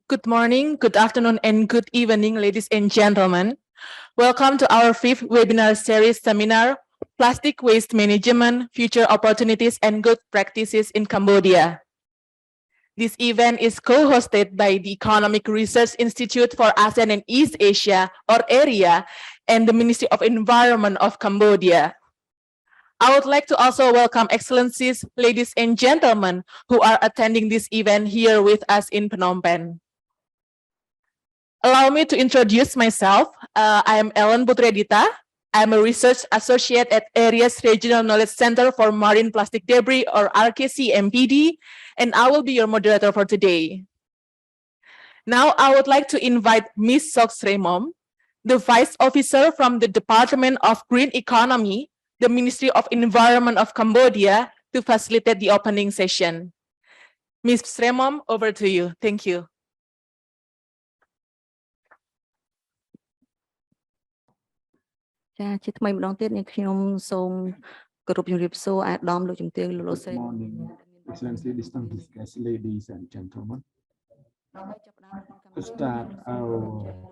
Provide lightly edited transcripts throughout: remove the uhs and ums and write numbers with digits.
Good morning, good afternoon, and good evening, ladies and gentlemen. Welcome to our fifth webinar series seminar, Plastic Waste Management, Future Opportunities and Good Practices in Cambodia. This event is co-hosted by the Economic Research Institute for ASEAN and East Asia, or ERIA, and the Ministry of Environment of Cambodia. I would like to also welcome excellencies, ladies and gentlemen, who are attending this event here with us in Phnom Penh. Allow me to introduce myself. I am Ellen Putredita. I'm a research associate at ERIA's Regional Knowledge Center for Marine Plastic Debris, or RKC-MPD, and I will be your moderator for today. Now, I would like to invite Ms. Sok Sremom, the Vice Officer from the Department of Green Economy, the Ministry of Environment of Cambodia, to facilitate the opening session. Ms. Sremom, over to you. Thank you. ចាជាថ្មីម្ដងទៀតនេះខ្ញុំសូមគោរពជម្រាបសួរអាដាមលោកជំទាវលោកស្រី Good morning, Excellency, distinguished guests, ladies and gentlemen. To start our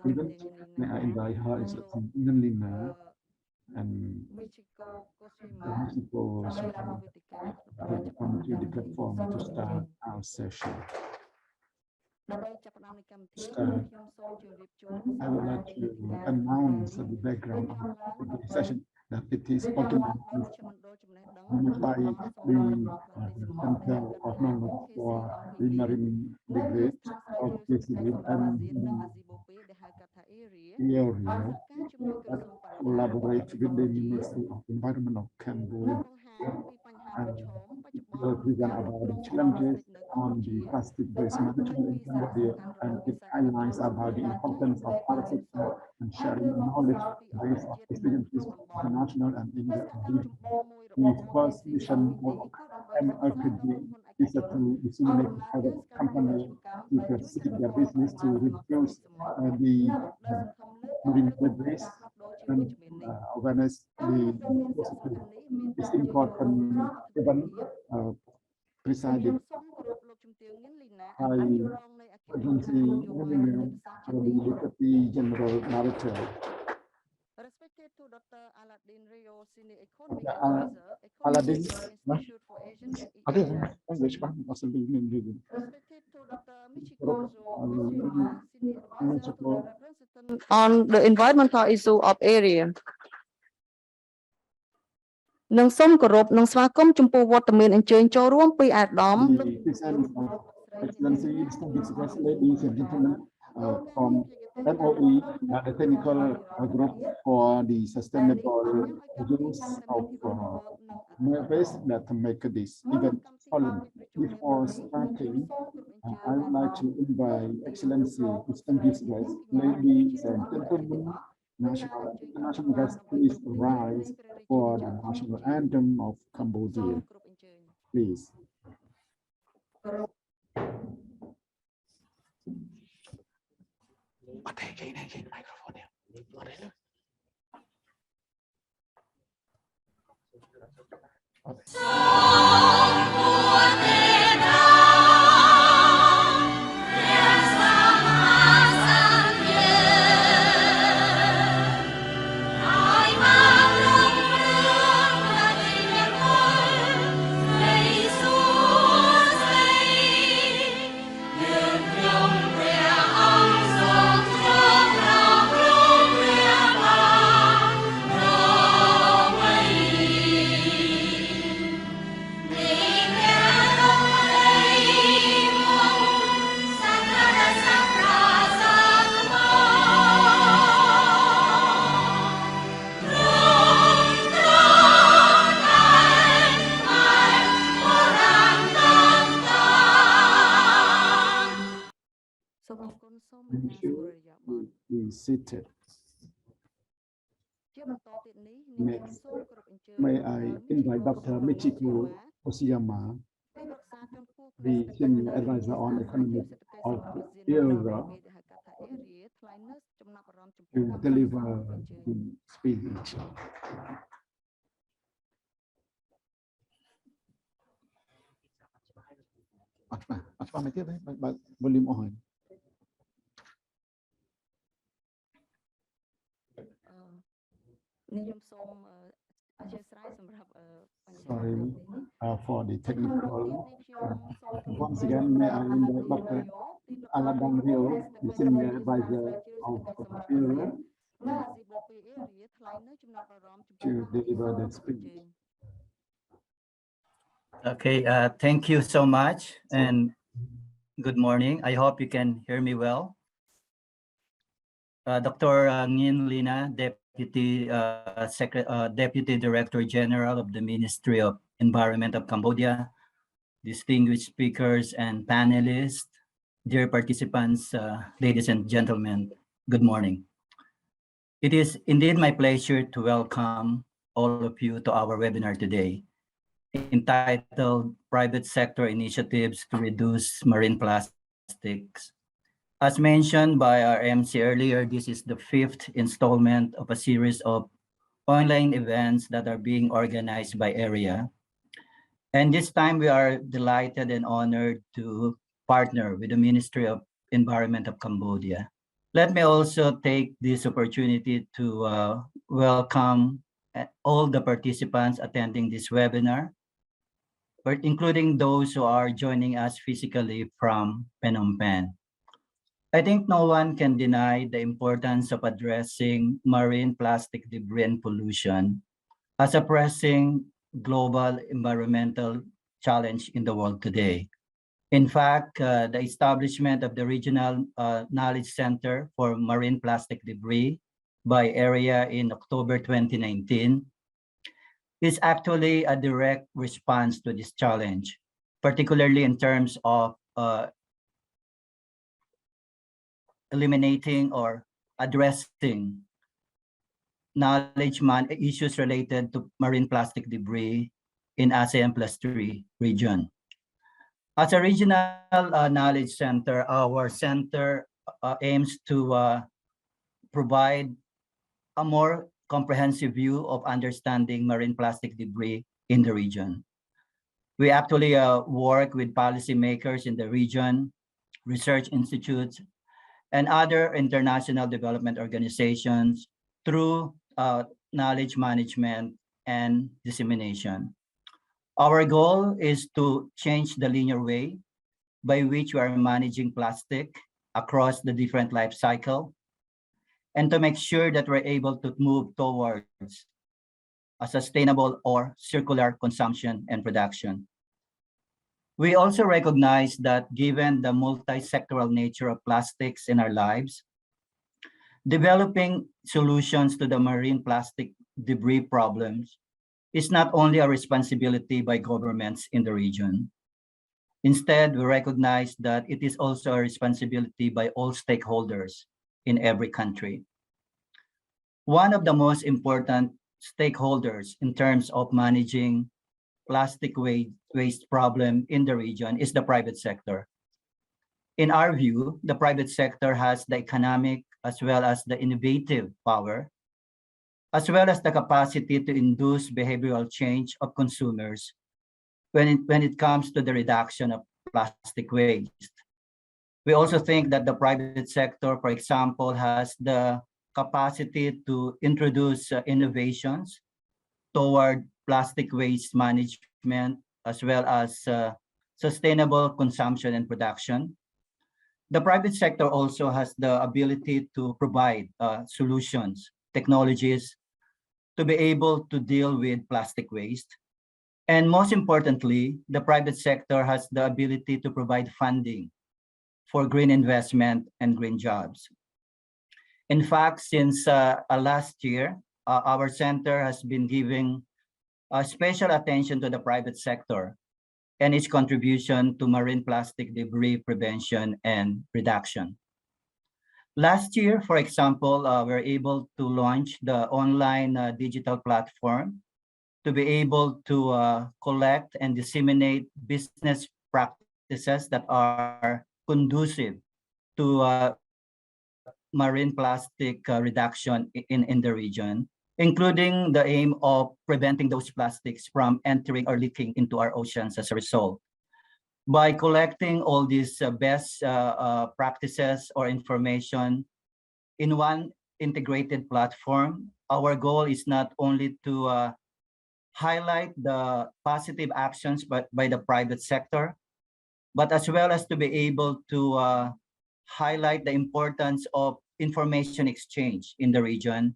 event, may I invite Her Excellency Ngalina and Mexico to come to the platform to start our session. I would like to announce the background of the session that it is organized by the Center of Knowledge for the Marine Debris of RKC and the ERIA that collaborate with the Ministry of Environment of Cambodia and will present about the challenges on the plastic waste management in Cambodia, and it highlights about the importance of our sector and sharing knowledge based on experiences international and India. The first mission of MRPD is to disseminate private company to proceed their business to reduce the marine debris and awareness is important event presided by Agency the Deputy General Director. Respected to Dr. Aladdin Rio, Senior Economic Advisor, Aladdin, respected to Dr. Michiko on the environmental issue of area. នឹងសូមគោរពនិងស្វាគមន៍ចំពោះវត្តមានអញ្ជើញចូលរួមពីអាដាម Excellency, distinguished guests, ladies and gentlemen, from MOE, the technical group for the sustainable use of waste that make this event possible. Before starting, I would like to invite Excellency, distinguished guests, ladies and gentlemen, national and international guests, please rise for the national anthem of Cambodia. Please. Be seated. Next, may I invite Dr. Michiko Osiyama, the Senior Advisor on Economics of ERIA, to deliver the speech. Volume on. ខ្ញុំសូមអធិស្ឋានសម្រាប់បញ្ហា Sorry for the ជំនួស technical. នេះខ្ញុំសូមគោរព Once again, may I invite Dr. Aladang Rio, the Senior Advisor of ERIA, to deliver the speech. Okay, thank you so much and good morning. I hope you can hear me well. Dr. Ngin Lina, Deputy Director General of the Ministry of Environment of Cambodia, distinguished speakers and panelists, dear participants, ladies and gentlemen, good morning. It is indeed my pleasure to welcome all of you to our webinar today, entitled Private Sector Initiatives to Reduce Marine Plastics. As mentioned by our MC earlier, this is the 5th installment of a series of online events that are being organized by ERIA. And this time we are delighted and honored to partner with the Ministry of Environment of Cambodia. Let me also take this opportunity to welcome all the participants attending this webinar, including those who are joining us physically from Phnom Penh. I think no one can deny the importance of addressing marine plastic debris and pollution as a pressing global environmental challenge in the world today. In fact, the establishment of the Regional Knowledge Center for Marine Plastic Debris by ERIA in October 2019 is actually a direct response to this challenge, particularly in terms of eliminating or addressing issues related to marine plastic debris in ASEAN +3 region. As a regional knowledge center, our center aims to provide a more comprehensive view of understanding marine plastic debris in the region. We actually work with policymakers in the region, research institutes, and other international development organizations through knowledge management and dissemination. Our goal is to change the linear way by which we are managing plastic across the different life cycle, and to make sure that we're able to move towards a sustainable or circular consumption and production. We also recognize that given the multi-sectoral nature of plastics in our lives, developing solutions to the marine plastic debris problems is not only a responsibility by governments in the region. Instead, we recognize that it is also a responsibility by all stakeholders in every country. One of the most important stakeholders in terms of managing plastic waste problem in the region is the private sector. In our view, the private sector has the economic as well as the innovative power, as well as the capacity to induce behavioral change of consumers when it comes to the reduction of plastic waste. We also think that the private sector, for example, has the capacity to introduce innovations toward plastic waste management, as well as sustainable consumption and production. The private sector also has the ability to provide solutions, technologies to be able to deal with plastic waste. And most importantly, the private sector has the ability to provide funding for green investment and green jobs. In fact, since last year, our center has been giving special attention to the private sector and its contribution to marine plastic debris prevention and reduction. Last year, for example, we were able to launch the online digital platform to be able to collect and disseminate business practices that are conducive to marine plastic reduction in the region, including the aim of preventing those plastics from entering or leaking into our oceans as a result. By collecting all these best practices or information in one integrated platform, our goal is not only to highlight the positive actions by the private sector, but as well as to be able to highlight the importance of information exchange in the region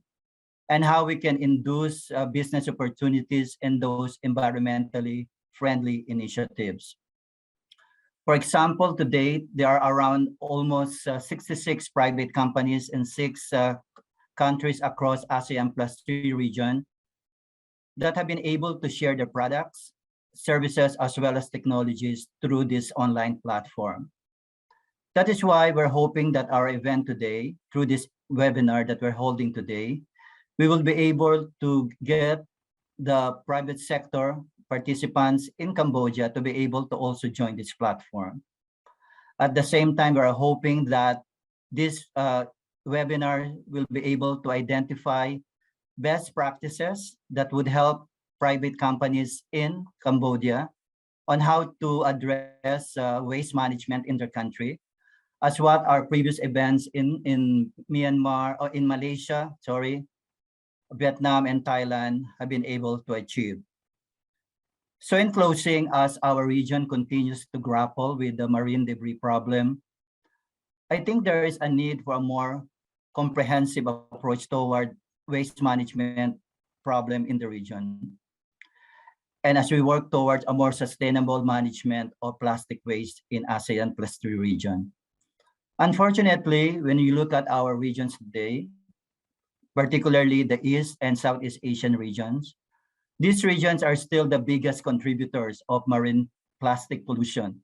and how we can induce business opportunities and those environmentally friendly initiatives. For example, to date, there are around almost 66 private companies in 6 countries across ASEAN+3 region that have been able to share their products, services, as well as technologies through this online platform. That is why we're hoping that our event today, through this webinar that we're holding today, we will be able to get the private sector participants in Cambodia to be able to also join this platform. At the same time, we're hoping that this webinar will be able to identify best practices that would help private companies in Cambodia on how to address waste management in their country, as what our previous events in Myanmar or in Malaysia, Vietnam and Thailand have been able to achieve. So in closing, as our region continues to grapple with the marine debris problem, I think there is a need for a more comprehensive approach toward waste management problem in the region. And as we work towards a more sustainable management of plastic waste in ASEAN+3 region. Unfortunately, when you look at our regions today, particularly the East and Southeast Asian regions, these regions are still the biggest contributors of marine plastic pollution.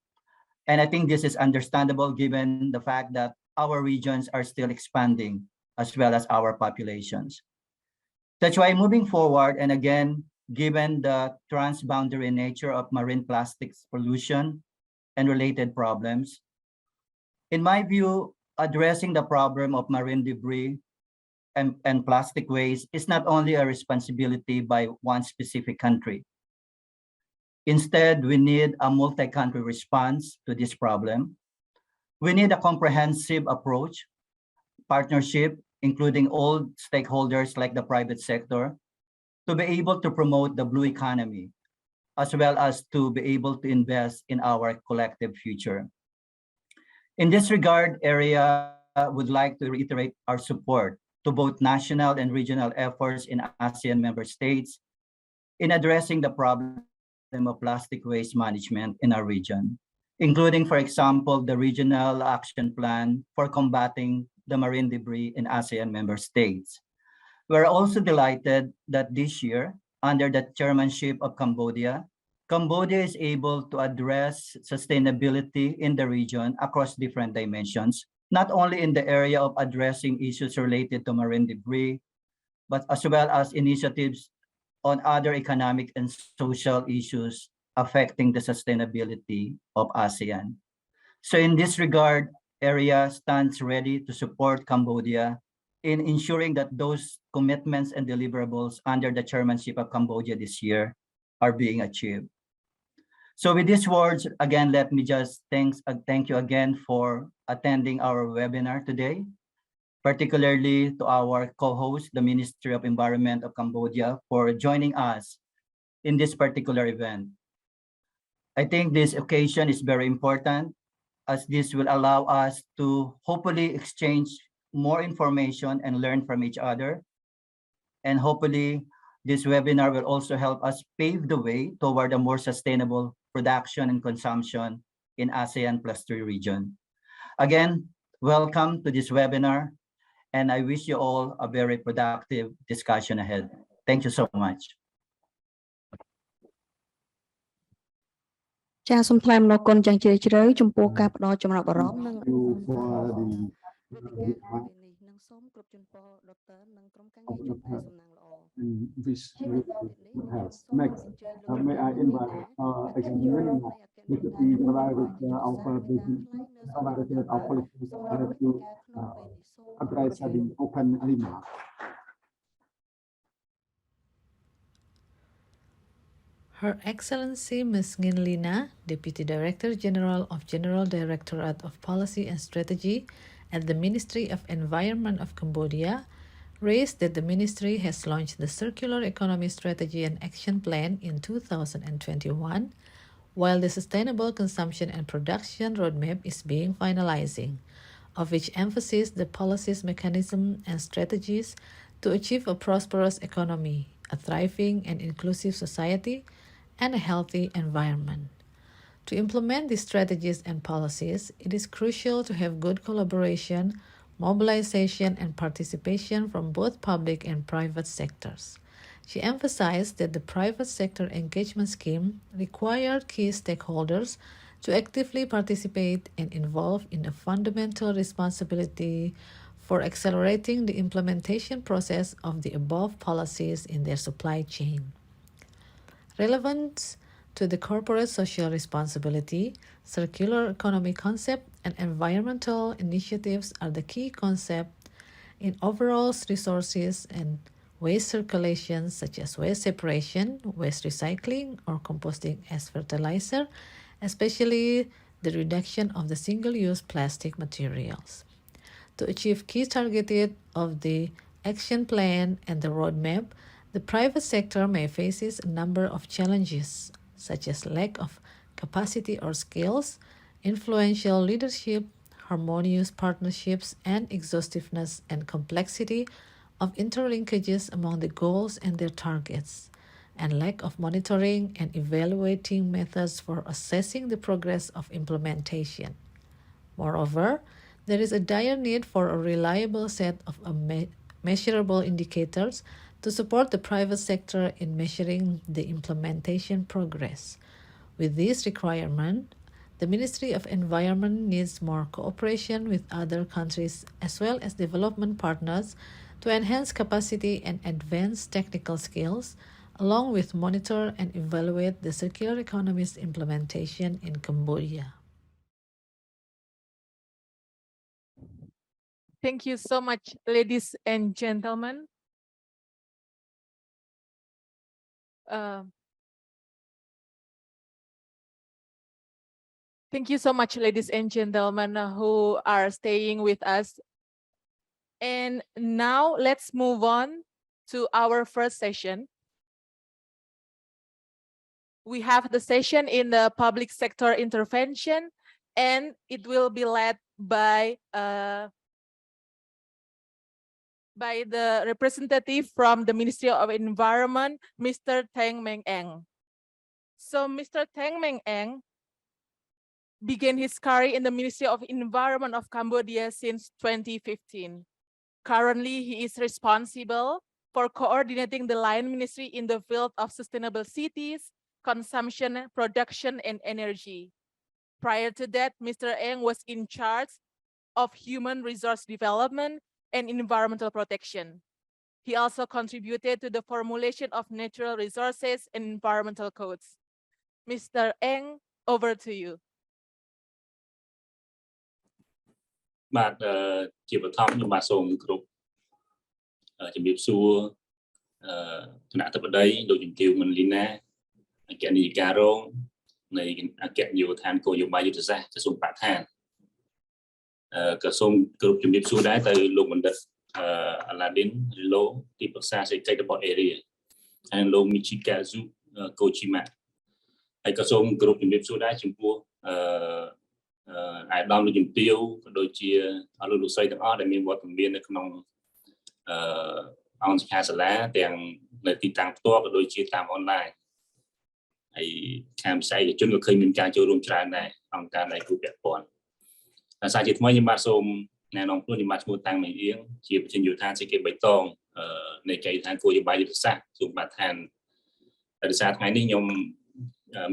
And I think this is understandable given the fact that our regions are still expanding as well as our populations. That's why moving forward, and again, given the transboundary nature of marine plastics pollution and related problems, in my view, addressing the problem of marine debris and plastic waste is not only a responsibility by one specific country. Instead, we need a multi-country response to this problem. We need a comprehensive approach, partnership, including all stakeholders like the private sector, to be able to promote the blue economy, as well as to be able to invest in our collective future. In this regard, ERIA would like to reiterate our support to both national and regional efforts in ASEAN member states in addressing the problem of plastic waste management in our region, including, for example, the regional action plan for combating the marine debris in ASEAN member states. We're also delighted that this year, under the chairmanship of Cambodia, Cambodia is able to address sustainability in the region across different dimensions, not only in the area of addressing issues related to marine debris, but as well as initiatives on other economic and social issues affecting the sustainability of ASEAN. So in this regard, ERIA stands ready to support Cambodia in ensuring that those commitments and deliverables under the chairmanship of Cambodia this year are being achieved. So with these words, again, let me just thank you again for attending our webinar today, particularly to our co-host, the Ministry of Environment of Cambodia, for joining us in this particular event. I think this occasion is very important as this will allow us to hopefully exchange more information and learn from each other. And hopefully this webinar will also help us pave the way toward a more sustainable production and consumption in ASEAN+3 region. Again, welcome to this webinar, and I wish you all a very productive discussion ahead. Thank you so much. ចាសូមថ្លែងអំណរគុណយ៉ាងជ្រាលជ្រៅចំពោះការផ្ដល់ចំណាប់អារម្មណ៍និង you for the ព្រឹត្តិការណ៍ក្នុងពេលនេះនិងសូមគោរពជូនពរដុតទ័រនិងក្រុមការងារជួបតែសំណាងល្អ wish you good health. Next, may I invite again Deputy Director of Policies to address the open remark. Her Excellency Ms. Ngin Lina, Deputy Director General of General Directorate of Policy and Strategy at the Ministry of Environment of Cambodia, raised that the ministry has launched the Circular Economy Strategy and Action Plan in 2021, while the Sustainable Consumption and Production Roadmap is being finalizing, of which emphasis the policies, mechanism, and strategies to achieve a prosperous economy, a thriving and inclusive society, and a healthy environment. To implement these strategies and policies, it is crucial to have good collaboration, mobilization, and participation from both public and private sectors. She emphasized that the private sector engagement scheme required key stakeholders to actively participate and involve in a fundamental responsibility for accelerating the implementation process of the above policies in their supply chain. Relevance to the corporate social responsibility, circular economy concept, and environmental initiatives are the key concepts in overall resources and waste circulation, such as waste separation, waste recycling, or composting as fertilizer, especially the reduction of the single-use plastic materials. To achieve key targeted of the action plan and the roadmap, the private sector may face a number of challenges, such as lack of capacity or skills, influential leadership, harmonious partnerships, and exhaustiveness and complexity of interlinkages among the goals and their targets, and lack of monitoring and evaluating methods for assessing the progress of implementation. Moreover, there is a dire need for a reliable set of measurable indicators to support the private sector in measuring the implementation progress. With this requirement, the Ministry of Environment needs more cooperation with other countries as well as development partners to enhance capacity and advance technical skills, along with monitor and evaluate the circular economy's implementation in Cambodia. Thank you so much, ladies and gentlemen. Thank you so much, ladies and gentlemen, who are staying with us. And now let's move on to our first session. We have the session in the public sector intervention, and it will be led by the representative from the Ministry of Environment, Mr. Thang Meng Eng. So Mr. Thang Meng Eng began his career in the Ministry of Environment of Cambodia since 2015. Currently, he is responsible for coordinating the line ministry in the field of sustainable cities, consumption, production, and energy. Prior to that, Mr. Eng was in charge of human resource development and environmental protection. He also contributed to the formulation of natural resources and environmental codes. Mr. Eng, over to you. បាទជាបឋមខ្ញុំបាទសូមគ្រប់ជំរាបសួរគណៈអធិបតីលោកជំទាវ មិនលីណាអគ្គនាយិការរងនៃអគ្គនាយកដ្ឋានគោលនយោបាយយុទ្ធសាស្ត្រក្រសួងបរិស្ថានក៏សូមគ្រប់ជំរាបសួរដែរទៅលោកបណ្ឌិតអាឡាឌីនរីឡូទីប្រឹក្សាសេដ្ឋកិច្ចរបស់ ERIA ហើយលោកមីឈីកាស៊ូកូជីម៉ាហើយក៏សូមគ្រប់ជំរាបសួរដែរចំពោះអាយដាមលោកជំទាវក៏ដូចជាលោកស្រីទាំងអស់ដែលមានវត្តមាននៅក្នុងអង្គសិក្ខាសាលាទាំងនៅទីតាំងផ្ទាល់ក៏ដូចជាតាមអនឡាញហើយខាងវិស័យឯកជនក៏ឃើញមានការចូលរួមច្រើនដែរអង្គការដៃគូពាក់ព័ន្ធហើយសារជាថ្មីខ្ញុំបាទសូមណែនាំខ្លួនខ្ញុំបាទឈ្មោះតាំងមេអៀងជាប្រធានយុទ្ធសាស្ត្រសេដ្ឋកិច្ចបៃតងនៃកិច្ចការគោលនយោបាយយុទ្ធសាស្ត្រក្រសួងបរិស្ថានដោយសារថ្ងៃនេះខ្ញុំ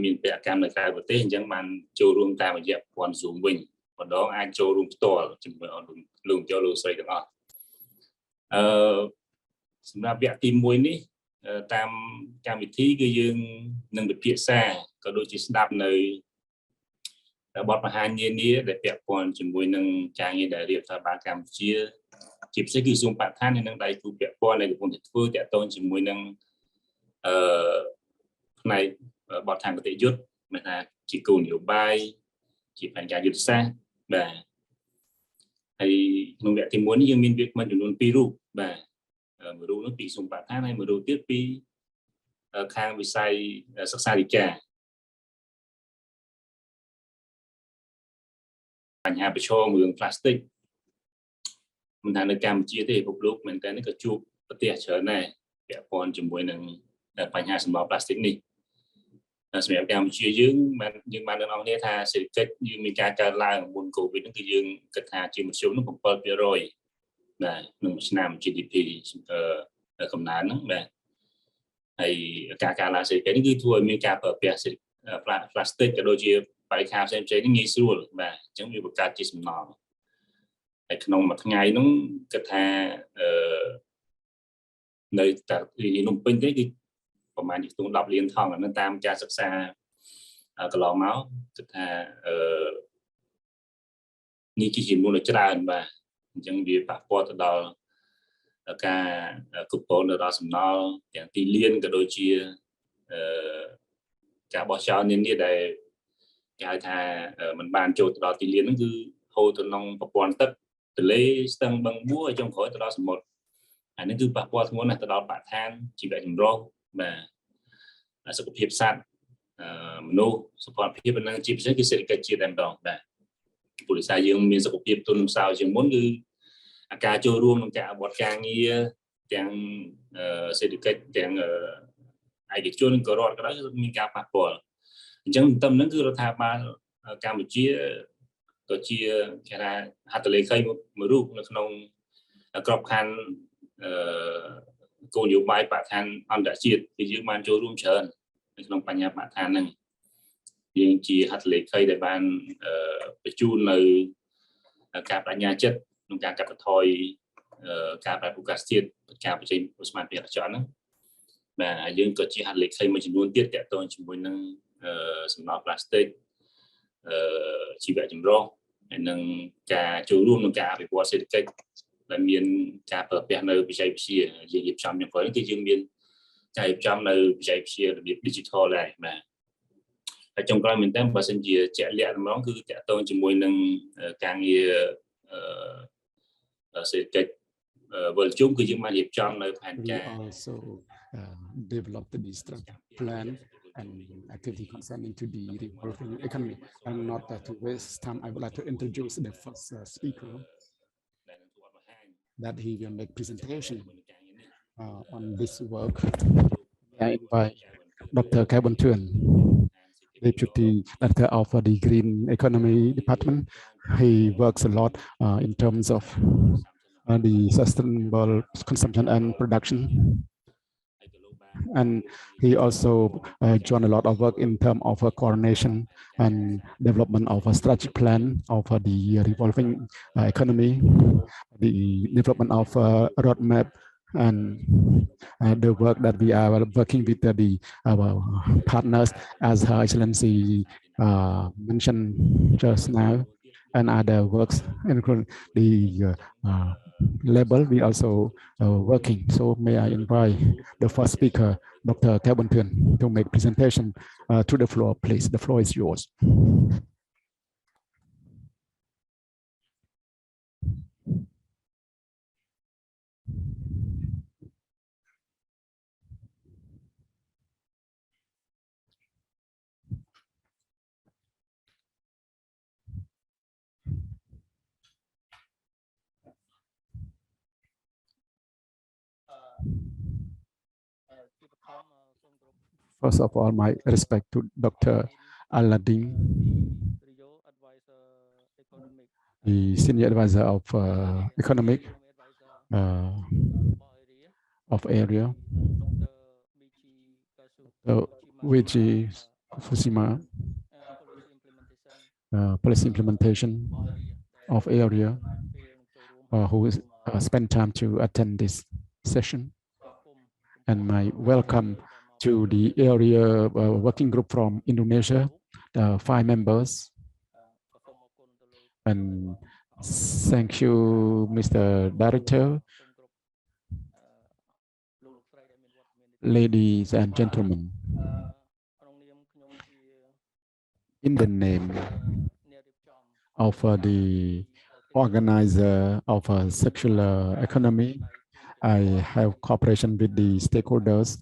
មានពាក្យកម្មនៅក្រៅប្រទេសអញ្ចឹងបានចូលរួមតាមរយៈព័ន្ធ Zoom វិញម្ដងអាចចូលរួមផ្ទាល់ជាមួយលោកចូលលោកស្រីទាំងអស់សម្រាប់វគ្គទី1នេះតាមកម្មវិធីគឺយើងនឹងពិភាក្សាក៏ដូចជាស្ដាប់នៅបទបង្ហាញនានាដែលពាក់ព័ន្ធជាមួយនឹងការងារដែលរាជរដ្ឋាភិបាលកម្ពុជាជាពិសេសគឺក្រសួងបរិស្ថាននិងដៃគូពាក់ព័ន្ធដែលកំពុងតែធ្វើទាក់ទងជាមួយនឹងផ្នែកបទដ្ឋានគតិយុត្តមានថាជាគោលនយោបាយជាផែនការយុទ្ធសាស្ត្របាទហើយក្នុងវគ្គទី1នេះយើងមានវាគ្មិនចំនួន2រូបបាទ មួយរូបនោះពីសុំបឋានហើយមួយរូបទៀតពីខាងវិស័យសិក្សាវិការបញ្ហាប្រឈមរឿង plastic មិនថានៅកម្ពុជាទេពិភពលោកមែនតើនេះក៏ជួបប្រទះច្រើនដែរពាក់ព័ន្ធជាមួយនឹងបញ្ហាសំណល់ plastic នេះសម្រាប់កម្ពុជាយើងបានដឹងអស់គ្នាថាសេដ្ឋកិច្ចយើងមានការកើនឡើងមុន COVID ហ្នឹងគឺយើងគិតថាជាមធ្យមនោះ7%បាទក្នុងមួយឆ្នាំ GDP កំណើនហ្នឹងបាទហើយការកើនឡើងសេដ្ឋកិច្ចនេះគឺធ្វើឲ្យមានការប្រើប្រាស់plastic ក៏ដូចជាបរិក្ខារផ្សេងៗនេះងាយស្រួលបាទអញ្ចឹងវាបង្កើតជាសំណល់ហើយក្នុងមួយថ្ងៃហ្នឹងគិតថានៅតែរាជធានីភ្នំពេញទេគឺប្រហែលជាខ្ទង់10លានថង់អានឹងតាមការសិក្សាកន្លងមកគិតថានេះគឺជាមូលច្រើនបាទអញ្ចឹងវាប៉ះពាល់ទៅដល់ការគ្រប់គ្រងទៅដល់សំណល់ទាំងទីលានក៏ដូចជាការបោះចោលនានាដែលគេហៅថាมันបានចូលទៅដល់ទីលានហ្នឹងគឺហូរទៅក្នុងប្រព័ន្ធទឹកទន្លេស្ទឹងបឹងបួរហើយចុងក្រោយទៅដល់សមុទ្រអានេះគឺប៉ះពាល់ធ្ងន់ណាស់ទៅដល់បរិស្ថានជីវៈចម្រុះបាទសុខភាពសត្វមនុស្សសុខភាពនិងជាពិសេសគឺសេដ្ឋកិច្ចជាតិតែម្ដងបាទពលរដ្ឋយើងមានសុខភាពទុនខ្សោយជាងមុនគឺការចូលរួមក្នុងការអវត្តការងារទាំងសេដ្ឋកិច្ចទាំងឯកជនក៏រដ្ឋក៏ដោយមានការប៉ះពាល់អញ្ចឹងតាមហ្នឹងគឺរដ្ឋាភិបាលកម្ពុជាក៏ជាគេថាហត្ថលេខីមួយរូបនៅក្នុងក្របខ័ណ្ឌគោលនយោបាយបរិស្ថានអន្តរជាតិគឺយើងបានចូលរួមច្រើននៅក្នុងបញ្ហាបរិស្ថានហ្នឹងយើងជាហត្ថលេខីដែលបានបញ្ជូននៅការបញ្ញាចិត្តក្នុងការកាត់បន្ថយការប្រែប្រួលអាកាសធាតុការបញ្ចេញឧស្ម័នភាគចរហ្នឹងបាទយើងក៏ជាហត្ថលេខីមួយចំនួនទៀតទាក់ទងជាមួយនឹងសំណល់ប្លាស្ទិកជីវៈចម្រុះហើយនឹងការចូលរួមក្នុងការអភិវឌ្ឍសេដ្ឋកិច្ចដែលមានការប្រើប្រាស់នៅបច្ចេកវិទ្យាយើងរៀបចំយ៉ាងហ្នឹងគឺយើងមានការរៀបចំនៅបច្ចេកវិទ្យារបៀប digital ដែរបាទហើយចុងក្រោយមែនតើបើសិនជាជាក់លាក់ម្ដងគឺតាក់ទងជាមួយនឹងការងារសេដ្ឋកិច្ចវិលជុំគឺយើងបានរៀបចំនៅផែនការ also develop the strategic plan and activity concerning to the revolving economy. And not to waste time, I would like to introduce the first speaker that he will make presentation on this work. I invite Dr. Kevin Thuan, Deputy Director of the Green Economy Department. He works a lot in terms of the sustainable consumption and production. And he also joined a lot of work in terms of coordination and development of a strategic plan of the revolving economy, the development of a roadmap, and the work that we are working with the partners, as Her Excellency mentioned just now, and other works, including the level we also working. So may I invite the first speaker, Dr. Kevin Thuan, to make presentation to the floor, please. The floor is yours. First of all, my respect to Dr. Aladdin, the Senior Advisor of Economic of ERIA, Wiji Fusima, Policy Implementation of ERIA, who spent time to attend this session. And my welcome to the ERIA working group from Indonesia, 5 members. And thank you, Mr. Director, ladies and gentlemen. In the name of the organizer of a circular economy I have cooperation with the stakeholders,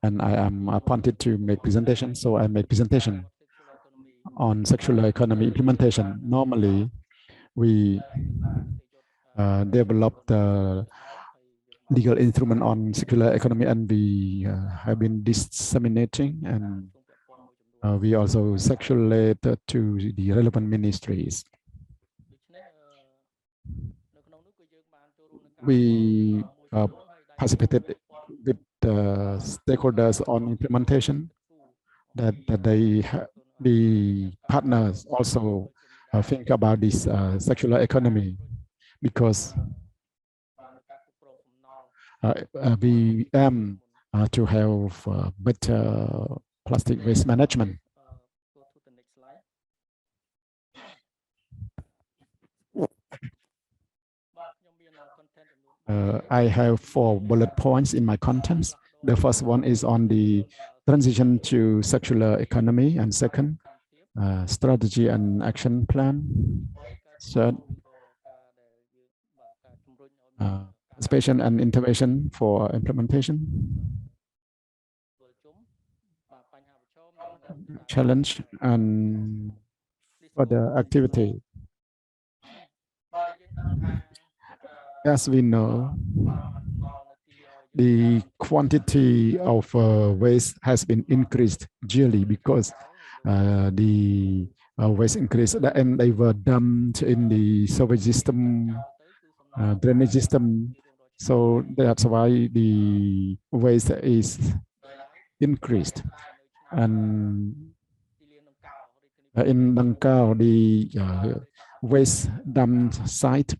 and I am appointed to make presentation. So I make presentation on circular economy implementation. Normally, we develop the legal instrument on circular economy, and we have been disseminating, and we also circulate to the relevant ministries. We participated with stakeholders on implementation, that the partners also think about this circular economy, because we aim to have better plastic waste management. I have 4 bullet points in my contents. The first one is on the transition to circular economy, and second, strategy and action plan. Third, participation and intervention for implementation. Challenge and further activity. As we know, the quantity of waste has been increased yearly, because the waste increased, and they were dumped in the sewage system, drainage system. So that's why the waste is increased. And in Nangkao, the waste dump site,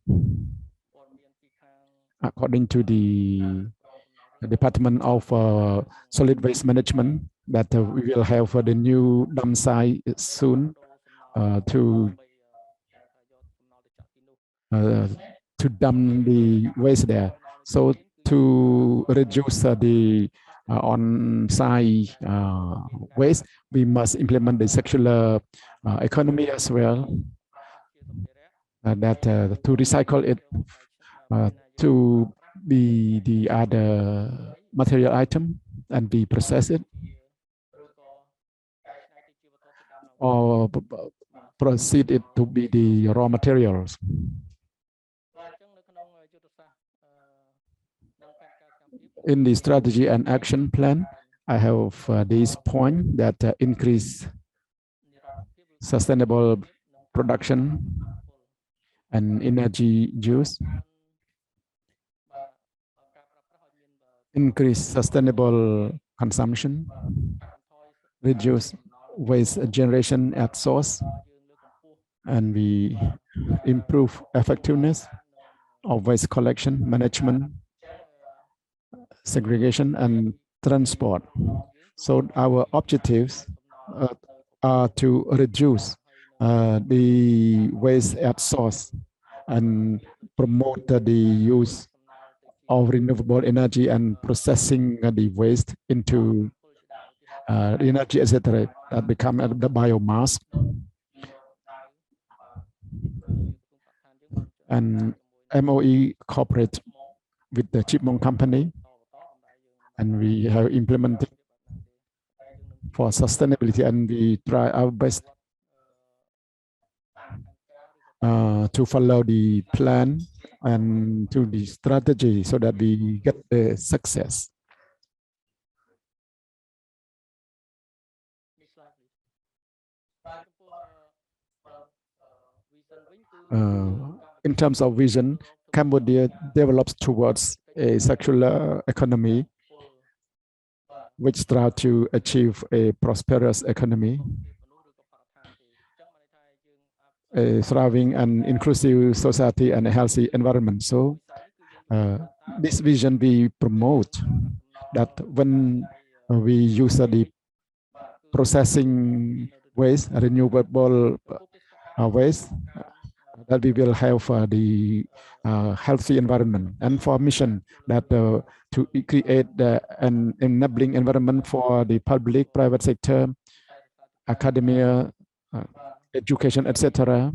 according to the Department of Solid Waste Management, that we will have the new dump site soon to dump the waste there. So to reduce the on-site waste, we must implement the circular economy as well. That to recycle it to be the other material item, and we process it, or proceed it to be the raw materials. In the strategy and action plan, I have this point that increase sustainable production and energy use, increase sustainable consumption, reduce waste generation at source, and we improve effectiveness of waste collection, management, segregation, and transport. So our objectives are to reduce the waste at source and promote the use of renewable energy and processing the waste into energy, etc., that become the biomass. And MOE cooperate with the Chipmunk company, and we have implemented for sustainability, and we try our best to follow the plan and to the strategy, so that we get the success. In terms of vision, Cambodia develops towards a circular economy, which strives to achieve a prosperous economy, a thriving and inclusive society, and a healthy environment. So this vision we promote that when we use the processing waste, renewable waste, that we will have the healthy environment, and for mission that to create an enabling environment for the public, private sector, academia, education, etc.,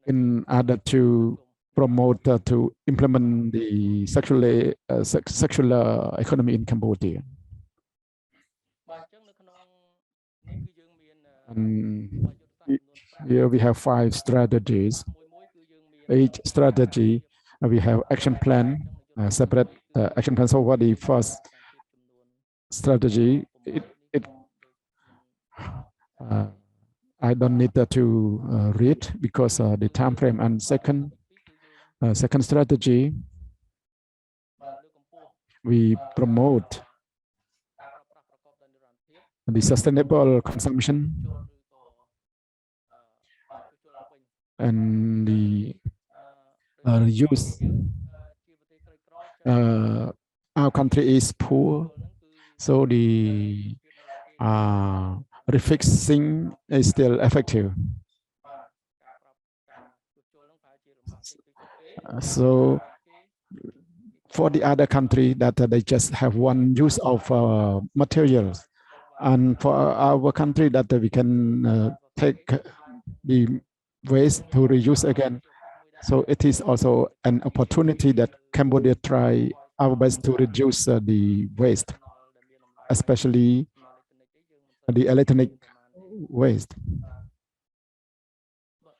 in order to promote to implement the circular economy in Cambodia. And here we have 5 strategies. Each strategy we have action plan, separate action plan. So what the first strategy, I don't need to read because the time frame. And second strategy, we promote the sustainable consumption and the reuse. Our country is poor, so the refixing is still effective. So for the other country that they just have one use of materials, and for our country that we can take the waste to reuse again. So it is also an opportunity that Cambodia try our best to reduce the waste, especially the electronic waste.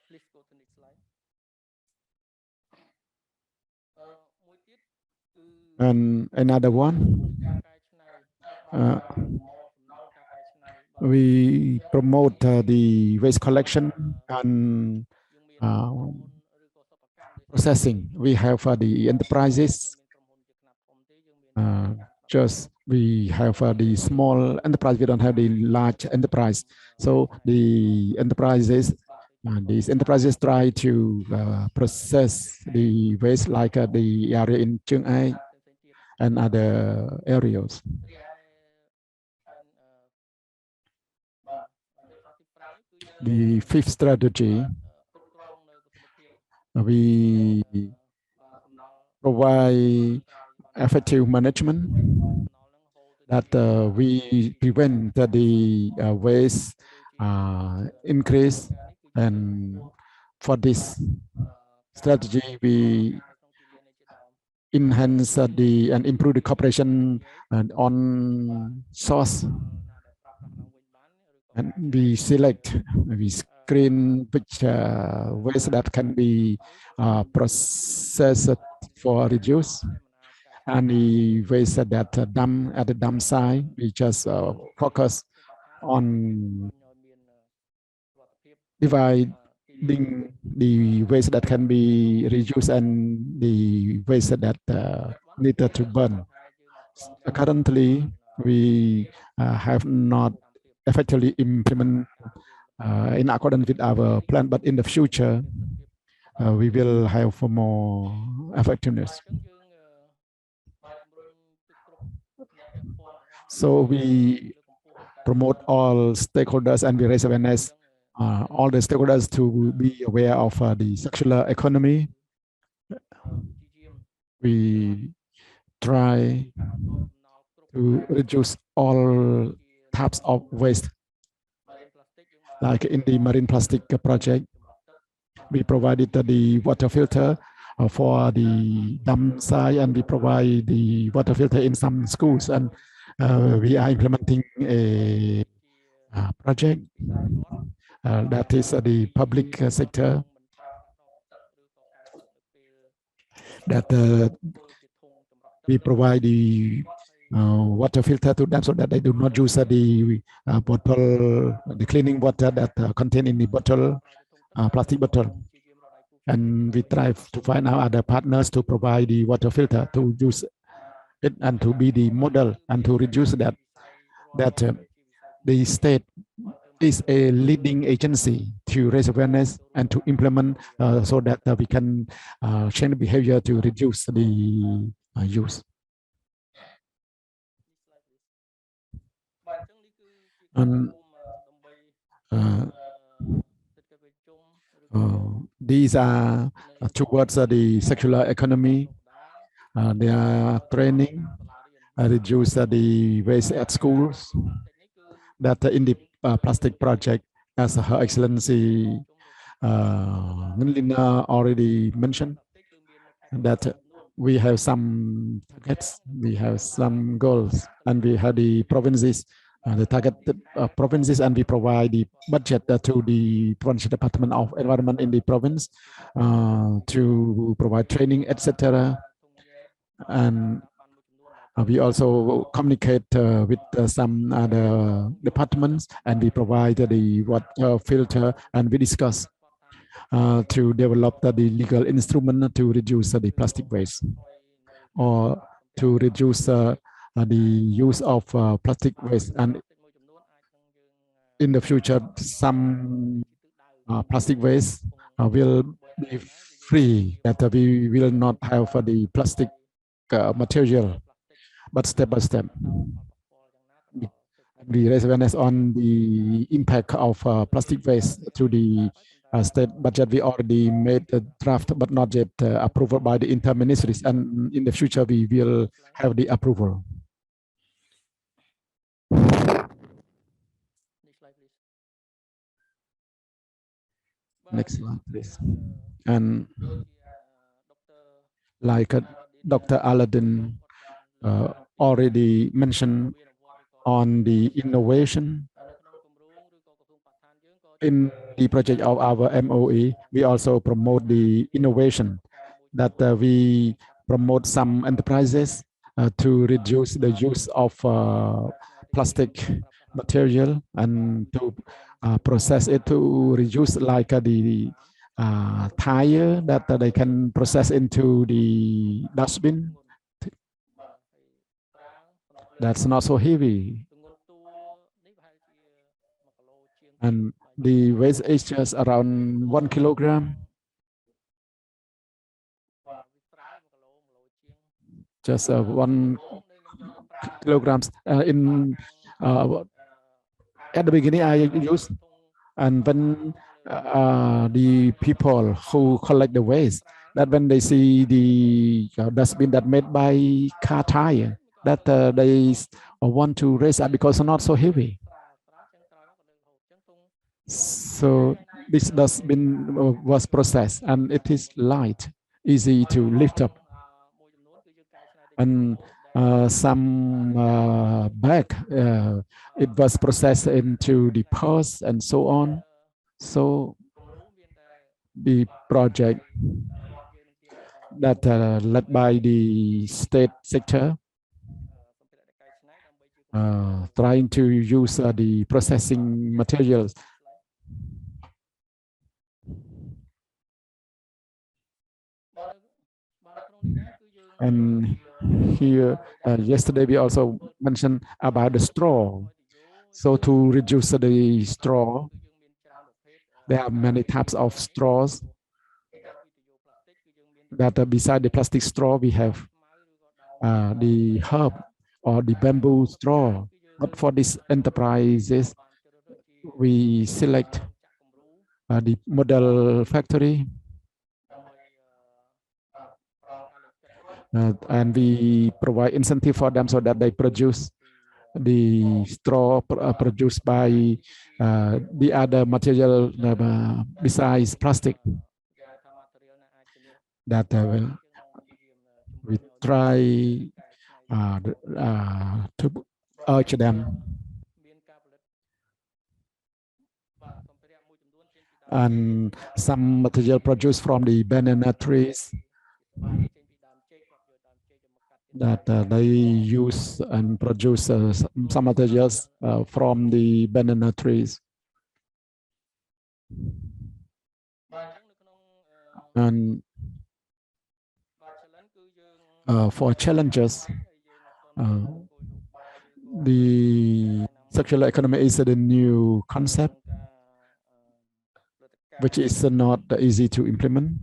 Please go to next slide. And another one, we promote the waste collection and processing. We have the enterprises. Just we have the small enterprise. We don't have the large enterprise. So the enterprises, these enterprises try to process the waste like the area in Chiang Ai and other areas. The 5th strategy, we provide effective management that we prevent the waste increase. And for this strategy, we enhance and improve the cooperation on source. And we screen which waste that can be processed for reduce, and the waste that dump at the dump site, we just focus on dividing the waste that can be reduced and the waste that needed to burn. Currently, we have not effectively implement in accordance with our plan, but in the future, we will have for more effectiveness. So we promote all stakeholders and we raise awareness, all the stakeholders to be aware of the circular economy. We try to reduce all types of waste. Like in the marine plastic project, we provided the water filter for the dump site, and we provide the water filter in some schools, and we are implementing a project that is the public sector that we provide the water filter to them so that they do not use the bottle, the cleaning water that contain in the bottle, plastic bottle. And we try to find out other partners to provide the water filter to use it and to be the model and to reduce that the state is a leading agency to raise awareness and to implement so that we can change the behavior to reduce the use. And these are towards the circular economy. They are training, reduce the waste at schools. That in the plastic project, as Her Excellency Nguyen Linh already mentioned, that we have some targets, we have some goals, and we have the provinces, the target provinces, and we provide the budget to the provincial department of environment in the province to provide training, etc. And we also communicate with some other departments, and we provide the water filter, and we discuss to develop the legal instrument to reduce the plastic waste, or to reduce the use of plastic waste. And in the future, some plastic waste will be free, that we will not have the plastic material, but step by step. We raise awareness on the impact of plastic waste to the state budget. We already made a draft, but not yet approved by the interministries. And in the future, we will have the approval. Next slide, please. And like Dr. Aladdin already mentioned on the innovation in the project of our MOE, we also promote the innovation, that we promote some enterprises to reduce the use of plastic material, and to process it to reduce, like the tire that they can process into the dustbin. That's not so heavy. And the weight is just around 1 kilogram. Just 1 kilograms. At the beginning, I used, and when the people who collect the waste, that when they see the dustbin that made by car tire, that they want to raise up because it's not so heavy. So this dustbin was processed, and it is light, easy to lift up. And some bag, it was processed into the purse and so on. So the project that led by the state sector, trying to use the processing materials. And here, yesterday we also mentioned about the straw. So to reduce the straw, there are many types of straws. That beside the plastic straw, we have the herb or the bamboo straw. But for these enterprises, we select the model factory, and we provide incentive for them so that they produce the straw produced by the other material besides plastic. That we try to urge them. And some material produced from the banana trees, that they use and produce some materials from the banana trees. And for challenges, the circular economy is the new concept, which is not easy to implement,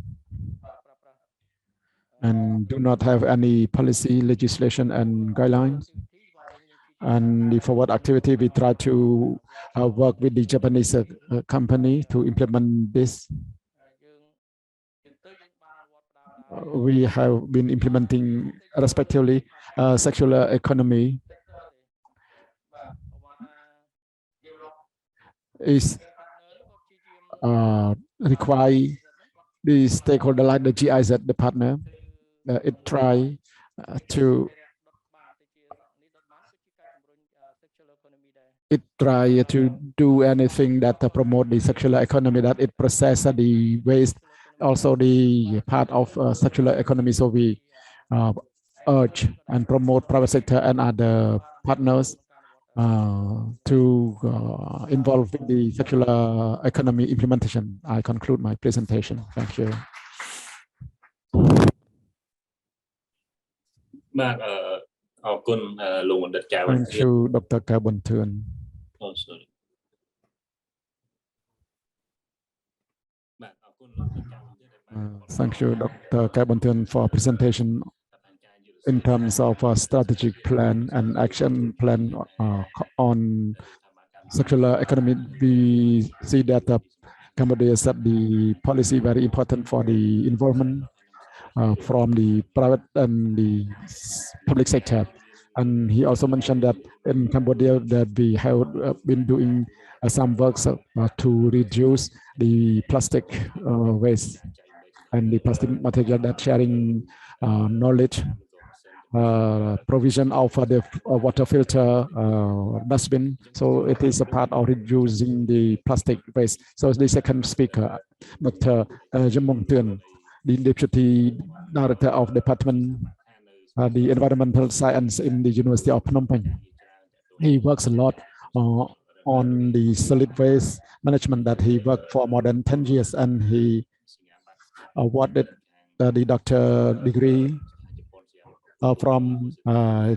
and do not have any policy, legislation, and guidelines. And the forward activity, we try to work with the Japanese company to implement this. We have been implementing respectively circular economy is require the stakeholder like the GIZ, the partner, it try to do anything that promote the circular economy, that it process the waste, also the part of circular economy. So we urge and promote private sector and other partners to involve in the circular economy implementation. I conclude my presentation. Thank you. បាទអរគុណលោកបណ្ឌិតកែវ Thank you, Dr. Kabuntun. Oh, sorry. បាទអរគុណលោកបណ្ឌិតកែវ Thank you, Dr. Kabuntun, for presentation in terms of a strategic plan and action plan on circular economy. We see that Cambodia set the policy very important for the environment from the private and the public sector. And he also mentioned that in Cambodia that we have been doing some works to reduce the plastic waste and the plastic material, that sharing knowledge, provision of the water filter dustbin. So it is a part of reducing the plastic waste. So the second speaker, Dr. Jamong Tuan, the Deputy Director of Department the Environmental Science in the University of Phnom Penh. He works a lot on the solid waste management, that he worked for more than 10 years, and he awarded the doctor degree from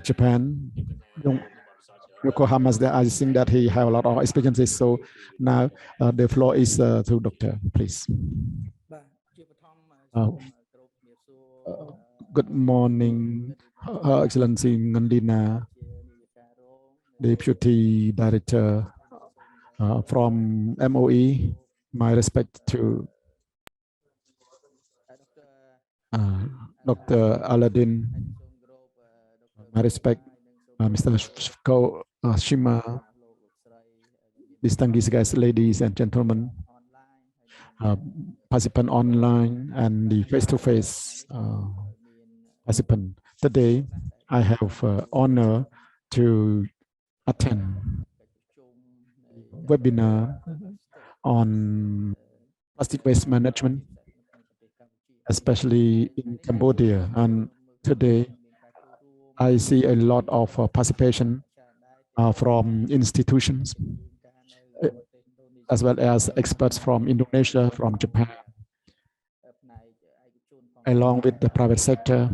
Japan, Yokohama. I think that he have a lot of experiences. So now the floor is to Doctor, please. Good morning, Her Excellency Ngandina, Deputy Director from MOE. My respect to Dr. Aladdin. My respect, Mr. Shima, distinguished guests, ladies and gentlemen, participant online and the face-to-face participant. Today, I have honor to attend webinar on plastic waste management, especially in Cambodia. And today, I see a lot of participation from institutions, as well as experts from Indonesia, from Japan, along with the private sector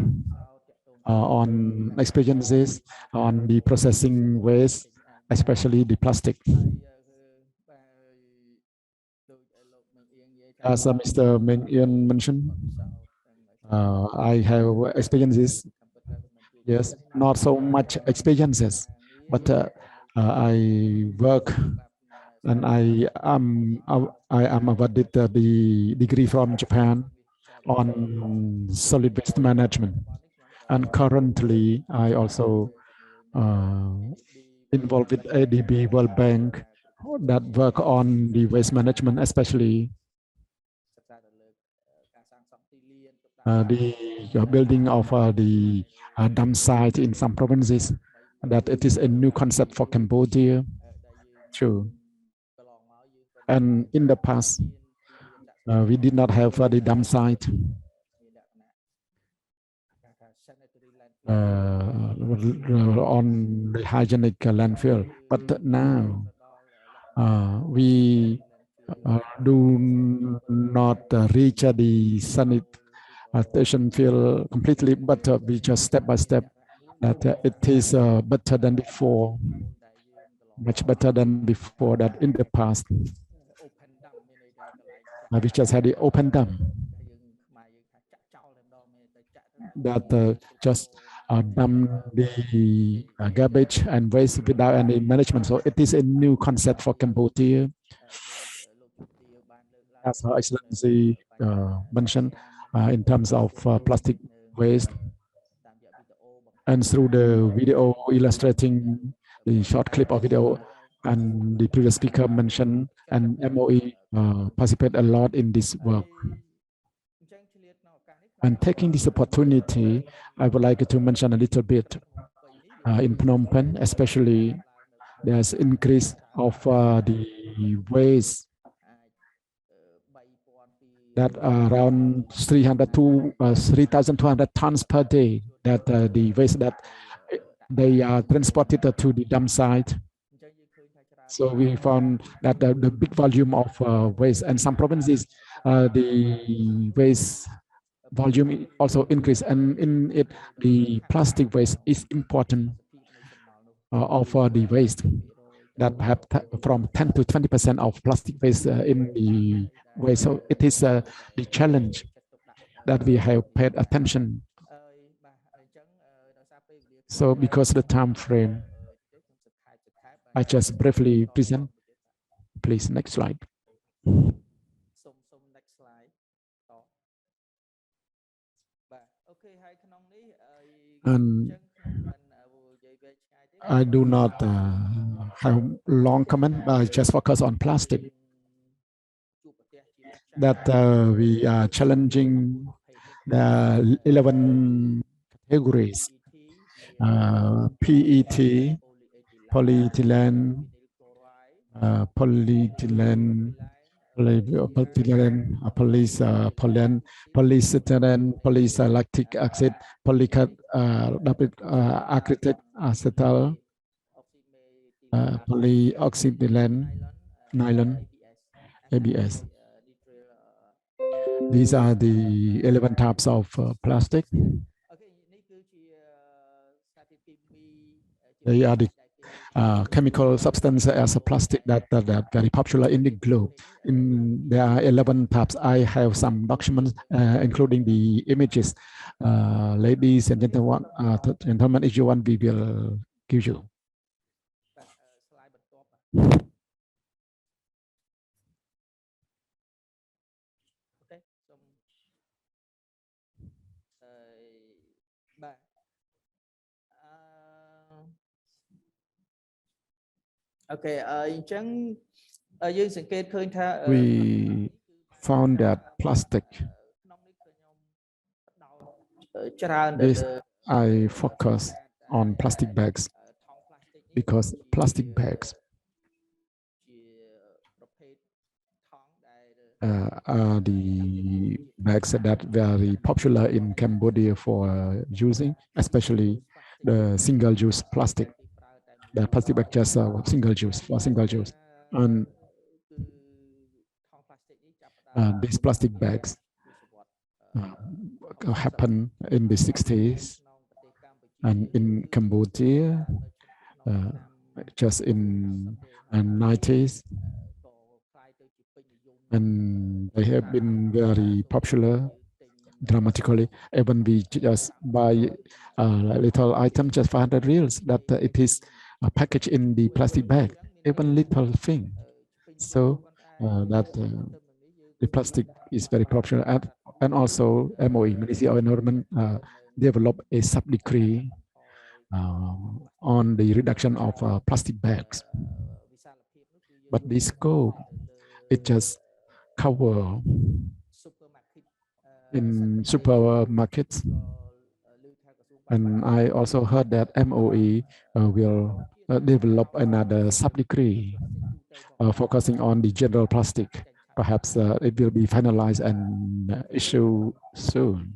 on experiences on the processing waste, especially the plastic. As Mr. Meng Yen mentioned, I have experiences. Yes, not so much experiences, but I work and I am awarded the degree from Japan on solid waste management. And currently, I also involved with ADB World Bank that work on the waste management, especially the building of the dump site in some provinces. That it is a new concept for Cambodia. True. And in the past, we did not have the dump site. On the hygienic landfill, but now we do not reach the sanitation field completely, but we just step by step that it is better than before, much better than before. That in the past we just had the open dump that just dump the garbage and waste without any management. So it is a new concept for Cambodia. As Her Excellency mentioned, in terms of plastic waste, and through the video illustrating the short clip of video, and the previous speaker mentioned, and MOE participate a lot in this work. And taking this opportunity, I would like to mention a little bit in Phnom Penh, especially there's increase of the waste that around 3,200 tons per day, that the waste that they are transported to the dump site. So we found that the big volume of waste, and some provinces, the waste volume also increased, and in it, the plastic waste is important of the waste, that perhaps from 10 to 20% of plastic waste in the waste. So it is the challenge that we have paid attention. So because of the time frame, I just briefly present. Please, next slide. And I do not have long comment, but I just focus on plastic. That we are challenging the 11 categories: PET, polyethylene, polyethylene, polystyrene, polylactic acid, polyacrylic acetal, polyoxydylene, nylon, ABS. These are the 11 types of plastic. They are the chemical substance as a plastic that are very popular in the globe. There are 11 types. I have some documents, including the images. Ladies and gentlemen, if you want, we will give you. We found that plastic, this, I focus on plastic bags because plastic bags are the bags that very popular in Cambodia for using, especially the single-use plastic. The plastic bag just single use, for single use. And these plastic bags happened in the 60s, and in Cambodia, just in the 90s. And they have been very popular dramatically. Even we just buy a little item, just 500 reals, that it is packaged in the plastic bag, even little thing. So that the plastic is very popular. And also MOE, Ministry of Environment, developed a sub-decree on the reduction of plastic bags. But this scope, it just cover in supermarkets. And I also heard that MOE will develop another sub-decree focusing on the general plastic. Perhaps it will be finalized and issued soon.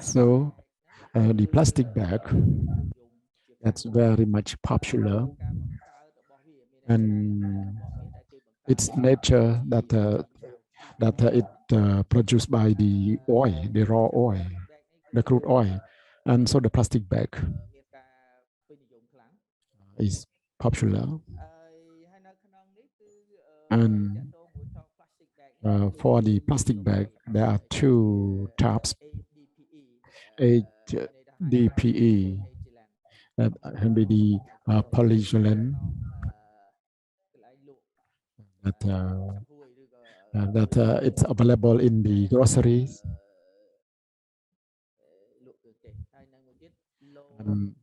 So the plastic bag, that's very much popular, and its nature that it produced by the oil, the raw oil, the crude oil, and so the plastic bag is popular. And for the plastic bag, there are two types: HDPE, that can be the polyethylene, that it's available in the groceries. And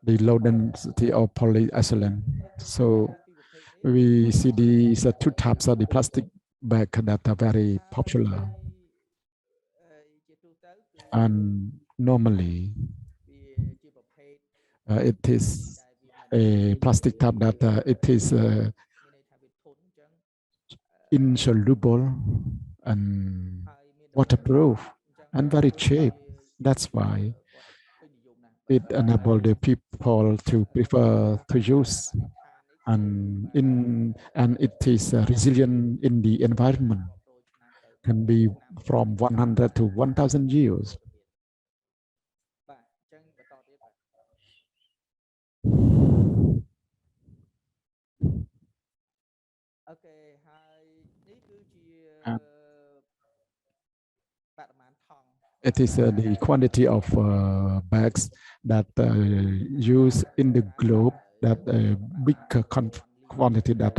the low density of polyethylene. So we see these two types of the plastic bag that are very popular. And normally, it is a plastic type that it is insoluble and waterproof and very cheap. That's why it enables the people to prefer to use, and it is resilient in the environment. Can be from 100 to 1,000 years. And it is the quantity of bags that used in the globe, that big quantity that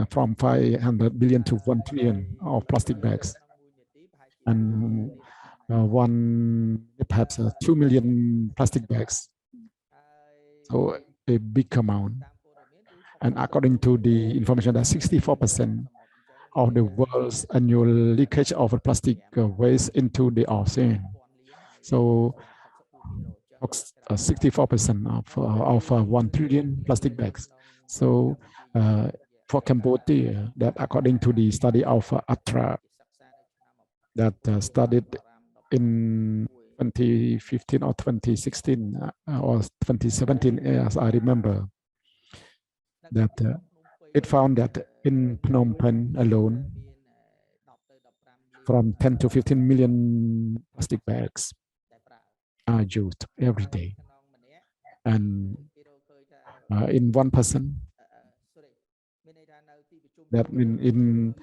from 500 billion to 1 trillion of plastic bags, and perhaps 2 million plastic bags. So a big amount. And according to the information, that 64% of the world's annual leakage of plastic waste into the ocean. So 64% of 1 trillion plastic bags. So for Cambodia, that according to the study of ATRA, that studied in 2015 or 2016 or 2017, as I remember, that it found that in Phnom Penh alone, from 10 to 15 million plastic bags are used every day. And in 1%, that in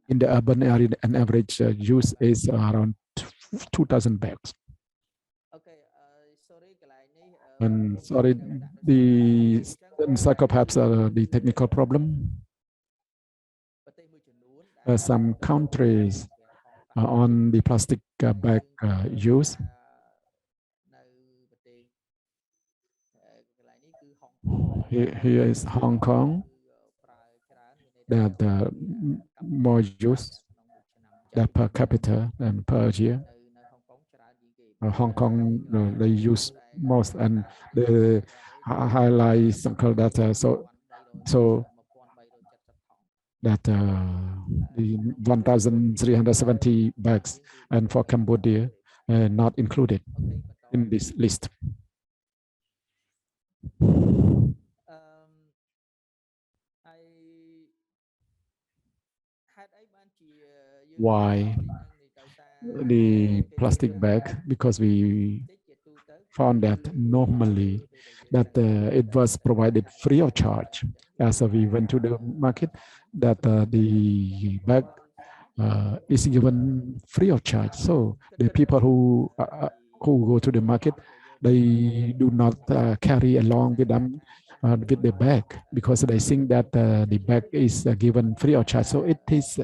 the urban area, an average use is around 2,000 bags. And sorry, the perhaps the technical problem. Some countries on the plastic bag use. Here is Hong Kong, that more use that per capita and per year. Hong Kong, they use most, and the highlight something that so that the 1,370 bags, and for Cambodia, not included in this list. Why the plastic bag? Because we found that normally that it was provided free of charge. As we went to the market, that the bag is given free of charge. So the people who go to the market, they do not carry along with them with the bag, because they think that the bag is given free of charge. So it is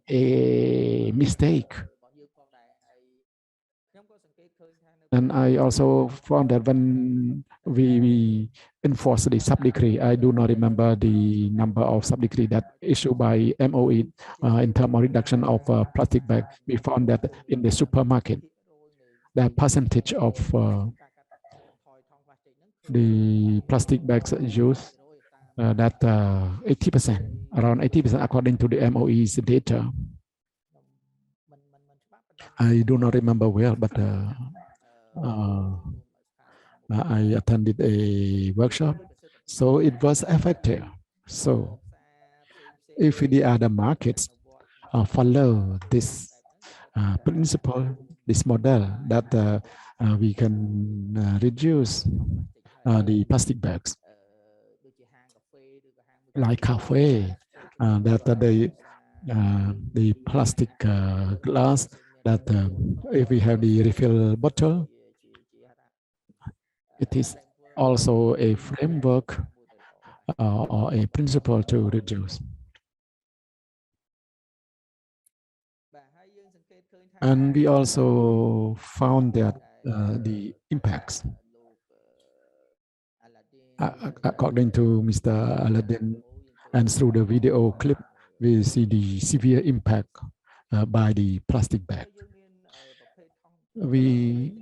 a mistake. And I also found that when we enforce the sub-decree, I do not remember the number of sub-decree that issued by MOE in terms of reduction of plastic bag. We found that in the supermarket, the percentage of the plastic bags used, that 80%, around 80%, according to the MOE's data. I do not remember well, but I attended a workshop, so it was effective. So if the other markets follow this principle, this model, that we can reduce the plastic bags, like cafe, that the plastic glass, that if we have the refill bottle, it is also a framework or a principle to reduce. And we also found that the impacts, according to Mr. Aladdin, and through the video clip, we see the severe impact by the plastic bag. We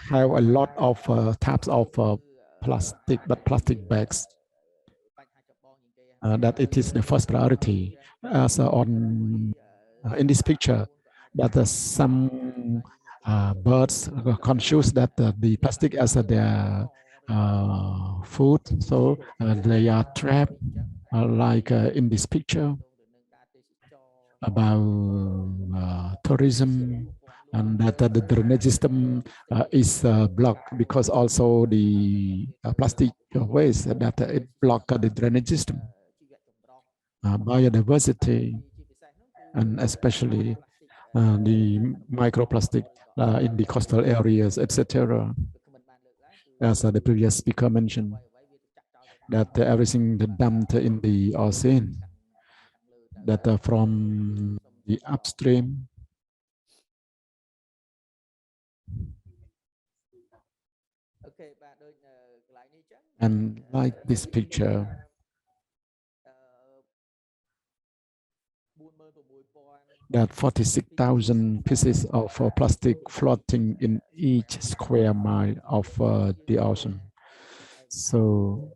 have a lot of types of plastic bags. That it is the first priority, as in this picture, that some birds confuse that the plastic as their food, so they are trapped, like in this picture about tourism, and that the drainage system is blocked because also the plastic waste that it block the drainage system. Biodiversity, and especially the microplastic in the coastal areas, etc. As the previous speaker mentioned, that everything dumped in the ocean, that from the upstream and like this picture, that 46,000 pieces of plastic floating in each square mile of the ocean. So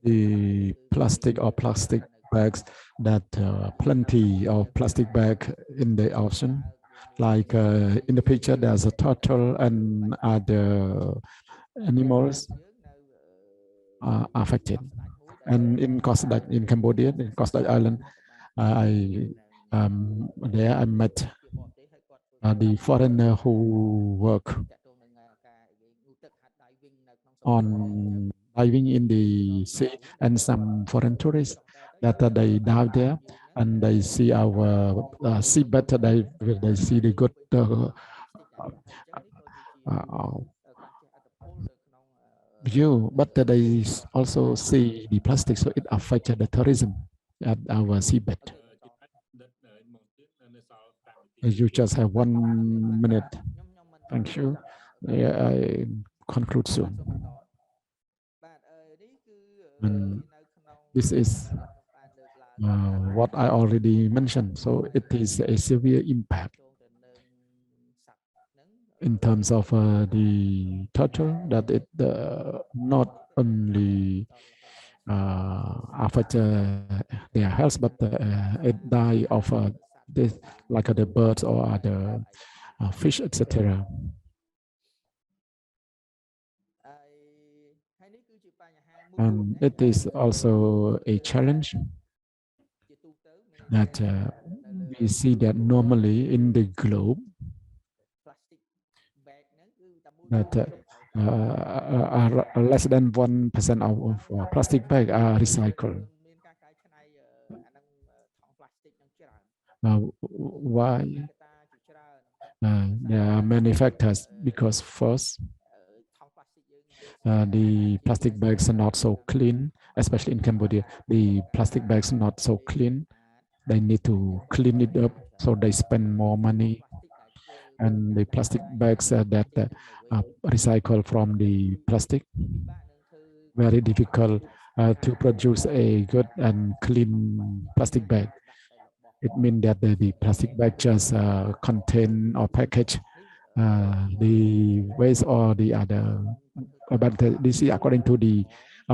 the plastic bags, that plenty of plastic bag in the ocean, like in the picture there's a turtle and other animals are affected. And in in Cambodia, in Coast Island, there I met the foreigner who work on diving in the sea, and some foreign tourists that they dive there and they see our seabed, they see the good view, but they also see the plastic, so it affected the tourism at our seabed. You just have 1 minute. Thank you. I conclude soon. And this is what I already mentioned. So it is a severe impact in terms of the turtle, that it not only affect their health, but it die of this, like the birds or other fish, etc. And it is also a challenge that we see that normally in the globe, that less than 1% of plastic bag are recycled. Why? There are many factors, because first, the plastic bags are not so clean, especially in Cambodia. The plastic bags are not so clean. They need to clean it up, so they spend more money. And the plastic bags that recycle from the plastic, very difficult to produce a good and clean plastic bag. It means that the plastic bag just contain or package the waste or the other. But this is according to the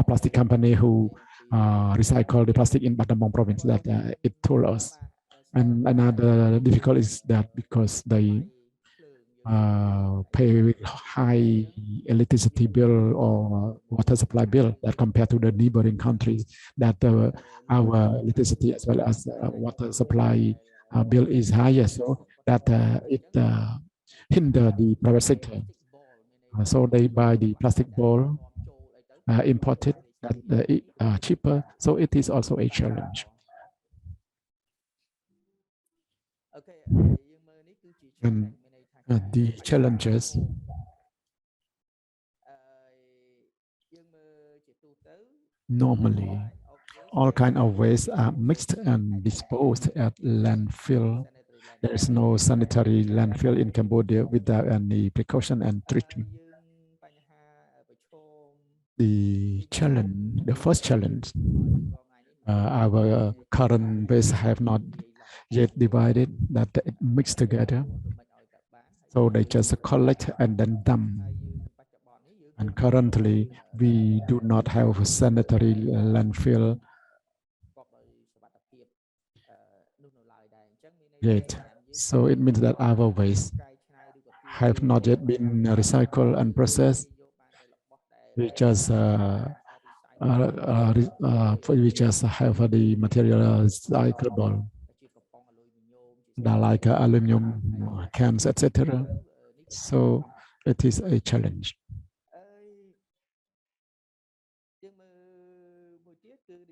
plastic company who recycle the plastic in Battambang province, that it told us. And another difficulty is that because they pay high electricity bill or water supply bill that compared to the neighboring countries, that our electricity as well as water supply bill is higher, so that it hinder the private sector. So they buy the plastic bowl imported that cheaper, so it is also a challenge. And the challenges normally all kind of waste are mixed and disposed at landfill. There is no sanitary landfill in Cambodia without any precaution and treatment. The challenge, the first challenge, our current waste have not yet divided, that it mixed together. So they just collect and then dump. And currently, we do not have a sanitary landfill yet. So it means that our waste have not yet been recycled and processed. We just we just have the material recyclable, like aluminum cans, etc. So it is a challenge.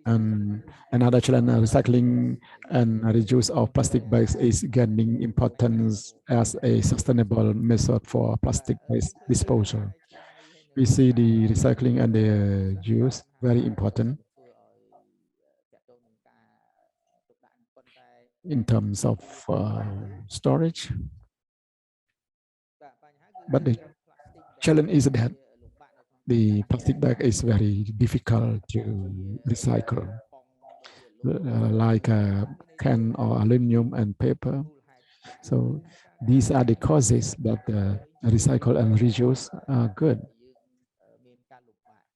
And another challenge, recycling and reuse of plastic bags is gaining importance as a sustainable method for plastic waste disposal. We see the recycling and the use very important in terms of storage. But the challenge is that the plastic bag is very difficult to recycle, like can or aluminum and paper. So these are the causes that recycle and reuse are good.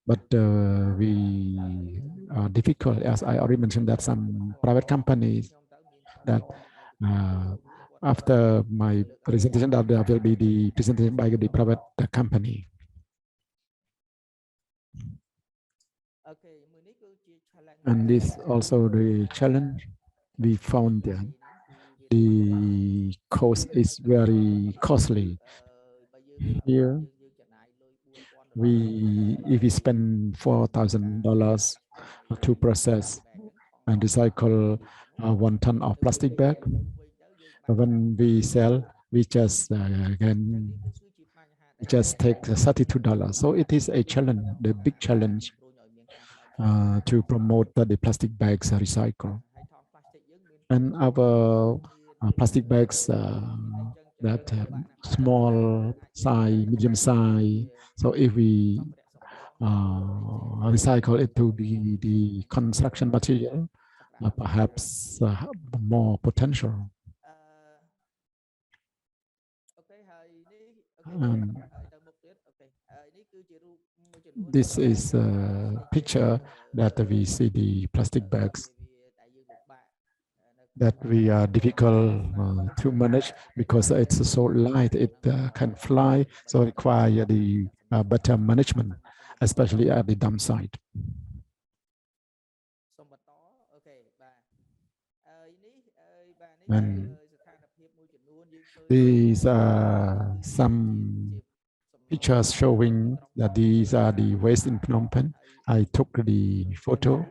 But we are difficult, as I already mentioned, that some private companies that after my presentation, that there will be the presentation by the private company. And this also the challenge. We found that the cost is very costly. Here, if we spend $4,000 to process and recycle 1 ton of plastic bag, when we sell, we just take $32. So it is a challenge, the big challenge to promote the plastic bags recycle. And our plastic bags that small size, medium size. So if we recycle it to be the construction material, perhaps more potential. This is a picture that we see the plastic bags that we are difficult to manage because it's so light, it can fly, so require the better management, especially at the dump site. And these are some pictures showing that these are the waste in Phnom Penh. I took the photo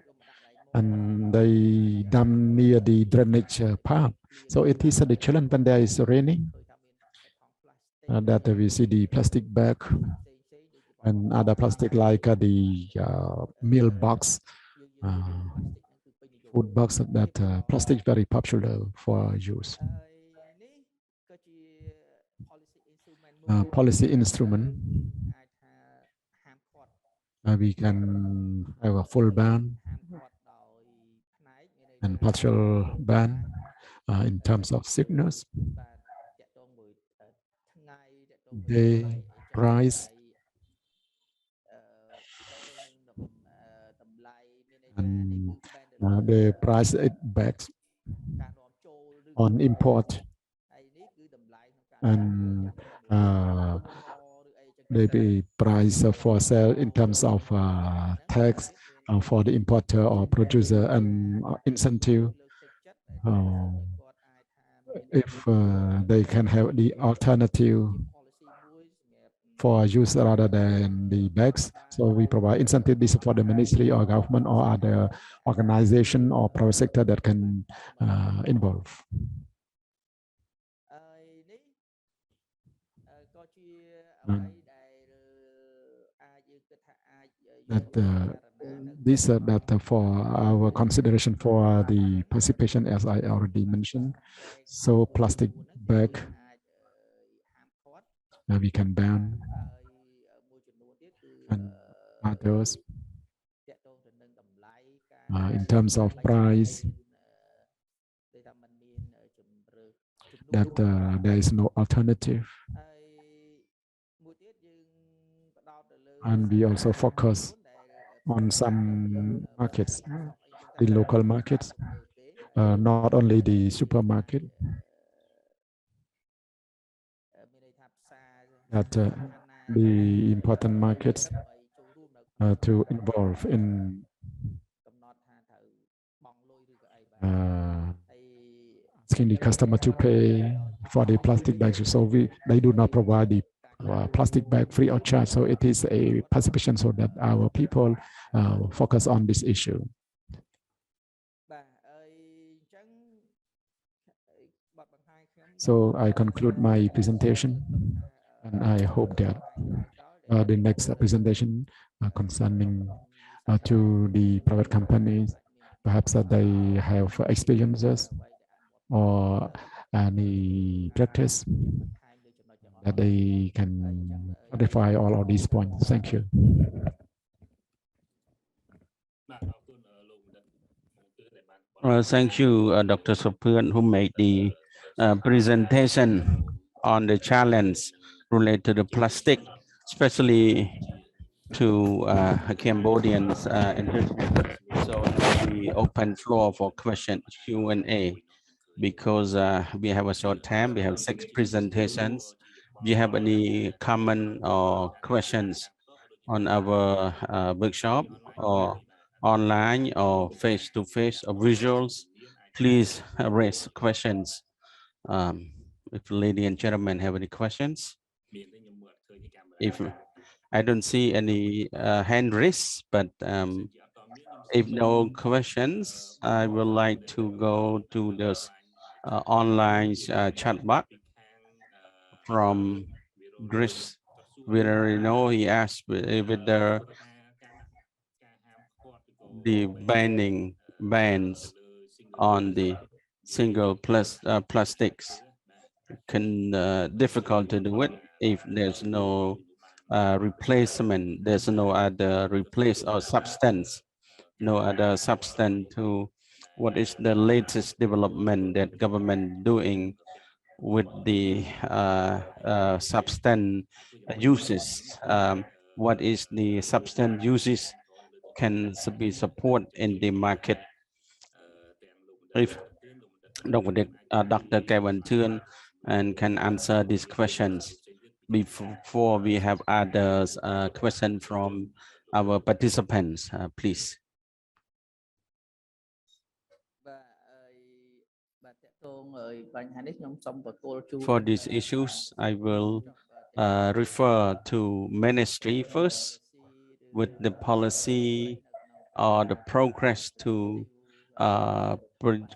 and they dump near the drainage part. So it is the challenge when there is raining that we see the plastic bag and other plastic like the meal box, food box, that plastic very popular for use. Policy instrument. We can have a full ban and partial ban in terms of sickness, day, price, and the price it backs on import, and the price for sale in terms of tax for the importer or producer, and incentive if they can have the alternative for use rather than the bags. So we provide incentive this for the ministry or government or other organization or private sector that can involve. That this data for our consideration for the participation, as I already mentioned. So plastic bag we can ban, and others in terms of price, that there is no alternative. And we also focus on some markets, the local markets, not only the supermarket, that the important markets to involve in asking the customer to pay for the plastic bags. So they do not provide the plastic bag free of charge. So it is a participation so that our people focus on this issue. So I conclude my presentation, and I hope that the next presentation concerning to the private companies, perhaps that they have experiences or any practice that they can clarify all of these points. Thank you. Thank you, Dr. Sopurn, who made the presentation on the challenge related to the plastic, especially to Cambodians. So we open floor for question Q&A because we have a short time. We have 6 presentations. Do you have any comment or questions on our workshop or online or face-to-face or visuals? Please raise questions. If ladies and gentlemen have any questions. If I don't see any hand raised, but if no questions, I would like to go to this online chat box from Chris Virarino. He asked whether the bans on the single plastics can difficult to do it if there's no replacement, there's no other replace or substance, no other substance to what is the latest development that government doing with the substance uses. What is the substance uses can be support in the market. If Dr. Kevin Thun and can answer these questions before we have others question from our participants, please. For these issues, I will refer to ministry first with the policy or the progress to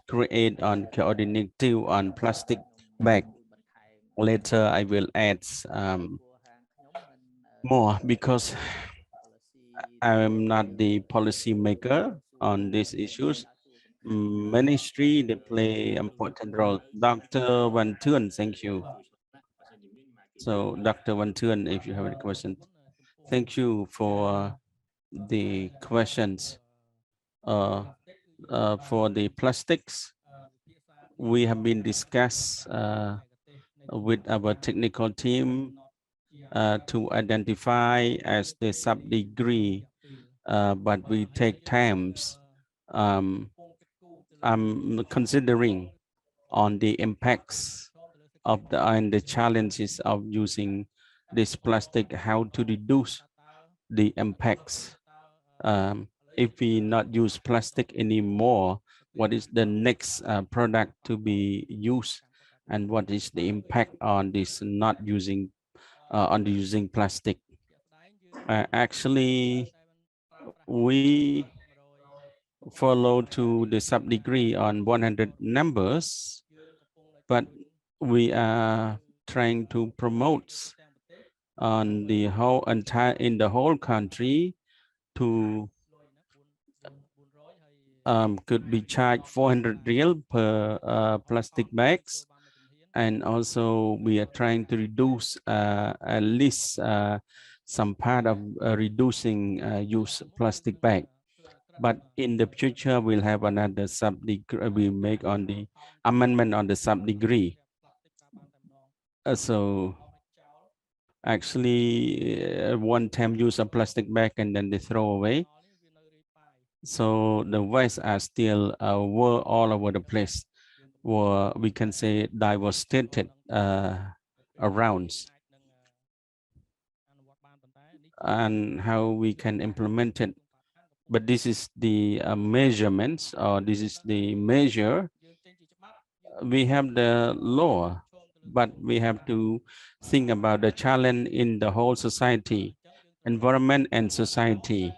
create on coordinative on plastic bag. Later, I will add more because I am not the policy maker on these issues. Ministry, they play important role. Dr. Van Thuan, thank you. So Dr. Van Thuan, if you have any questions. Thank you for the questions. For the plastics, we have been discussed with our technical team to identify as the sub-degree, but we take times. I'm considering on the impacts of the challenges of using this plastic, how to reduce the impacts. If we not use plastic anymore, what is the next product to be used, and what is the impact on this not using on using plastic? Actually, we follow to the sub-degree on 100 numbers, but we are trying to promote on the whole entire in the whole country to could be charged 400 real per plastic bags. And also we are trying to reduce at least some part of reducing use plastic bag. But in the future, we'll have another sub-degree, we make on the amendment on the sub-degree. So actually one time use a plastic bag and then they throw away. So the waste are still were all over the place, or we can say devastated around. And how we can implement it. But this is the measurements, or this is the measure. We have the law, but we have to think about the challenge in the whole society, environment and society.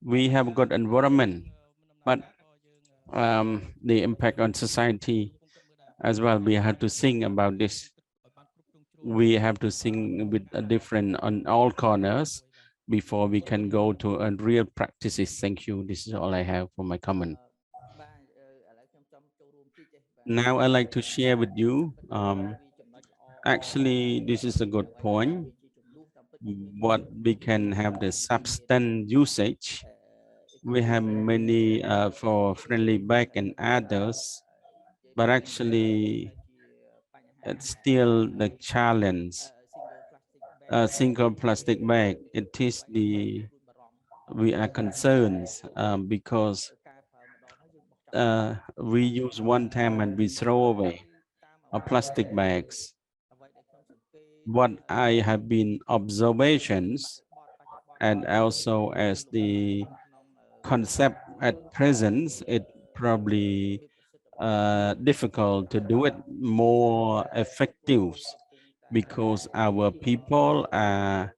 We have got environment, but the impact on society as well. We have to think about this. We have to think with a different on all corners before we can go to a real practices. Thank you. This is all I have for my comment. Now I'd like to share with you. Actually, this is a good point. What we can have the substance usage. We have many for friendly bag and others, but actually it's still the challenge. A single plastic bag, it is we are concerned because we use one time and we throw away plastic bags. What I have been observations, and also as the concept at present, it probably difficult to do it more effective because our people are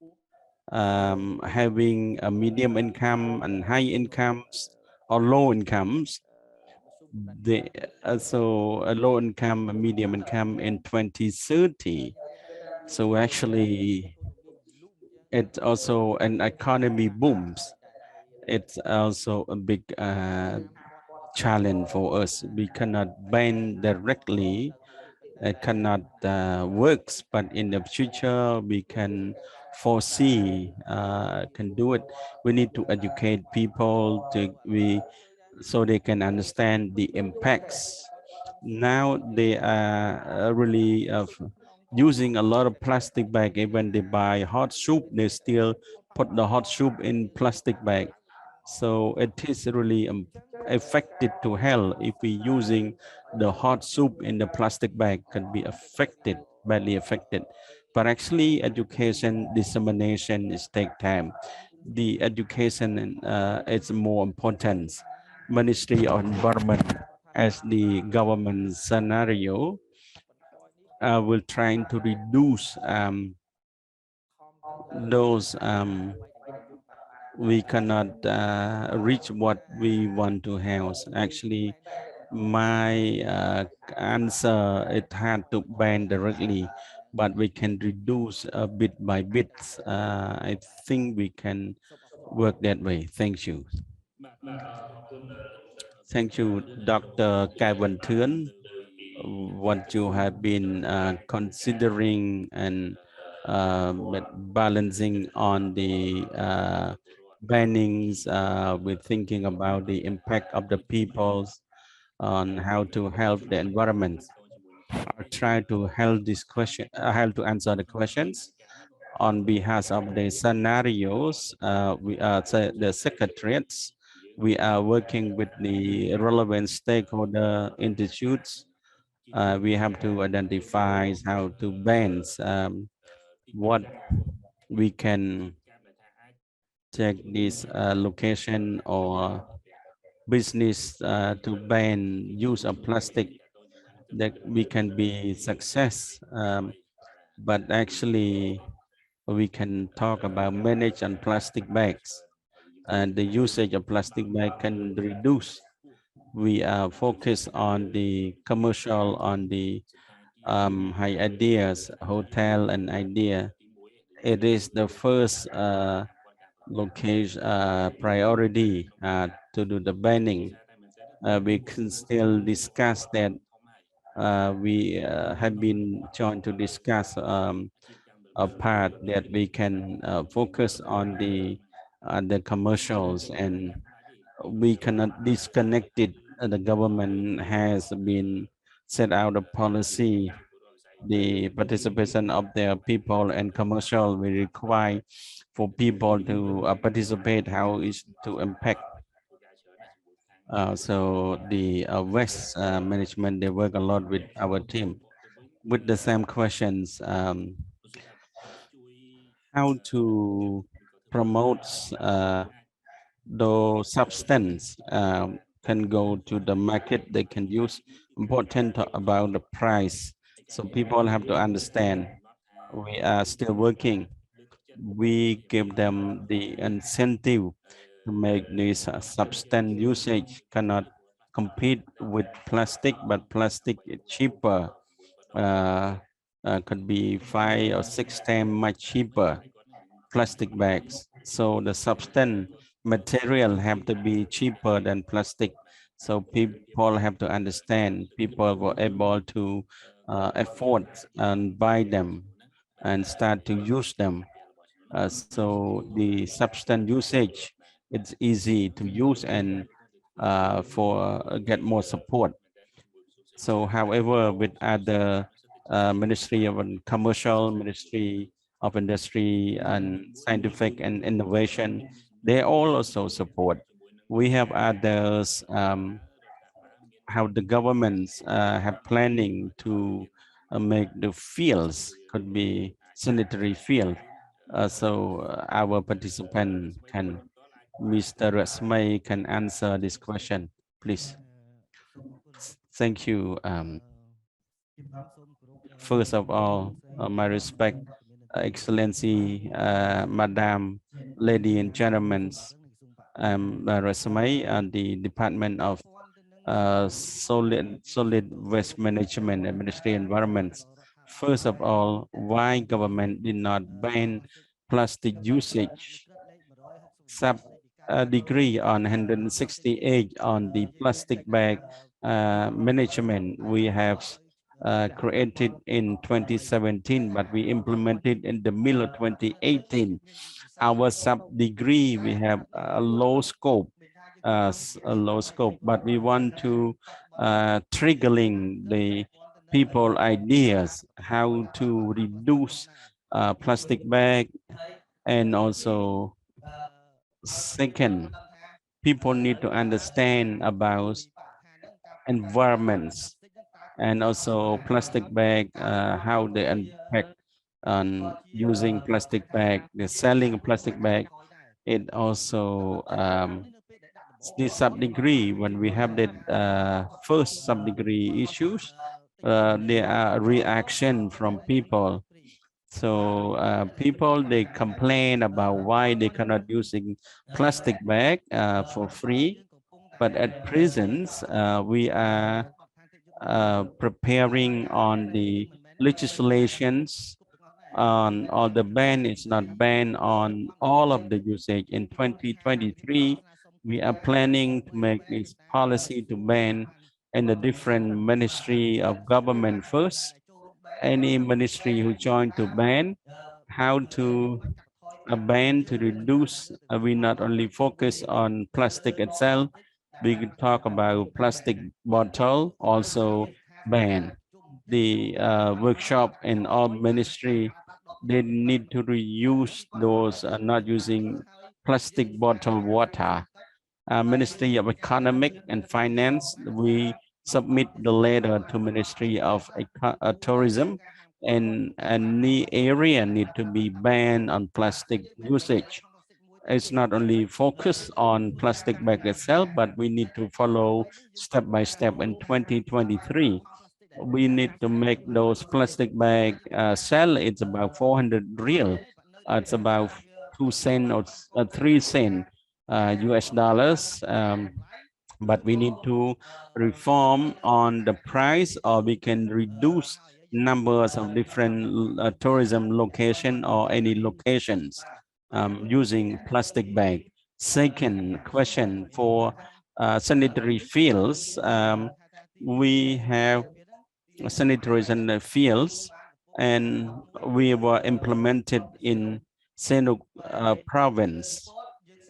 having a medium income and high incomes or low incomes. They also a low income, a medium income in 2030. So actually, it's also an economy booms. It's also a big challenge for us. We cannot ban directly. It cannot works, but in the future we can foresee, can do it. We need to educate people so they can understand the impacts. Now they are really using a lot of plastic bag. When they buy hot soup, they still put the hot soup in plastic bag. So it is really affected to hell if we using the hot soup in the plastic bag can be affected, badly affected. But actually education dissemination is take time. The education is more important. Ministry of Environment as the government scenario will trying to reduce those we cannot reach what we want to have. Actually, my answer, it had to ban directly, but we can reduce bit by bit. I think we can work that way. Thank you. Thank you, Dr. Kevin Thươn. What you have been considering and balancing on the bannings with thinking about the impact of the peoples on how to help the environment. I'll try to help this question, help to answer the questions on behalf of the scenarios. We are the secretariats. We are working with the relevant stakeholder institutes. We have to identify how to ban what we can take this location or business to ban use of plastic, that we can be success. But actually we can talk about manage on plastic bags, and the usage of plastic bag can reduce. We are focused on the commercial, on the high ideas, hotel and idea. It is the first location priority to do the banning. we can still discuss that. We have been trying to discuss a part that we can focus on the commercials, and we cannot disconnect it. The government has been set out a policy. The participation of their people and commercial will require for people to participate, how is to impact. So the West management, they work a lot with our team with the same questions. How to promote the substance can go to the market, they can use. Important about the price, so people have to understand. We are still working. We give them the incentive to make this substance usage cannot compete with plastic, but plastic is cheaper. Could be 5 or 6 times much cheaper plastic bags. So the substance material have to be cheaper than plastic. So people have to understand. People were able to afford and buy them and start to use them. So the substance usage, it's easy to use and for get more support. So however, with other Ministry of Commercial, Ministry of Industry and Scientific and Innovation, they all also support. We have others, how the governments have planning to make the fields, could be sanitary field. Our participant can, Mr. Rasmay can answer this question, please. Thank you. First of all, my respect, Excellency, Madam, Lady and Gentlemen, Rasmay and the Department of Solid Waste Management and Ministry Environment. First of all, why government did not ban plastic usage? Sub degree on 168 on the plastic bag management we have created in 2017, but we implemented in the middle of 2018. Our sub-degree, we have a low scope, but we want to triggering the people ideas how to reduce plastic bag, and also second, people need to understand about environments and also plastic bag, how they impact on using plastic bag, the selling plastic bag. It also this sub-degree, when we have the first sub-degree issues, there are reaction from people. So people, they complain about why they cannot using plastic bag for free. But at present, we are preparing on the legislations on all the ban. It's not banned on all of the usage. In 2023, we are planning to make this policy to ban in the different ministry of government first. Any ministry who join to ban, how to ban to reduce. We not only focus on plastic itself, we can talk about plastic bottle, also ban. The workshop in all ministry, they need to reuse those, not using plastic bottle water. Ministry of Economic and Finance, we submit the letter to Ministry of Tourism, and the area need to be banned on plastic usage. It's not only focused on plastic bag itself, but we need to follow step by step. In 2023, we need to make those plastic bag sell. It's about 400 real. It's about 2 cents or 3 cents US dollars. But we need to reform on the price, or we can reduce numbers of different tourism location or any locations using plastic bag. Second question, for sanitary fields. We have sanitary fields, and we were implemented in Senuk province.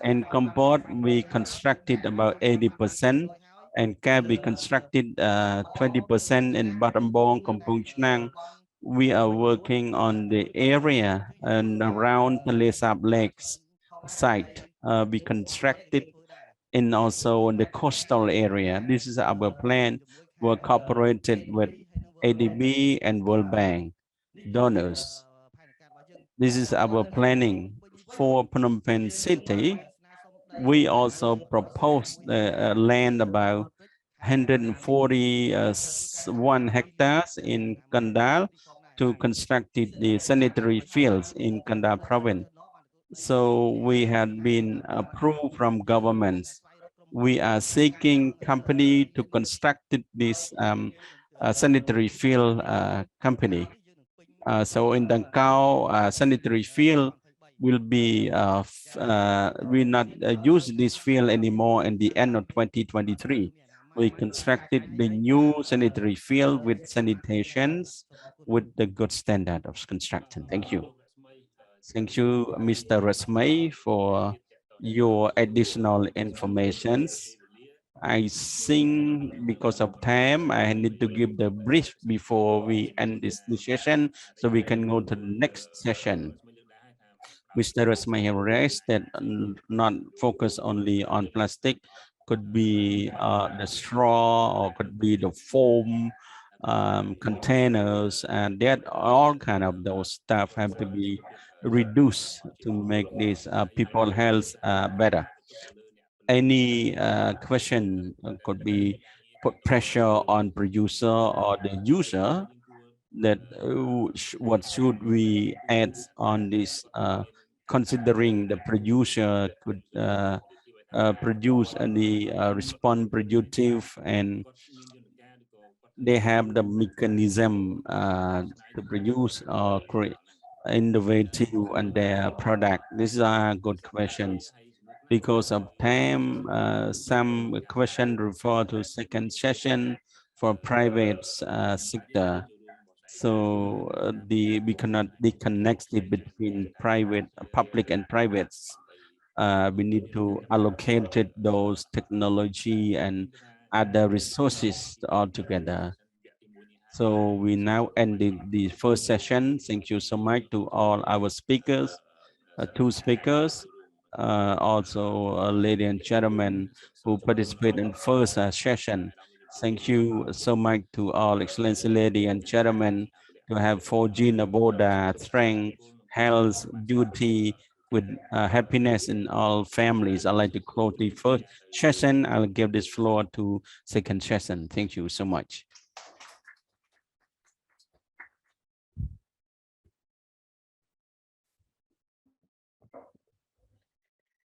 And Cambodia, we constructed about 80%, and we constructed 20% in Battambang, Kampong Chnang. We are working on the area and around Palesap Lakes site. We constructed and also in the coastal area. This is our plan. We're cooperated with ADB and World Bank donors. This is our planning for Phnom Penh City. We also proposed land about 141 hectares in Kandal to construct the sanitary fields in Kandal province. So we had been approved from governments. We are seeking company to construct this sanitary field company. So in Dangkao, sanitary field will be, we not use this field anymore in the end of 2023. We constructed the new sanitary field with sanitations with the good standard of construction. Thank you. Thank you, Mr. Rasmay, for your additional informations. I think because of time, I need to give the brief before we end this session, so we can go to the next session. Mr. Rasmay have raised that not focus only on plastic, could be the straw or could be the foam, containers, and that all kind of those stuff have to be reduced to make this people health better. Any question could be put pressure on producer or the user that what should we add on this, considering the producer could produce any respond productive, and they have the mechanism to produce or create innovative and their product. These are good questions. Because of time, some question refer to second session for private sector. So we cannot disconnect it between private, public and private. We need to allocate those technology and other resources altogether. So we now ended the first session. Thank you so much to all our speakers, two speakers, also ladies and gentlemen who participate in first session. Thank you so much to all excellency ladies and gentlemen to have 4G Naboda, strength, health, duty, with happiness in all families. I'd like to close the first session. I'll give this floor to second session. Thank you so much.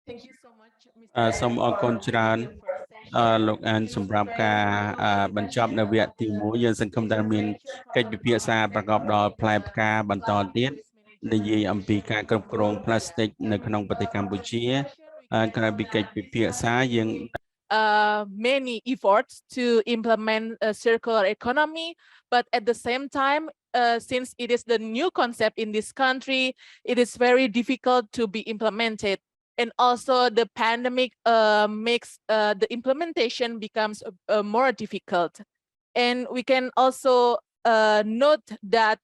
Thank you so much, Mr. សូមអរគុណច្រើនលោកអានសម្រាប់ការបញ្ចប់នៅវគ្គទី1 យើងសង្ឃឹមថាមានកិច្ចពិភាក្សាប្រកបដោយផ្លែផ្កាបន្តទៀតនិយាយអំពីការគ្រប់គ្រងផ្លាស្ទិកនៅក្នុងប្រទេសកម្ពុជាក្រៅពីកិច្ចពិភាក្សាយើង many efforts to implement a circular economy, but at the same time, since it is the new concept in this country, it is very difficult to be implemented. And also the pandemic makes the implementation becomes more difficult. And we can also note that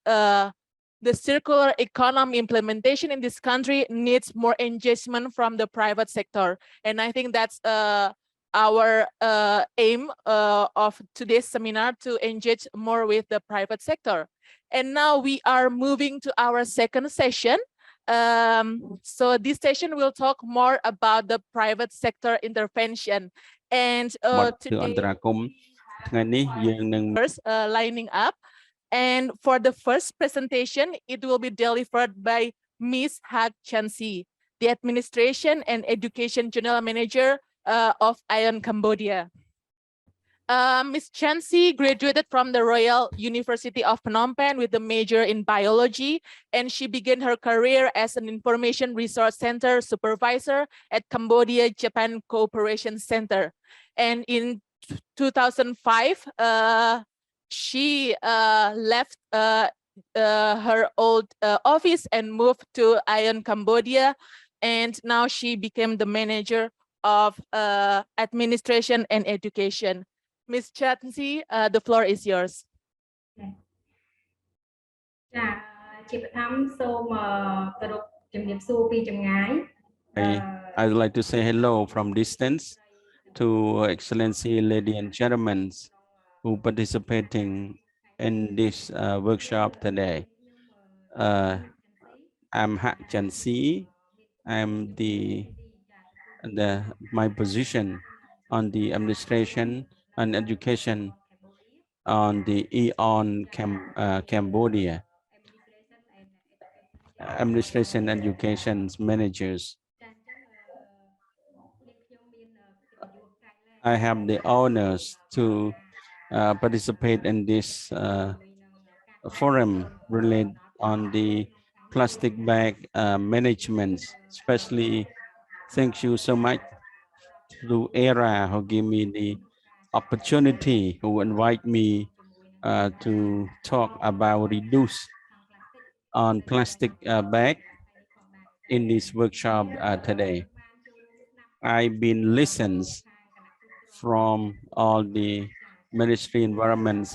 the circular economy implementation in this country needs more engagement from the private sector. And I think that's our aim of today's seminar, to engage more with the private sector. And now we are moving to our second session. So this session will talk more about the private sector intervention. And today, first lining up. And for the first presentation, it will be delivered by Ms. Hak Chansi, the Administration and Education General Manager of ION Cambodia. Ms. Chansi graduated from the Royal University of Phnom Penh with a major in biology, and she began her career as an Information Resource Center supervisor at Cambodia Japan Cooperation Center. And in 2005, she left her old office and moved to ION Cambodia, and now she became the manager of administration and education. Ms. Chatsi, the floor is yours. ចាជាបឋមសូមគោរពជំរាបសួរពីចម្ងាយ I would like to say hello from distance to Excellency, lady and gentlemen who participating in this workshop today. I'm Hak Chan Si. I'm my position on the administration and education on the EON Cambodia. Administration education managers. I have the honors to participate in this forum related on the plastic bag management. Especially, thank you so much to ERIA who give me the opportunity, who invite me to talk about reduce on plastic bag in this workshop today. I've been listens from all the ministry environments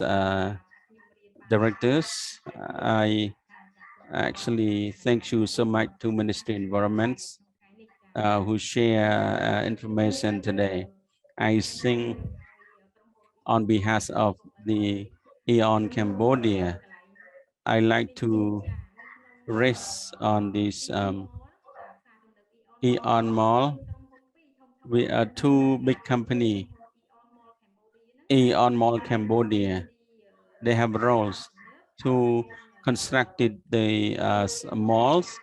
directors. I actually thank you so much to ministry environments who share information today. I think on behalf of the EON Cambodia, I like to raise on this EON Mall. We are two big company, EON Mall Cambodia. They have roles to constructed the malls.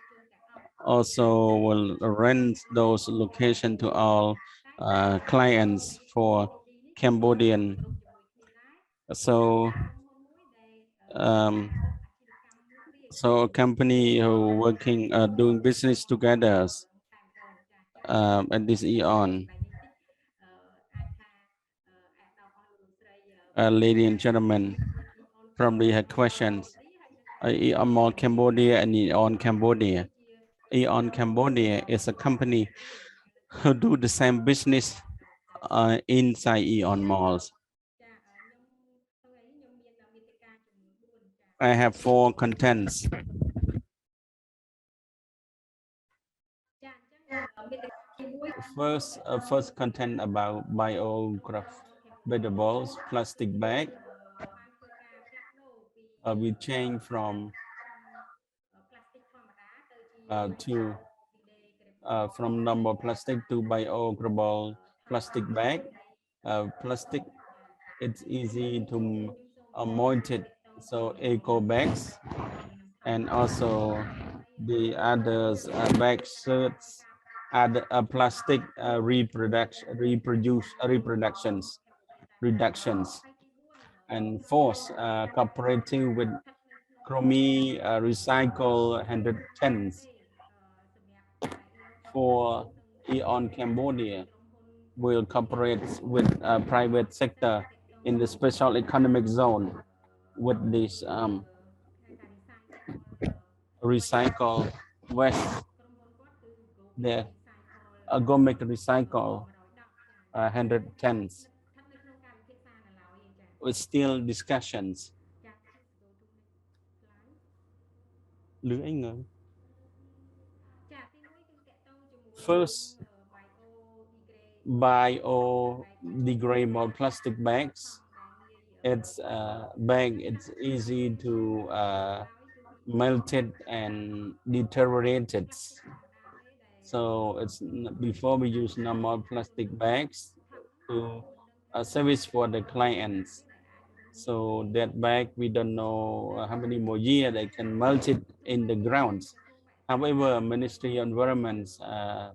Also will rent those locations to all clients for Cambodian. So a company who working doing business together at this EON. Ladies and gentlemen, probably have questions. EON Mall Cambodia and EON Cambodia. EON Cambodia is a company who do the same business inside EON malls. I have 4 contents. First content about biodegradable plastic bag. We change from normal plastic to biodegradable plastic bag. Plastic, it's easy to mold it, so eco bags, and also the others bag shirts, other plastic reductions, and fourth, cooperative with Chromie recycle 110 for EON Cambodia will cooperate with private sector in the special economic zone with this recycle waste. The Agomic recycle 110 with still discussions. First, biodegradable plastic bags. It's bag. It's easy to melt it and deteriorate it. So it's before we use normal plastic bags to service for the clients. So that bag, we don't know how many more years they can melt it in the grounds. However, Ministry of Environment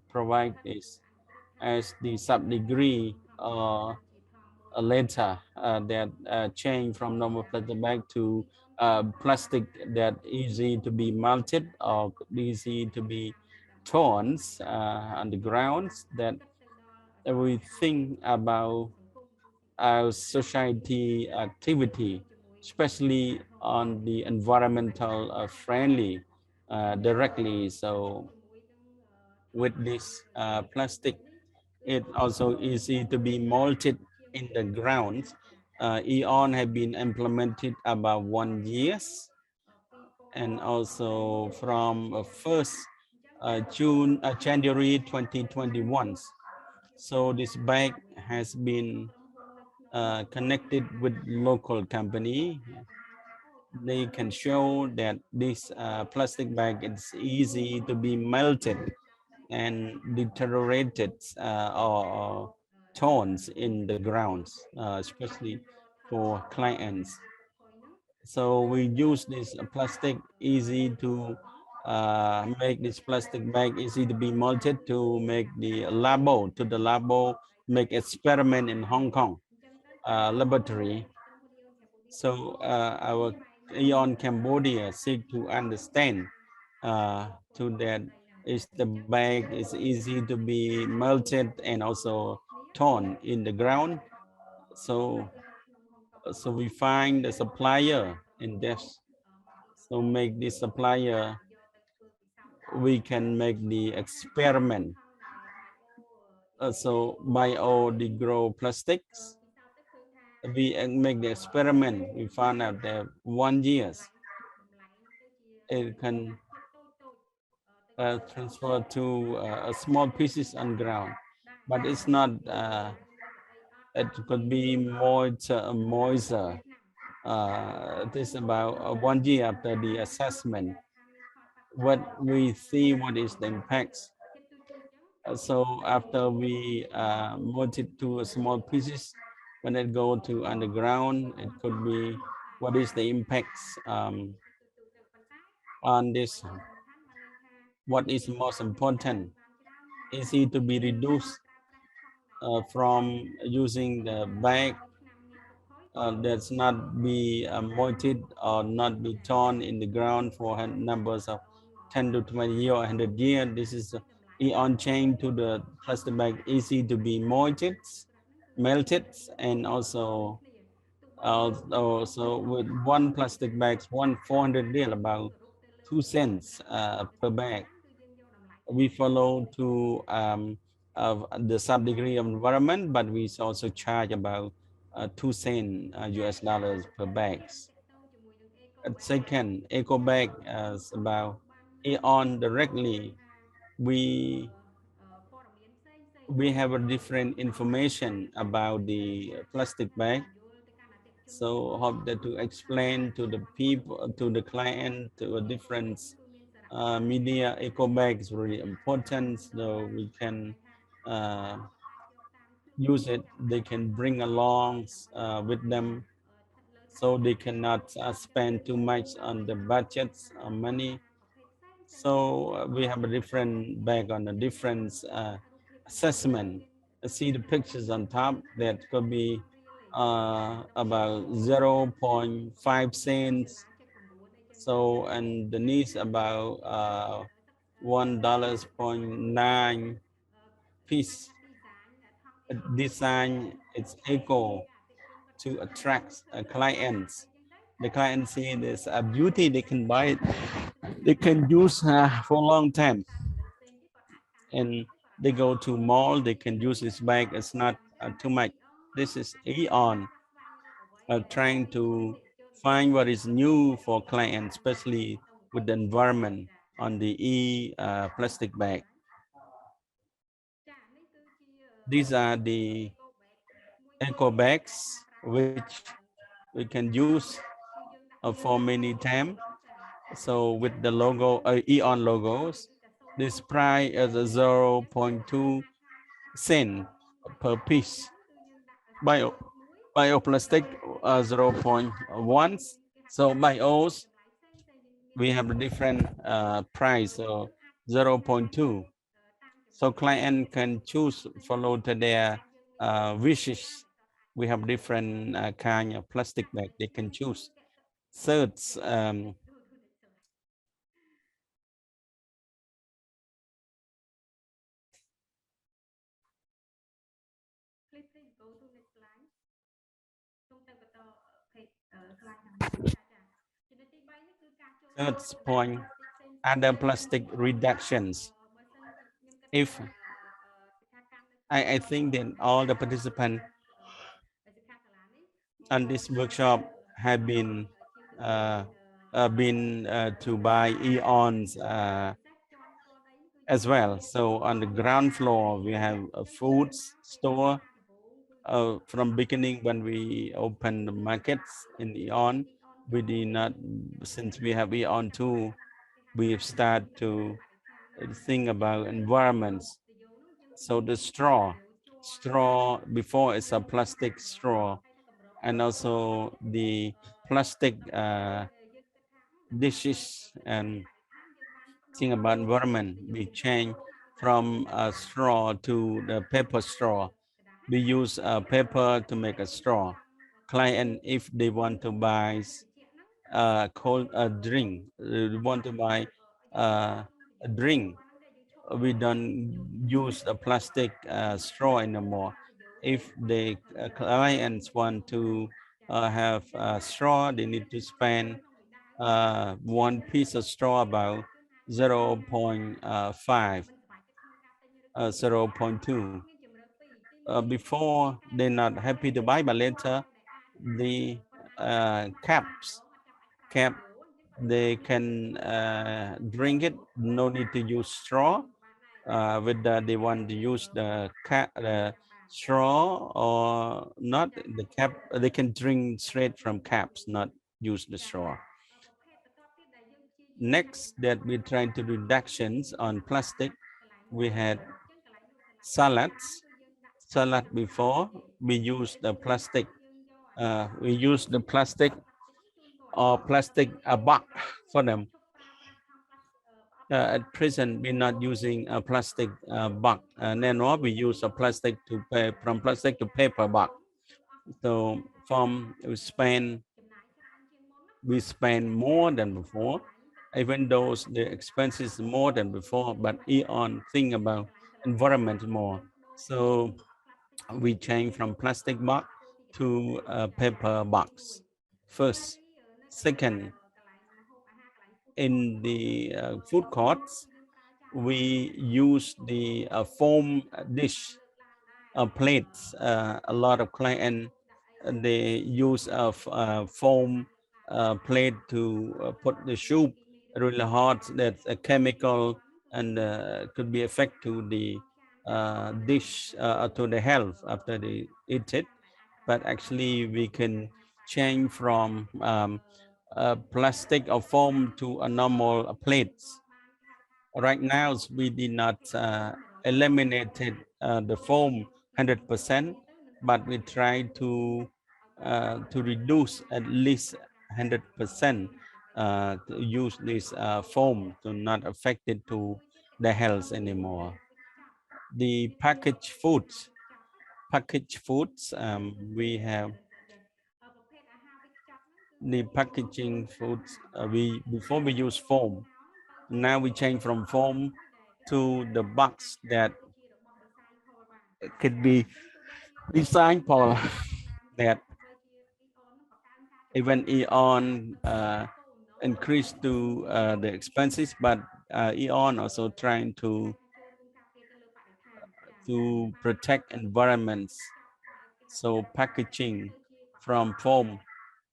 provide this as the sub-degree later that change from normal plastic bag to plastic that easy to be melted or easy to be torn on the grounds, that we think about our society activity, especially on the environmental friendly directly. So with this plastic, it also easy to be molted in the ground. EON have been implemented about 1 year, and also from January 2021. So this bag has been connected with local company. They can show that this plastic bag is easy to be melted and deteriorated or tones in the grounds, especially for clients. So we use this plastic easy to make this plastic bag easy to be melted to make the labo make experiment in Hong Kong laboratory. So our EON Cambodia seek to understand to that is the bag is easy to be melted and also torn in the ground. So we find the supplier in depth. So make this supplier, we can make the experiment. So biodegrade plastics. We make the experiment. We found out that 1 year it can transfer to small pieces on ground, but it's not. It could be moisture. This is about 1 year after the assessment. What we see, what is the impacts? So after we mold it to small pieces, when it go to underground, it could be what is the impacts on this. What is most important? Easy to be reduced from using the bag that's not be molded or not be torn in the ground for numbers of 10 to 20 years or 100 years. This is EON chain to the plastic bag, easy to be molded, melted, and also with one plastic bag, 400 real, about 2 cents per bag. We follow to the sub degree of environment, but we also charge about 2 cents US dollars per bags. Second, eco bag is about EON directly. We have a different information about the plastic bag. So hope that to explain to the people, to the client, to a different media. Eco bag is really important, so we can use it. They can bring along with them, so they cannot spend too much on the budgets or money. So we have a different bag on a different assessment. See the pictures on top, that could be about 0.5 cents. So and the needs about $1.9 piece. Design its eco to attract clients. The clients see this beauty, they can buy it, they can use for a long time. And they go to mall, they can use this bag. It's not too much. This is EON trying to find what is new for clients, especially with the environment on the plastic bag. These are the eco bags which we can use for many times. So with the logo, EON logos, this price is 0.2 cent per piece. Bioplastic 0.1. So bios, we have a different price, so 0.2. So client can choose, follow to their wishes. We have different kind of plastic bag they can choose. Third, Third point, other plastic reductions. If I think that all the participants on this workshop have been to buy eons as well. So on the ground floor, we have a food store. From beginning when we opened the markets in Eon, we did not, since we have Eon 2, we've started to think about environments. So the straw before it's a plastic straw, and also the plastic dishes, and think about environment. We change from a straw to the paper straw. We use paper to make a straw. Client, if they want to buy cold drink, want to buy a drink, we don't use a plastic straw anymore. If the clients want to have a straw, they need to spend one piece of straw about 0.5, 0.2. Before they're not happy to buy, but later the cap they can drink it, no need to use straw. Whether they want to use the straw or not, the cap, they can drink straight from caps, not use the straw. Next, that we're trying to reductions on plastic, we had salads. Salad before we use the plastic, or plastic box for them. At present, we're not using a plastic box. Now we use a plastic from plastic to paper box. So we spend more than before, even though the expense is more than before, but Eon think about environment more. So we change from plastic box to a paper box first. Second, in the food courts, we use the foam dish plates. A lot of clients, they use a foam plate to put the soup really hot. That's a chemical, and could be effect to the dish, to the health after they eat it. But actually we can change from plastic or foam to a normal plates. Right now we did not eliminate the foam 100%, but we try to reduce at least 100% to use this foam to not affect it to the health anymore. The packaged foods, we have the packaging foods. Before we use foam, now we change from foam to the box that could be designed for that. Even Eon increase to the expenses, but Eon also trying to protect environments. So packaging from foam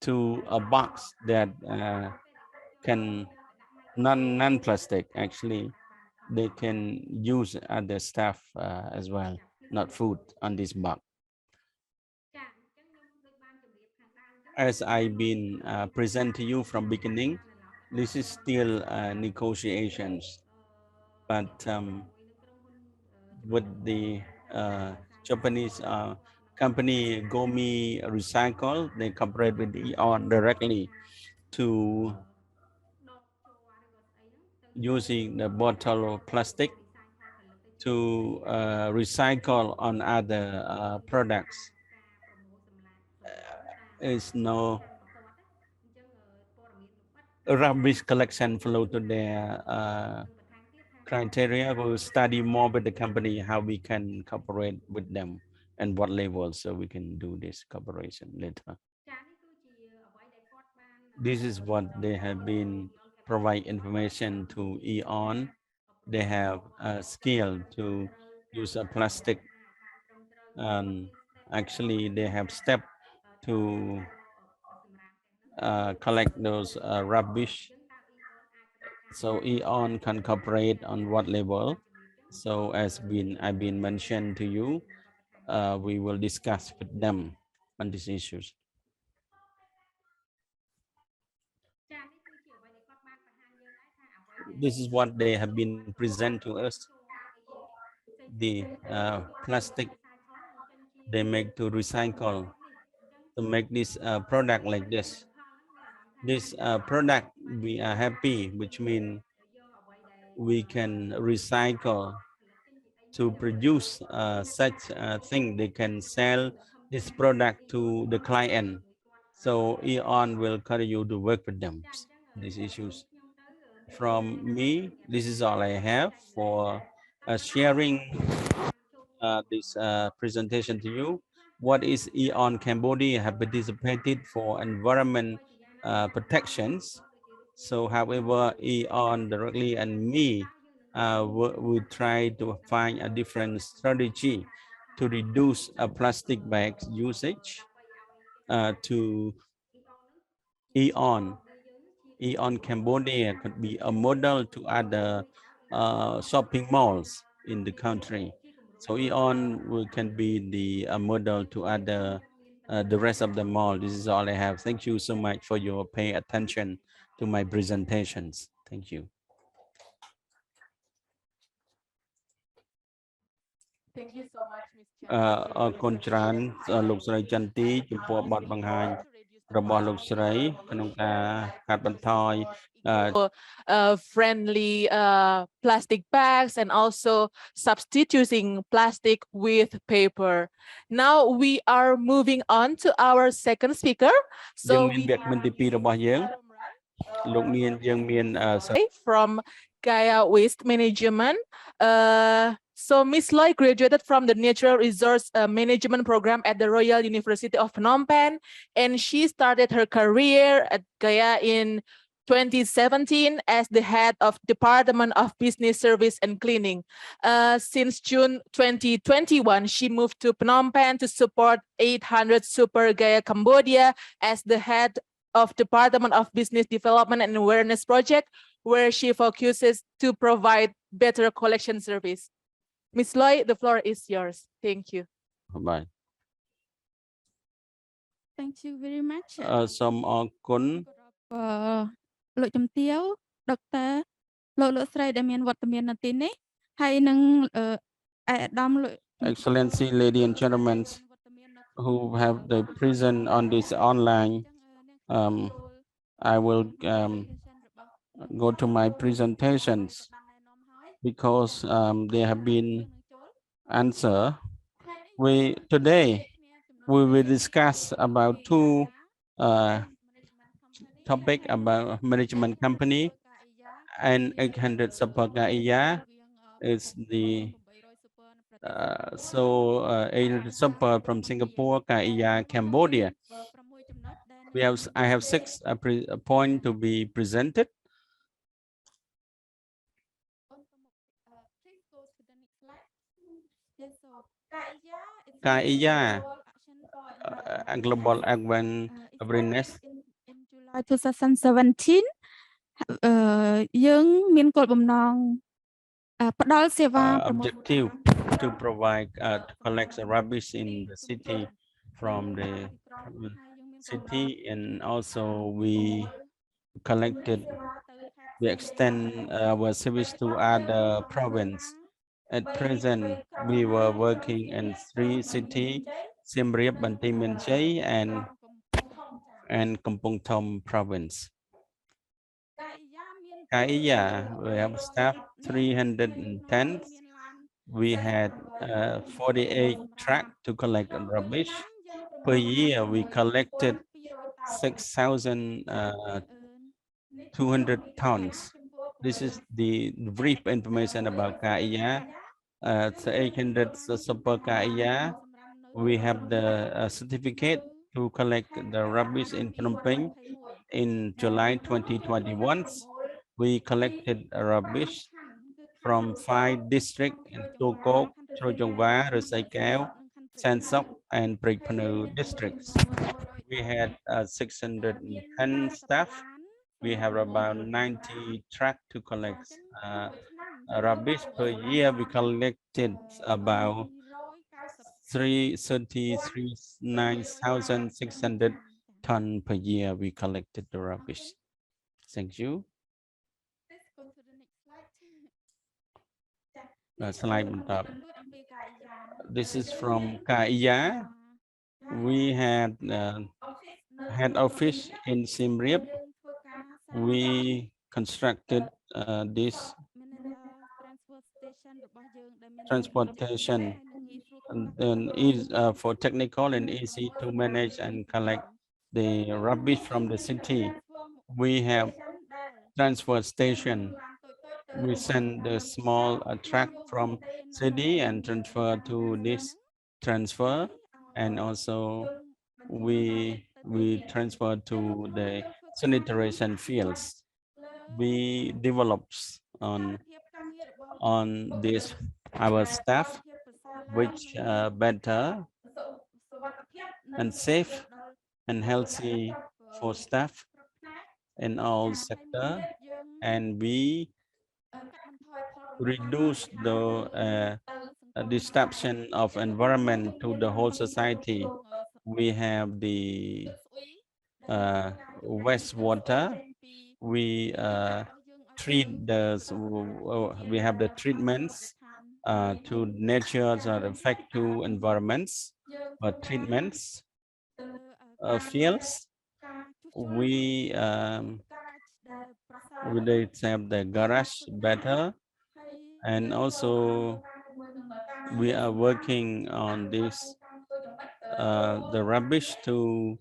to a box that can non-plastic, actually they can use other stuff as well, not food on this box. As I've been present to you from beginning, this is still negotiations, but with the Japanese company Gomi Recycle, they cooperate with Eon directly to using the bottle of plastic to recycle on other products. Is no rubbish collection flow to their criteria. We'll study more with the company how we can cooperate with them and what level, so we can do this cooperation later. This is what they have been provide information to EON. They have a skill to use a plastic, and actually they have stepped to collect those rubbish. So EON can cooperate on what level? So as I've been mentioned to you, we will discuss with them on these issues. This is what they have been present to us. The plastic they make to recycle to make this product like this. This product we are happy, which means we can recycle to produce such a thing. They can sell this product to the client. So EON will continue to work with them these issues. From me, this is all I have for sharing this presentation to you. What is EON Cambodia have participated for environment protections. So however, EON directly and me we try to find a different strategy to reduce plastic bags usage to EON. EON Cambodia could be a model to other shopping malls in the country. So EON can be the model to other the rest of the mall. This is all I have. Thank you so much for your paying attention to my presentations. Thank you. Thank you so much, Ms. អរគុណច្រើនលោកស្រីចន្ទទីចំពោះបទបង្ហាញរបស់លោកស្រីក្នុងការកាត់បន្ថយ friendly plastic bags and also substituting plastic with paper. Now we are moving on to our second speaker. So យើងមានវគ្គទី2របស់យើងលោកមានយើងមាន from Gaia Waste Management. So Ms. Loy graduated from the Natural Resource Management program at the Royal University of Phnom Penh, and she started her career at Gaia in 2017 as the head of Department of Business Service and Cleaning. Since June 2021, she moved to Phnom Penh to support 800 Super Gaia Cambodia as the head of Department of Business Development and Awareness Project, where she focuses to provide better collection service. Ms. Loy, the floor is yours. Thank you. Bye. Thank you very much. សូមអរគុណ លោកជំទាវ Dr. លោកស្រីដែលមានវត្តមាននៅទីនេះហើយនឹងអាដាមលោក Excellency, ladies and gentlemen who have the present on this online, I will go to my presentations because they have been answered. Today we will discuss about two topic about management company and 800 Super Gaia is the 800 Super from Singapore, Gaia, Cambodia. I have 6 points to be presented. Gaia, global awareness. In July 2017 យើងមានគោលបំណងផ្ដល់សេវា objective to provide to collect the rubbish in the city from the city, and also we extend our service to other province. At present, we were working in 3 cities, Siem Reap, Banteay Meanchey, and Kampong Thom province. Gaia, we have staff 310. We had 48 trucks to collect rubbish. Per year, we collected 6,200 tons. This is the brief information about Gaia. 800 Super Gaia. We have the certificate to collect the rubbish in Phnom Penh in July 2021. we collected rubbish from 5 districts in Tukok, Trojongwa, Resai Keo, Sansok, and Prikpanu districts. We had 610 staff. We have about 90 trucks to collect rubbish. Per year, we collected about 39,600 tons per year. We collected the rubbish. Thank you. Please go to the next slide. Slide on top. This is from KIA. We had head office in Siem Reap. We constructed this transportation and is for technical and easy to manage and collect the rubbish from the city. We have transfer station. We send the small truck from city and transfer to this transfer, and also we transfer to the sanitation fields. We developed on this our staff, which better and safe and healthy for staff in all sector, and we reduce the disruption of environment to the whole society. We have the wastewater. We treat we have the treatments to nature or affect to environments, treatments fields. We they have the garage better, and also we are working on this the rubbish to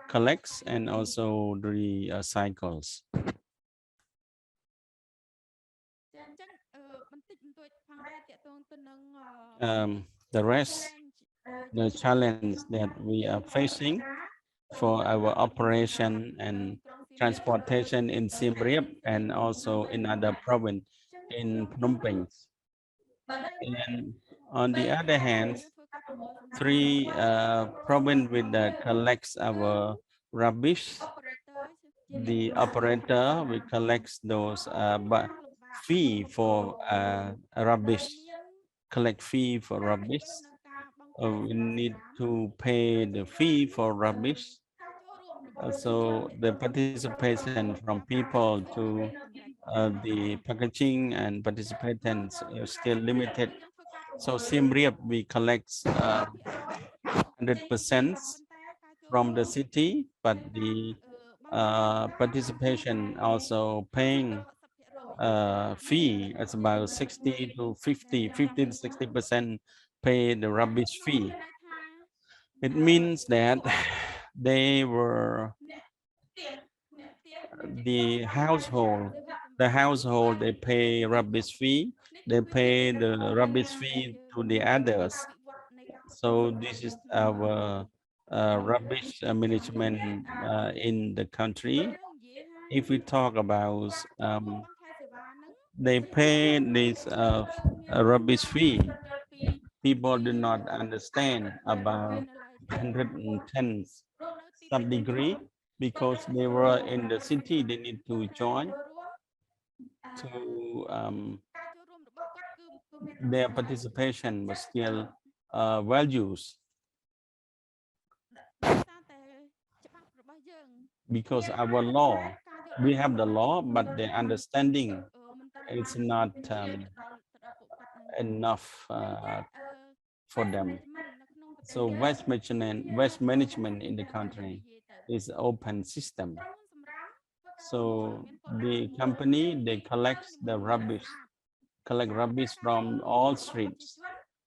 collect and also recycles. The rest, the challenge that we are facing for our operation and transportation in Siem Reap and also in other province in Phnom Penh. And on the other hand, 3 province with collects our rubbish. The operator will collect those fee for rubbish, collect fee for rubbish. We need to pay the fee for rubbish. So the participation from people to the packaging and participants is still limited. So Siem Reap, we collect 100% from the city, but the participation also paying fee. It's about 60 to 50, 15 to 60% pay the rubbish fee. It means that they were the household they pay rubbish fee, they pay the rubbish fee to the others. So this is our rubbish management in the country. If we talk about they pay this rubbish fee, people do not understand about 110 some degree, because they were in the city, they need to join to their participation was still well used, because our law, we have the law, but the understanding is not enough for them. So waste management in the country is open system. So the company, they collect rubbish from all streets,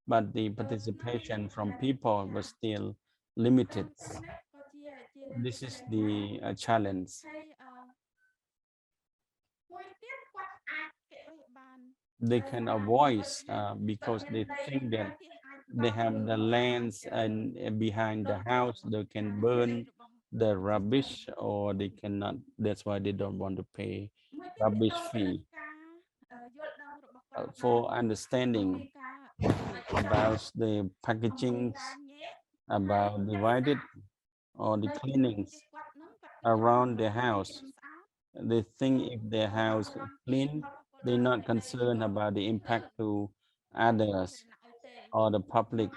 but the participation from people was still limited. This is the challenge. They can avoid because they think that they have the lands and behind the house, they can burn the rubbish, or they cannot. That's why they don't want to pay rubbish free. For understanding about the packaging, about divided or the cleanings around the house. They think if their house is clean, they're not concerned about the impact to others or the public.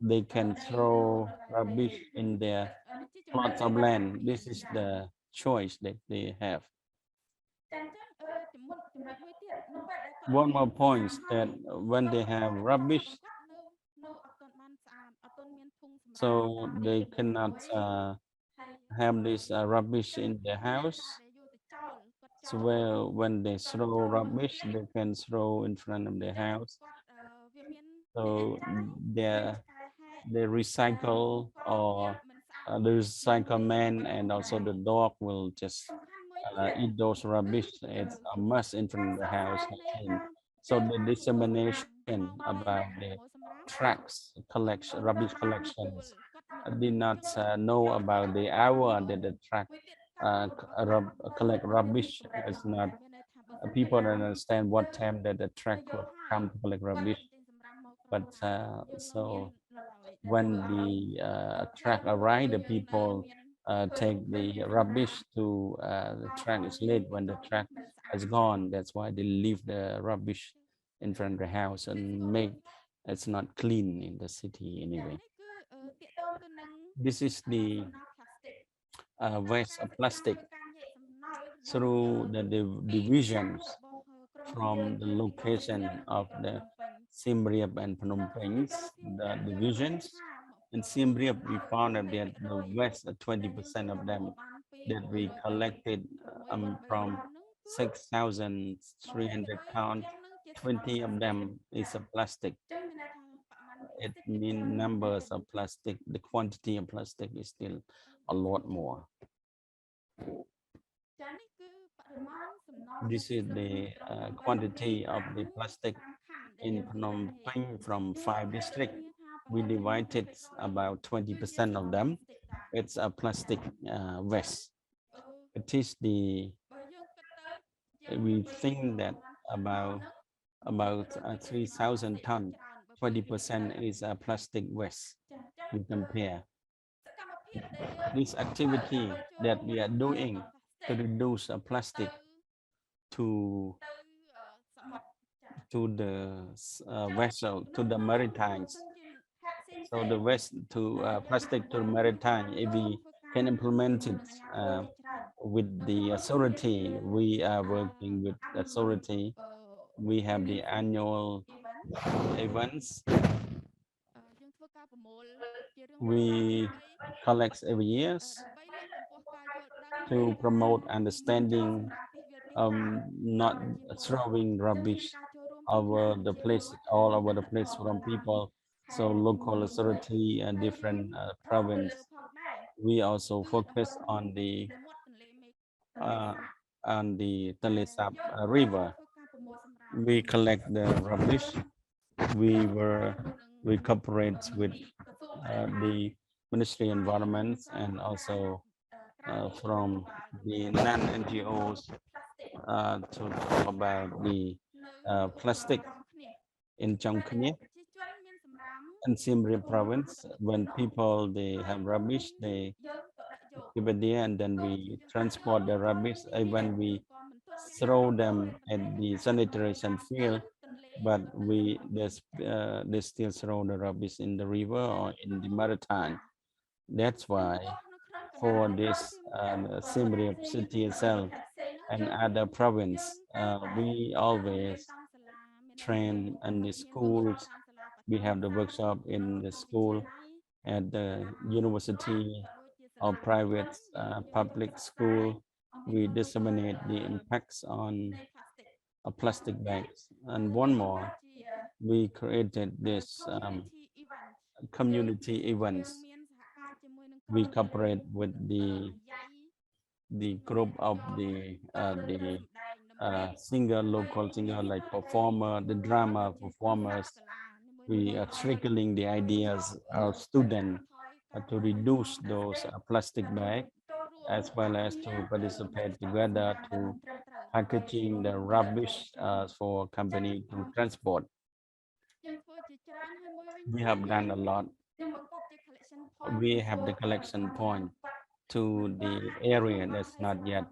They can throw rubbish in their plots of land. This is the choice that they have. One more point is that when they have rubbish, so they cannot have this rubbish in their house. So when they throw rubbish, they can throw in front of their house. So they recycle, or the recycle man and also the dog will just eat those rubbish. It's a must in front of the house. So the dissemination about the tracks collection, rubbish collections, did not know about the hour that the truck collect rubbish. It's not people don't understand what time that the truck will come to collect rubbish. But so when the truck arrive, the people take the rubbish to the truck is late. When the truck is gone, that's why they leave the rubbish in front of the house and make it's not clean in the city anyway. This is the waste of plastic through the divisions from the location of the Siem Reap and Phnom Penh, the divisions. In Siem Reap, we found that the waste, 20% of them that we collected from 6,300 pounds, 20 of them is a plastic. It means numbers of plastic. The quantity of plastic is still a lot more. This is the quantity of the plastic in Phnom Penh from 5 districts. We divided about 20% of them. It's a plastic waste. It is we think that about 3,000 tons, 20% is a plastic waste. We compare. This activity that we are doing to reduce plastic to the vessel, to the maritimes. So the waste to plastic to maritime, if we can implement it with the authority, we are working with authority. We have the annual events. We collect every year to promote understanding, not throwing rubbish over the place, all over the place from people. So local authority and different province. We also focus on the Talesap River. We collect the rubbish. We cooperate with the Ministry of Environment and also from the non-NGOs to talk about the plastic in Chongkne and Siem Reap province. When people they have rubbish, they give it there, and then we transport the rubbish. When we throw them at the sanitation field, but they still throw the rubbish in the river or in the maritime. That's why for this Siem Reap city itself and other province, we always train in the schools. We have the workshop in the school, at the university or private public school. We disseminate the impacts on plastic bags. And one more, we created this community events. We cooperate with the group of the singer, local singer, like performer, the drama performers. We are trickling the ideas of students to reduce those plastic bags as well as to participate together to packaging the rubbish for company to transport. We have done a lot. We have the collection point to the area that's not yet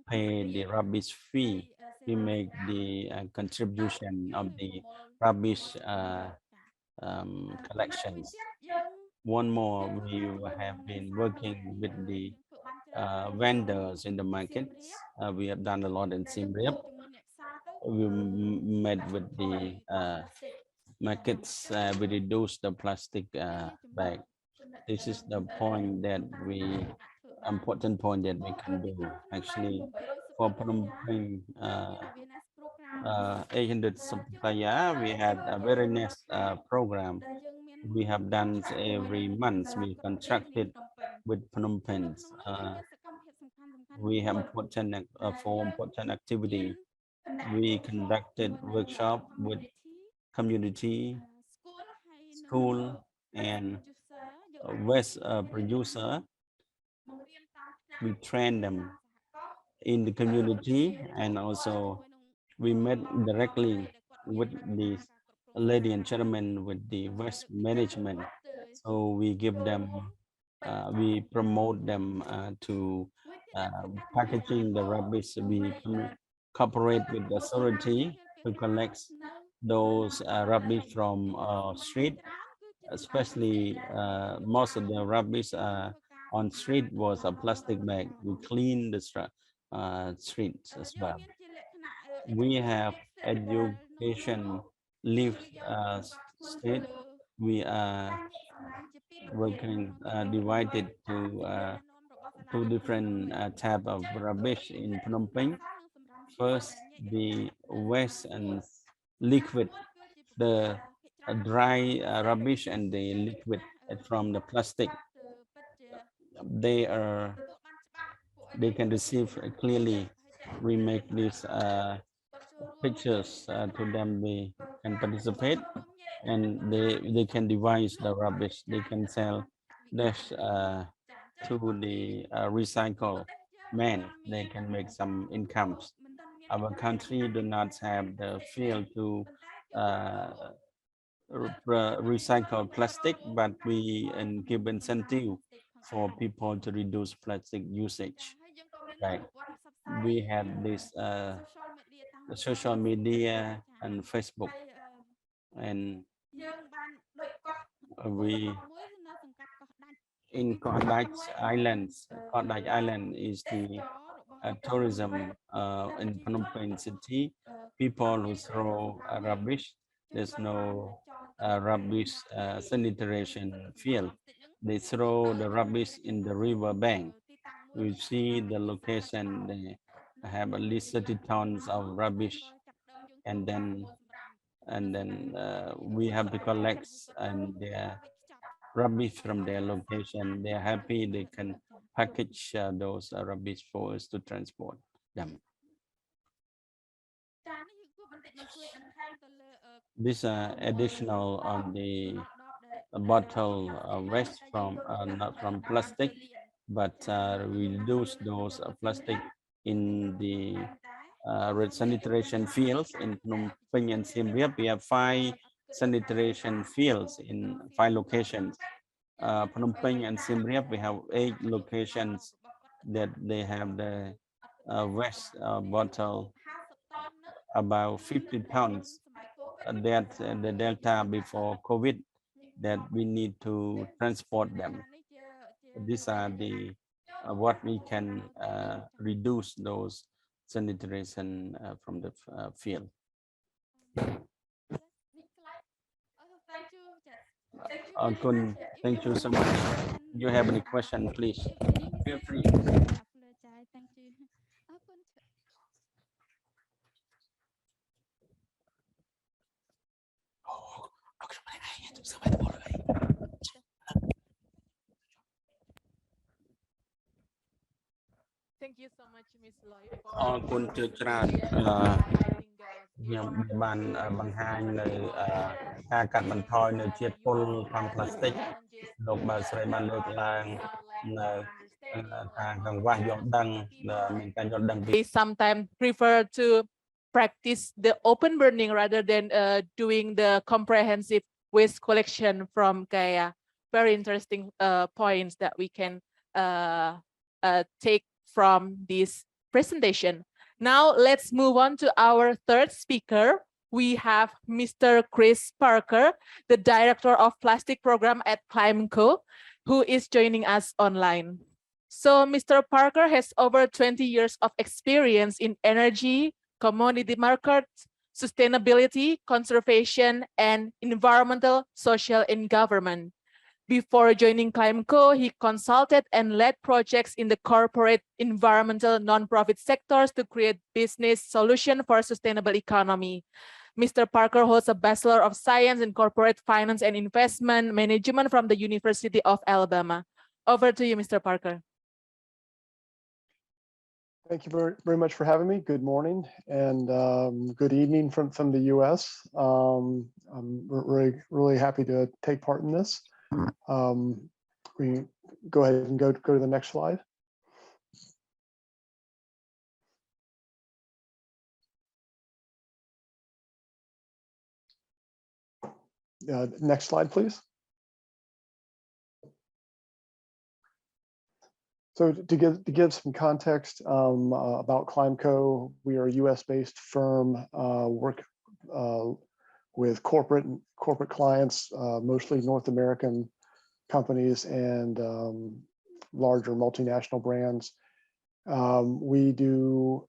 pay the rubbish fee. We make the contribution of the rubbish collections. One more, we have been working with the vendors in the markets. We have done a lot in Siem Reap. We met with the markets. We reduce the plastic bag. This is the point that important point that we can do. Actually, for Phnom Penh 800 supplier, we had a very nice program. We have done every month. We contracted with Phnom Penh. We have important for important activity. We conducted workshop with community, school, and waste producer. We train them in the community, and also we met directly with the lady and gentlemen with the waste management. So we give them, we promote them to packaging the rubbish. We cooperate with the authority to collect those rubbish from street, especially most of the rubbish on street was a plastic bag. We clean the streets as well. We have education live state. We are working divided to two different type of rubbish in Phnom Penh. First, the waste and liquid, the dry rubbish and the liquid from the plastic. They can receive clearly. We make these pictures to them. They can participate, and they can devise the rubbish. They can sell this to the recycle man. They can make some incomes. Our country do not have the field to recycle plastic, but we give incentive for people to reduce plastic usage. Right. We have this social media and Facebook, and we in co-organised islands. Co-organised island is the tourism in Phnom Penh city. People who throw rubbish. There's no rubbish sanitation field. They throw the rubbish in the river bank. We see the location. They have at least 30 tons of rubbish, and then we have to collect and their rubbish from their location. They are happy. They can package those rubbish for us to transport them. This additional on the bottle waste from not from plastic, but we reduce those plastic in the sanitation fields in Phnom Penh and Siem Reap. We have 5 sanitation fields in 5 locations. Phnom Penh and Siem Reap, we have 8 locations that they have the waste bottle about 50 pounds. That the Delta before COVID, that we need to transport them. These are the what we can reduce those sanitation from the field. Thank you so much. You have any question, please feel free. Thank you so much, Miss Lloyd. អរគុណច្រើនខ្ញុំបានបង្ហាញនៅការកាត់បន្ថយនៅជាតិពុលថង់ប្លាស្ទិកលោកបើស្រីបានលើកឡើងនៅ They sometimes prefer to practice the open burning rather than doing the comprehensive waste collection from Gaia. Very interesting points that we can take from this presentation. Now let's move on to our third speaker. We have Mr. Chris Parker, the Director of Plastic Program at ClimeCo, who is joining us online. So Mr. Parker has over 20 years of experience in energy, commodity markets, sustainability, conservation, and environmental, social, and government. Before joining ClimeCo, he consulted and led projects in the corporate, environmental, nonprofit sectors to create business solutions for a sustainable economy. Mr. Parker holds a Bachelor of Science in Corporate Finance and Investment Management from the University of Alabama. Over to you, Mr. Parker. Thank you very much for having me. Good morning and good evening from the US. I'm really happy to take part in this. We go ahead and go to the next slide. Next slide, please. So to give some context about ClimeCo, we are a US-based firm, work with corporate clients, mostly North American companies and larger multinational brands. We do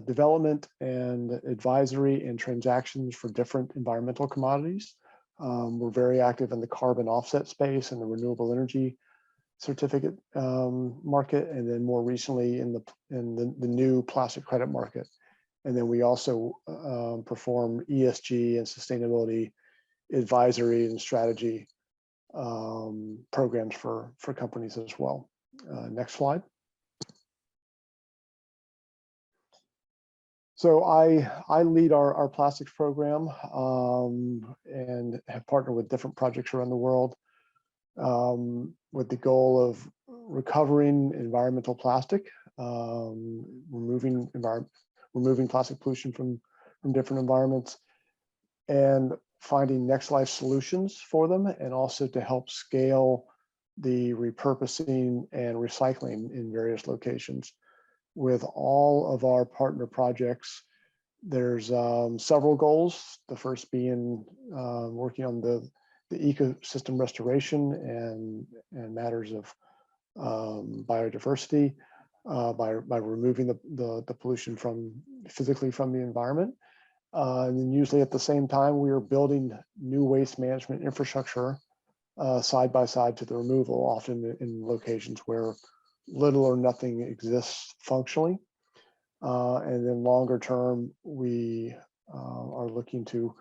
development and advisory and transactions for different environmental commodities. We're very active in the carbon offset space and the renewable energy certificate market, and then more recently in the new plastic credit market. And then we also perform ESG and sustainability advisory and strategy programs for companies as well. Next slide. So I lead our plastics program and have partnered with different projects around the world with the goal of recovering environmental plastic, removing plastic pollution from different environments, and finding next life solutions for them, and also to help scale the repurposing and recycling in various locations. With all of our partner projects, there's several goals. The first being working on the ecosystem restoration and matters of biodiversity by removing the pollution physically from the environment. And then usually at the same time, we are building new waste management infrastructure side by side to the removal, often in locations where little or nothing exists functionally. And then longer term, we are looking to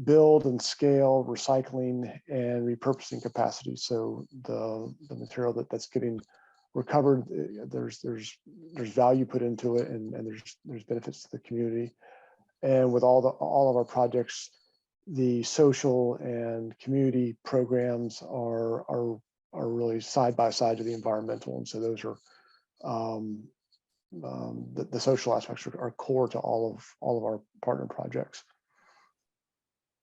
build and scale recycling and repurposing capacity. So the material that's getting recovered, there's value put into it, and there's benefits to the community. And with all of our projects, the social and community programs are really side by side to the environmental, and so those are the social aspects are core to all of our partner projects.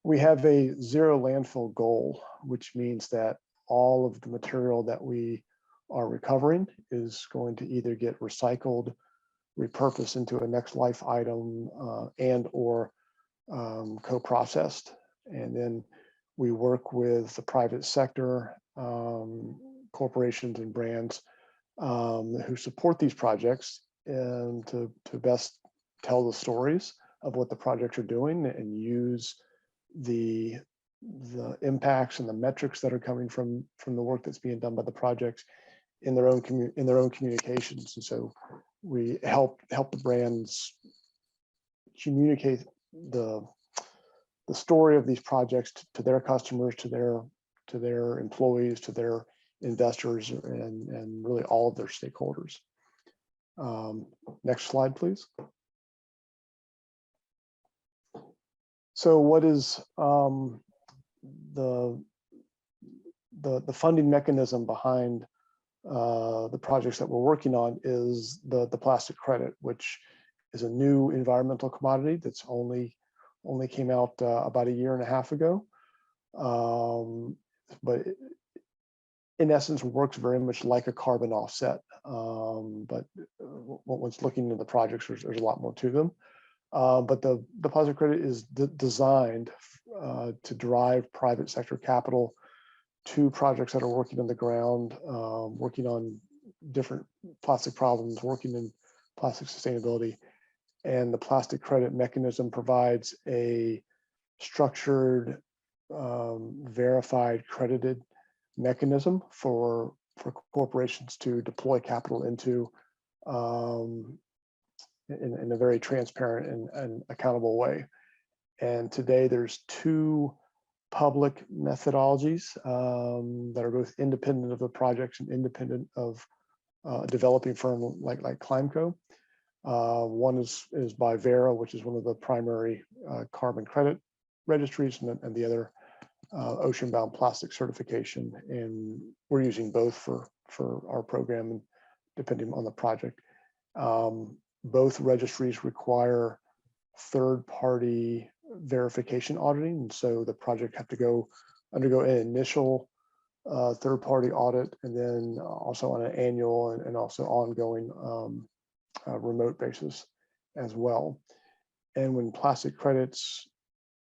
We have a zero landfill goal, which means that all of the material that we are recovering is going to either get recycled, repurposed into a next life item, and or co-processed. And then we work with the private sector, corporations and brands who support these projects, and to best tell the stories of what the projects are doing and use the impacts and the metrics that are coming from the work that's being done by the projects in their own communications. And so we help the brands communicate the story of these projects to their customers, to their employees, to their investors, and really all of their stakeholders. Next slide, please. So what is the funding mechanism behind the projects that we're working on is the plastic credit, which is a new environmental commodity that's only came out about 1.5 years ago. But in essence, works very much like a carbon offset. But once looking into the projects, there's a lot more to them. But the plastic credit is designed to drive private sector capital to projects that are working on the ground, working on different plastic problems, working in plastic sustainability. And the plastic credit mechanism provides a structured, verified, credited mechanism for corporations to deploy capital into in a very transparent and accountable way. And today there's 2 public methodologies that are both independent of the projects and independent of a developing firm like Climeco. One is by Vera, which is one of the primary carbon credit registries, and the other ocean-bound plastic certification. And we're using both for our program, and depending on the project. Both registries require third-party verification auditing, and so the project have to undergo an initial third-party audit, and then also on an annual and also ongoing remote basis as well. And when plastic credits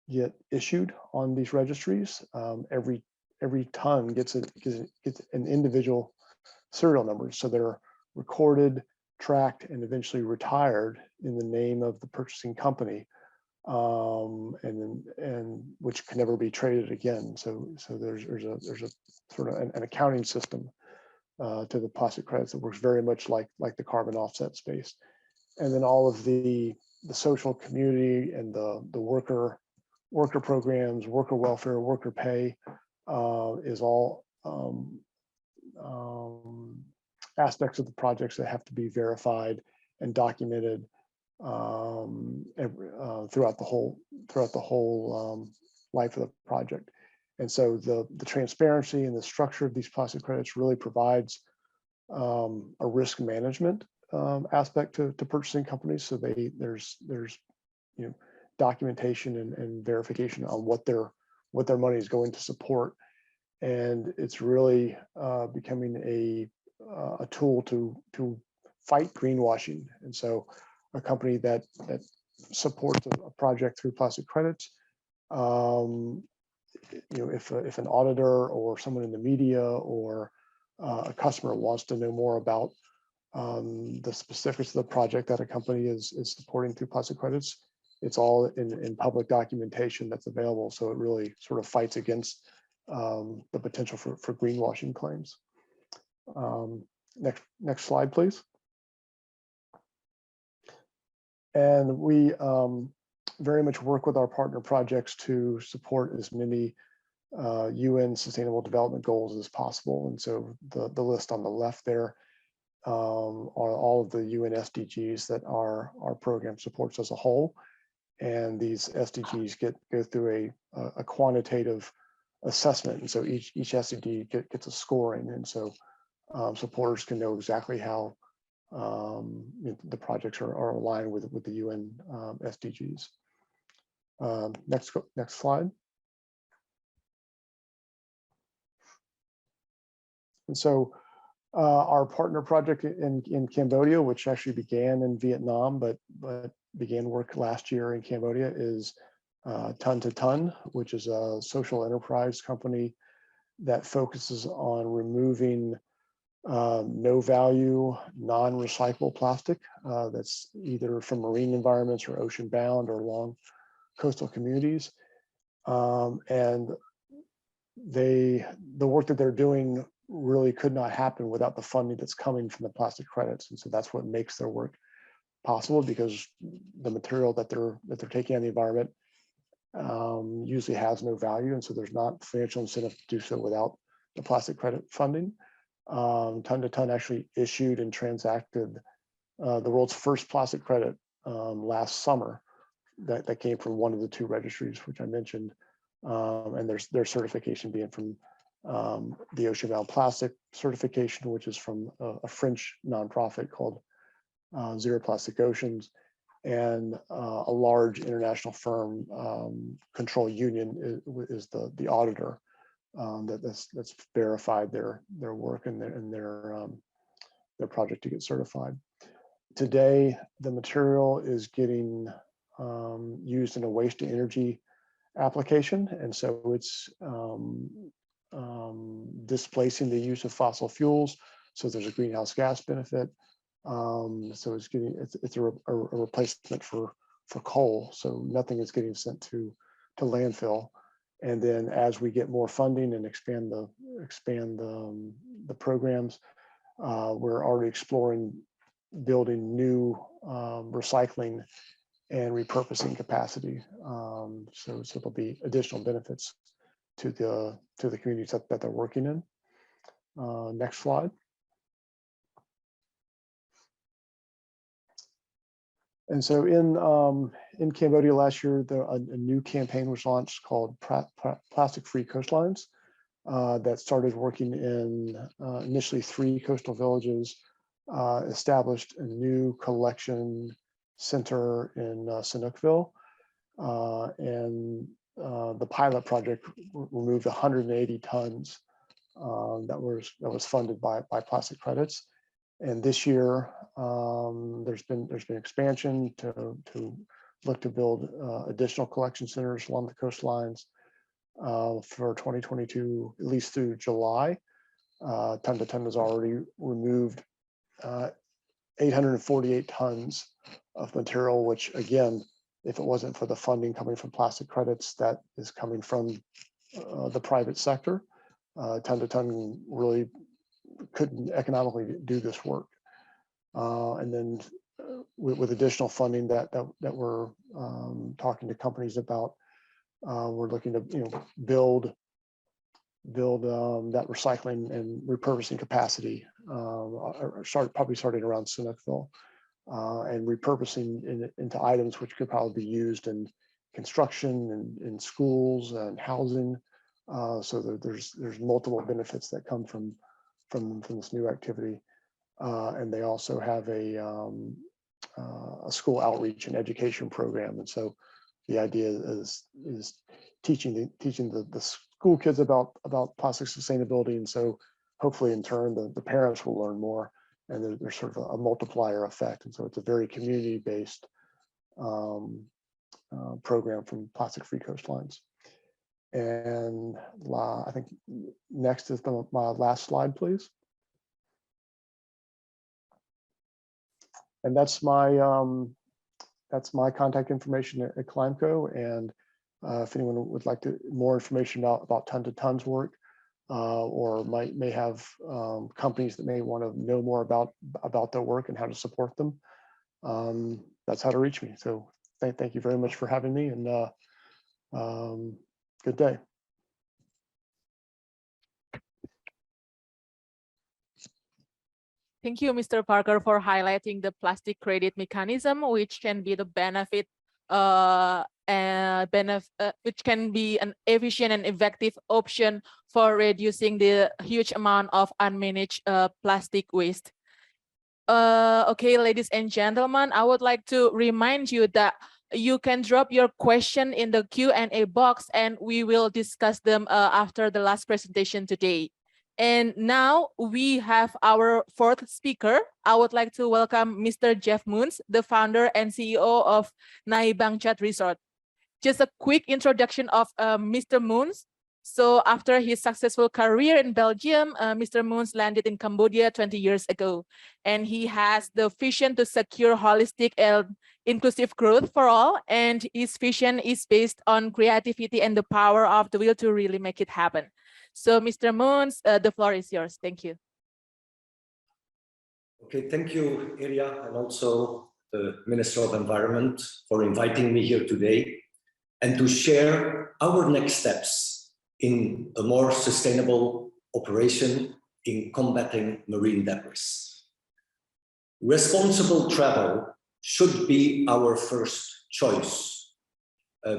get issued on these registries, every ton gets an individual serial number, so they're recorded, tracked, and eventually retired in the name of the purchasing company, and which can never be traded again. So there's a sort of an accounting system to the plastic credits that works very much like the carbon offset space. And then all of the social community and the worker programs, worker welfare, worker pay is all aspects of the projects that have to be verified and documented throughout the whole life of the project. And so the transparency and the structure of these plastic credits really provides a risk management aspect to purchasing companies. So there's documentation and verification on what their money is going to support, and it's really becoming a tool to fight greenwashing. And so a company that supports a project through plastic credits, if an auditor or someone in the media or a customer wants to know more about the specifics of the project that a company is supporting through plastic credits, it's all in public documentation that's available. So it really sort of fights against the potential for greenwashing claims. Next slide, please. And we very much work with our partner projects to support as many UN Sustainable Development Goals as possible. And so the list on the left there are all of the UN SDGs that our program supports as a whole. And these SDGs go through a quantitative assessment. And so each SDG gets a scoring. And so supporters can know exactly how the projects are aligned with the UN SDGs. Next slide. And so our partner project in Cambodia, which actually began in Vietnam, but began work last year in Cambodia, is Ton to Ton, which is a social enterprise company that focuses on removing no value, non-recyclable plastic that's either from marine environments or ocean bound or along coastal communities. And the work that they're doing really could not happen without the funding that's coming from the plastic credits. And so that's what makes their work possible, because the material that they're taking on the environment usually has no value. And so there's not financial incentive to do so without the plastic credit funding. Ton to Ton actually issued and transacted the world's first plastic credit last summer that came from one of the 2 registries, which I mentioned, and their certification being from the ocean-bound plastic certification, which is from a French nonprofit called Zero Plastic Oceans, and a large international firm, Control Union, is the auditor that's verified their work and their project to get certified. Today, the material is getting used in a waste to energy application, and so it's displacing the use of fossil fuels. So there's a greenhouse gas benefit. So it's a replacement for coal. So nothing is getting sent to landfill. And then as we get more funding and expand the programs, we're already exploring building new recycling and repurposing capacity. So there'll be additional benefits to the communities that they're working in. Next slide. And so in Cambodia last year, a new campaign was launched called Plastic Free Coastlines that started working in initially 3 coastal villages, established a new collection center in Sanookville, and the pilot project removed 180 tons that was funded by plastic credits. And this year, there's been expansion to look to build additional collection centers along the coastlines for 2022, at least through July. Ton to Ton has already removed 848 tons of material, which again, if it wasn't for the funding coming from plastic credits that is coming from the private sector, Ton to Ton really couldn't economically do this work. And then with additional funding that we're talking to companies about, we're looking to build that recycling and repurposing capacity, probably starting around Sanookville, and repurposing into items which could probably be used in construction and in schools and housing. So there's multiple benefits that come from this new activity. And they also have a school outreach and education program. And so the idea is teaching the school kids about plastic sustainability. And so hopefully in turn, the parents will learn more, and there's sort of a multiplier effect. And so it's a very community-based program from Plastic Free Coastlines. And I think next is my last slide, please. And that's my contact information at Climco. And if anyone would like more information about Ton to Ton's work, or may have companies that may want to know more about their work and how to support them, that's how to reach me. So thank you very much for having me, and good day. Thank you, Mr. Parker, for highlighting the plastic credit mechanism, which can be the benefit, which can be an efficient and effective option for reducing the huge amount of unmanaged plastic waste. Okay, ladies and gentlemen, I would like to remind you that you can drop your question in the Q&A box, and we will discuss them after the last presentation today. And now we have our 4th speaker. I would like to welcome Mr. Jeff Moons, the founder and CEO of Nai Bang Chat Resort. Just a quick introduction of Mr. Moons. So after his successful career in Belgium, Mr. Moons landed in Cambodia 20 years ago. And he has the vision to secure holistic and inclusive growth for all. And his vision is based on creativity and the power of the will to really make it happen. So Mr. Moons, the floor is yours. Thank you. Okay, thank you, ERIA, and also the Minister of Environment for inviting me here today and to share our next steps in a more sustainable operation in combating marine debris. Responsible travel should be our first choice.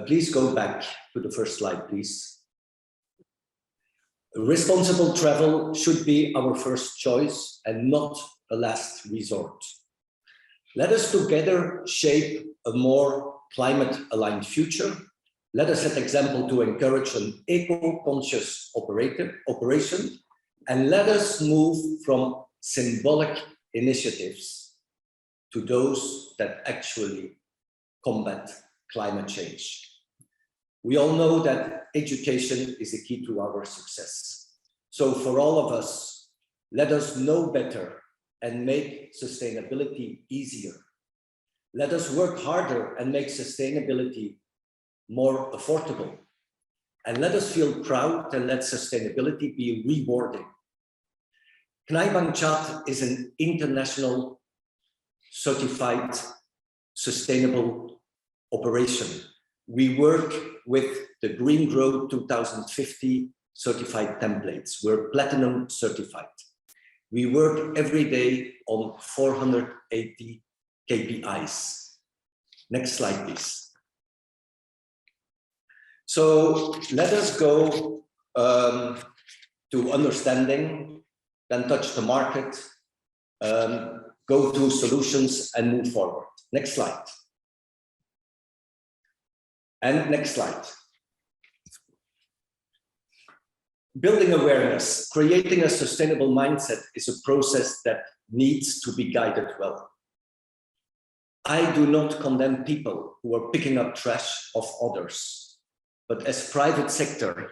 Please go back to the first slide, please. Responsible travel should be our first choice and not a last resort. Let us together shape a more climate-aligned future. Let us set example to encourage an eco-conscious operation, and let us move from symbolic initiatives to those that actually combat climate change. We all know that education is a key to our success. So for all of us, let us know better and make sustainability easier. Let us work harder and make sustainability more affordable. And let us feel proud and let sustainability be rewarding. Knai Bang Chat is an international certified sustainable operation. We work with the Green Growth 2050 certified templates. We're platinum certified. We work every day on 480 KPIs. Next slide, please. So let us go to understanding, then touch the market, go to solutions and move forward. Next slide. And next slide. Building awareness, creating a sustainable mindset is a process that needs to be guided well. I do not condemn people who are picking up trash of others, but as private sector,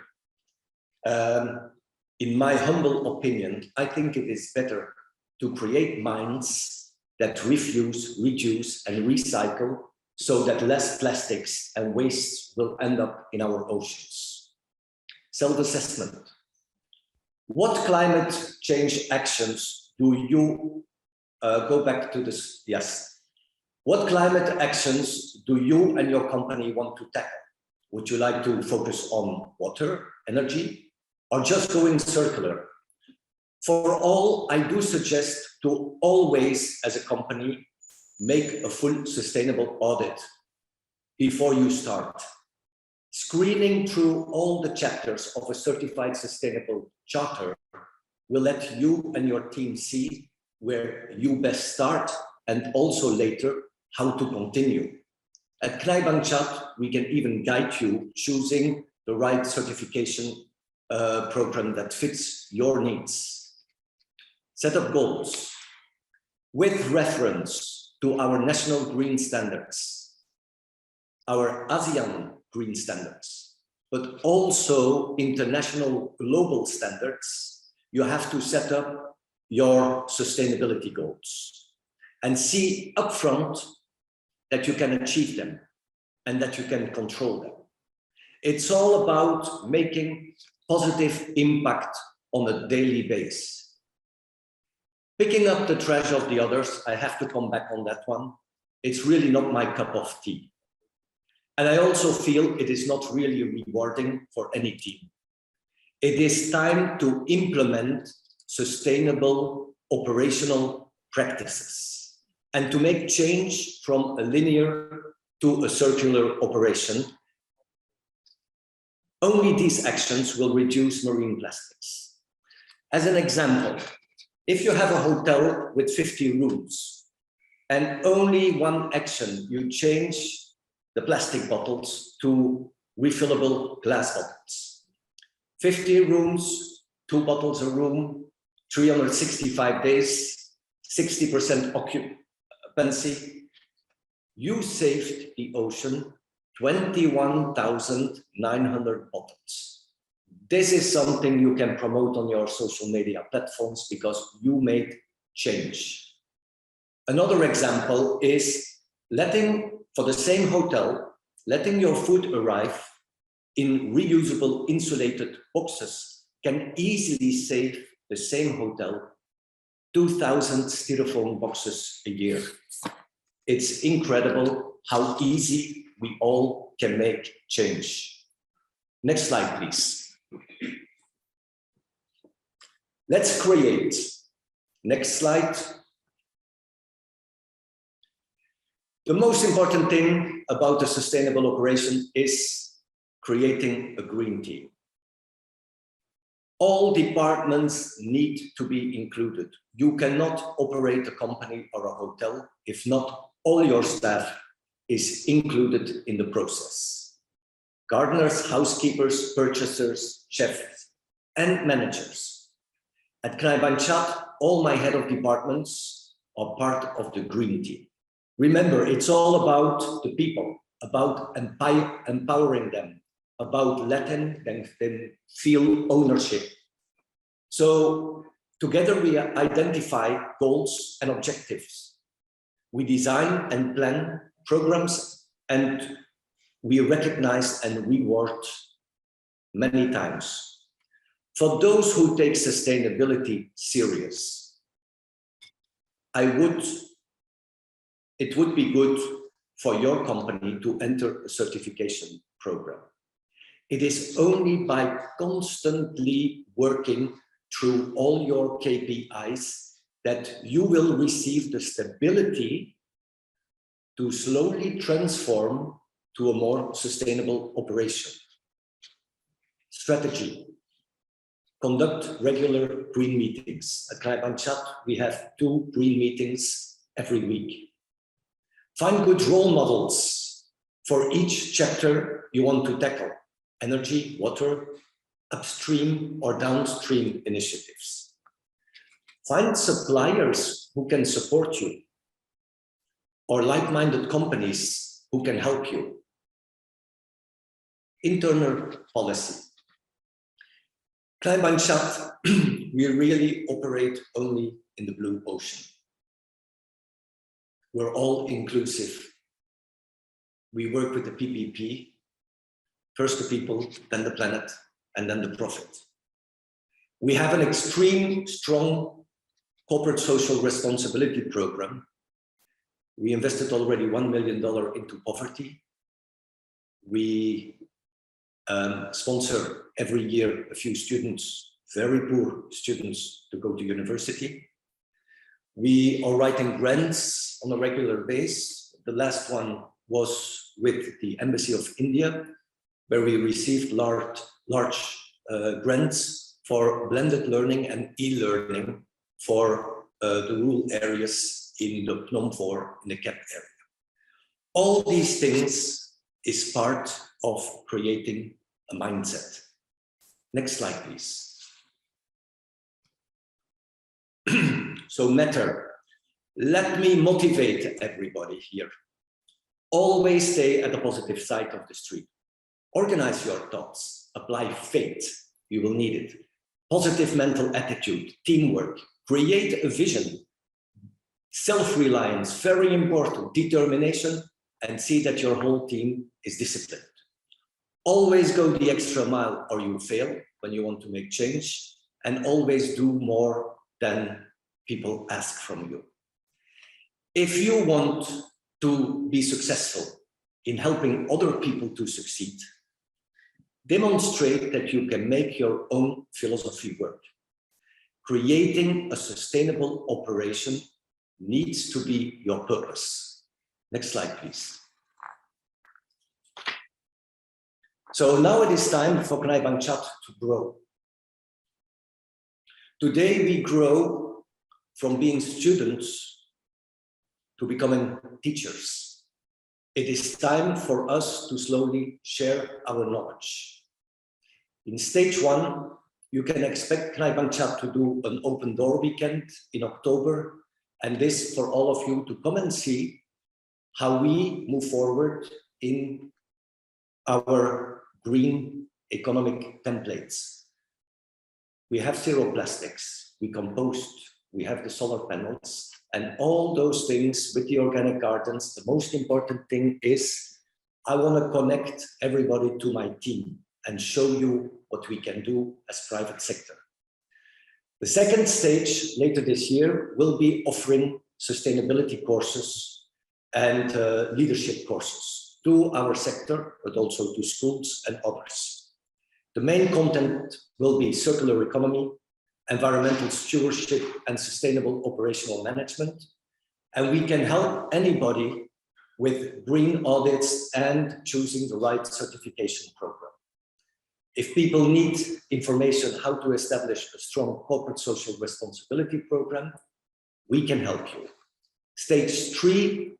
in my humble opinion, I think it is better to create minds that refuse, reduce, and recycle so that less plastics and waste will end up in our oceans. Self-assessment. What climate change actions do you, go back to this, yes. What climate actions do you and your company want to tackle? Would you like to focus on water, energy, or just going circular? For all, I do suggest to always, as a company, make a full sustainable audit before you start. Screening through all the chapters of a certified sustainable charter will let you and your team see where you best start and also later how to continue. At Knai Bang Chat, we can even guide you choosing the right certification program that fits your needs. Set up goals with reference to our national green standards, our ASEAN green standards, but also international global standards. You have to set up your sustainability goals and see upfront that you can achieve them and that you can control them. It's all about making positive impact on a daily basis. Picking up the trash of the others, I have to come back on that one. It's really not my cup of tea. And I also feel it is not really rewarding for any team. It is time to implement sustainable operational practices and to make change from a linear to a circular operation. Only these actions will reduce marine plastics. As an example, if you have a hotel with 50 rooms and only one action, you change the plastic bottles to refillable glass bottles. 50 rooms, 2 bottles a room, 365 days, 60% occupancy. You saved the ocean 21,900 bottles. This is something you can promote on your social media platforms because you made change. Another example is for the same hotel, letting your food arrive in reusable insulated boxes can easily save the same hotel 2,000 styrofoam boxes a year. It's incredible how easy we all can make change. Next slide, please. Let's create. Next slide. The most important thing about a sustainable operation is creating a green team. All departments need to be included. You cannot operate a company or a hotel if not all your staff is included in the process. Gardeners, housekeepers, purchasers, chefs, and managers. At Knai Bang Chat, all my head of departments are part of the green team. Remember, it's all about the people, about empowering them, about letting them feel ownership. So together we identify goals and objectives. We design and plan programs, and we recognize and reward many times. For those who take sustainability serious, it would be good for your company to enter a certification program. It is only by constantly working through all your KPIs that you will receive the stability to slowly transform to a more sustainable operation. Strategy. Conduct regular green meetings. At Knai Bang Chat, we have 2 green meetings every week. Find good role models for each chapter you want to tackle. Energy, water, upstream or downstream initiatives. Find suppliers who can support you or like-minded companies who can help you. Internal policy. Knai Bang Chat, we really operate only in the blue ocean. We're all inclusive. We work with the PPP, first the people, then the planet, and then the profit. We have an extreme strong corporate social responsibility program. We invested already $1 million into poverty. We sponsor every year a few students, very poor students, to go to university. We are writing grants on a regular basis. The last one was with the Embassy of India, where we received large grants for blended learning and e-learning for the rural areas in the Phnom Penh, in the Kep area. All these things is part of creating a mindset. Next slide, please. So matter. Let me motivate everybody here. Always stay at the positive side of the street. Organize your thoughts, apply faith, you will need it. Positive mental attitude, teamwork, create a vision, self-reliance, very important, determination, and see that your whole team is disciplined. Always go the extra mile or you fail when you want to make change, and always do more than people ask from you. If you want to be successful in helping other people to succeed, demonstrate that you can make your own philosophy work. Creating a sustainable operation needs to be your purpose. Next slide, please. So now it is time for Knai Bang Chat to grow. Today we grow from being students to becoming teachers. It is time for us to slowly share our knowledge. In stage 1, you can expect Knai Bang Chat to do an open door weekend in October, and this for all of you to come and see how we move forward in our green economic templates. We have 0 plastics, we compost, we have the solar panels, and all those things with the organic gardens. The most important thing is I want to connect everybody to my team and show you what we can do as private sector. The second stage later this year will be offering sustainability courses and leadership courses to our sector, but also to schools and others. The main content will be circular economy, environmental stewardship, and sustainable operational management. And we can help anybody with green audits and choosing the right certification program. If people need information how to establish a strong corporate social responsibility program, we can help you. Stage 3,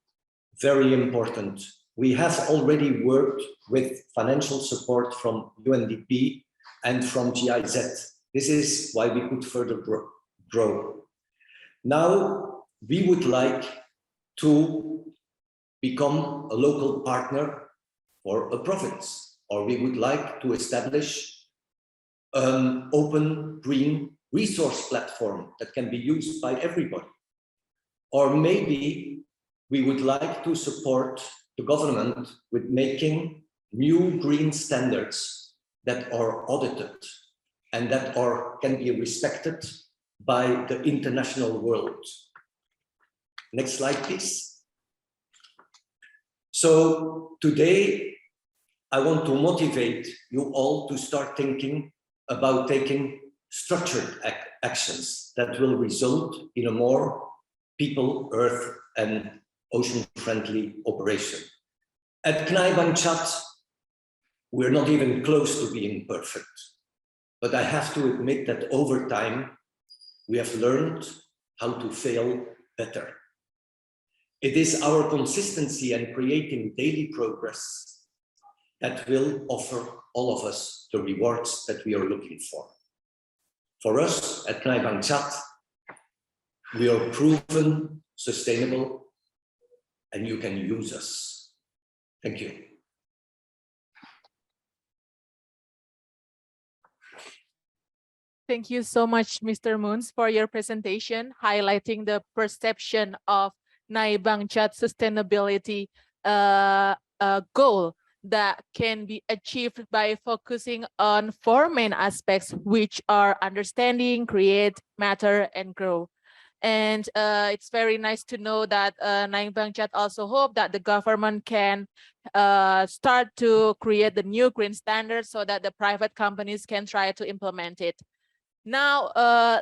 very important. We have already worked with financial support from UNDP and from GIZ. This is why we could further grow. Now, we would like to become a local partner for a province, or we would like to establish an open green resource platform that can be used by everybody. Or maybe we would like to support the government with making new green standards that are audited and that can be respected by the international world. Next slide, please. So today, I want to motivate you all to start thinking about taking structured actions that will result in a more people, earth, and ocean-friendly operation. At CNAI Bang Chat, we're not even close to being perfect. But I have to admit that over time, we have learned how to fail better. It is our consistency and creating daily progress that will offer all of us the rewards that we are looking for. For us at CNAI Bang Chat, we are proven sustainable and you can use us. Thank you. Thank you so much, Mr. Moons, for your presentation, highlighting the perception of CNAI Bang Chat sustainability goal that can be achieved by focusing on 4 main aspects, which are understanding, create, matter, and grow. And it's very nice to know that CNAI Bang Chat also hope that the government can start to create the new green standards so that the private companies can try to implement it. Now,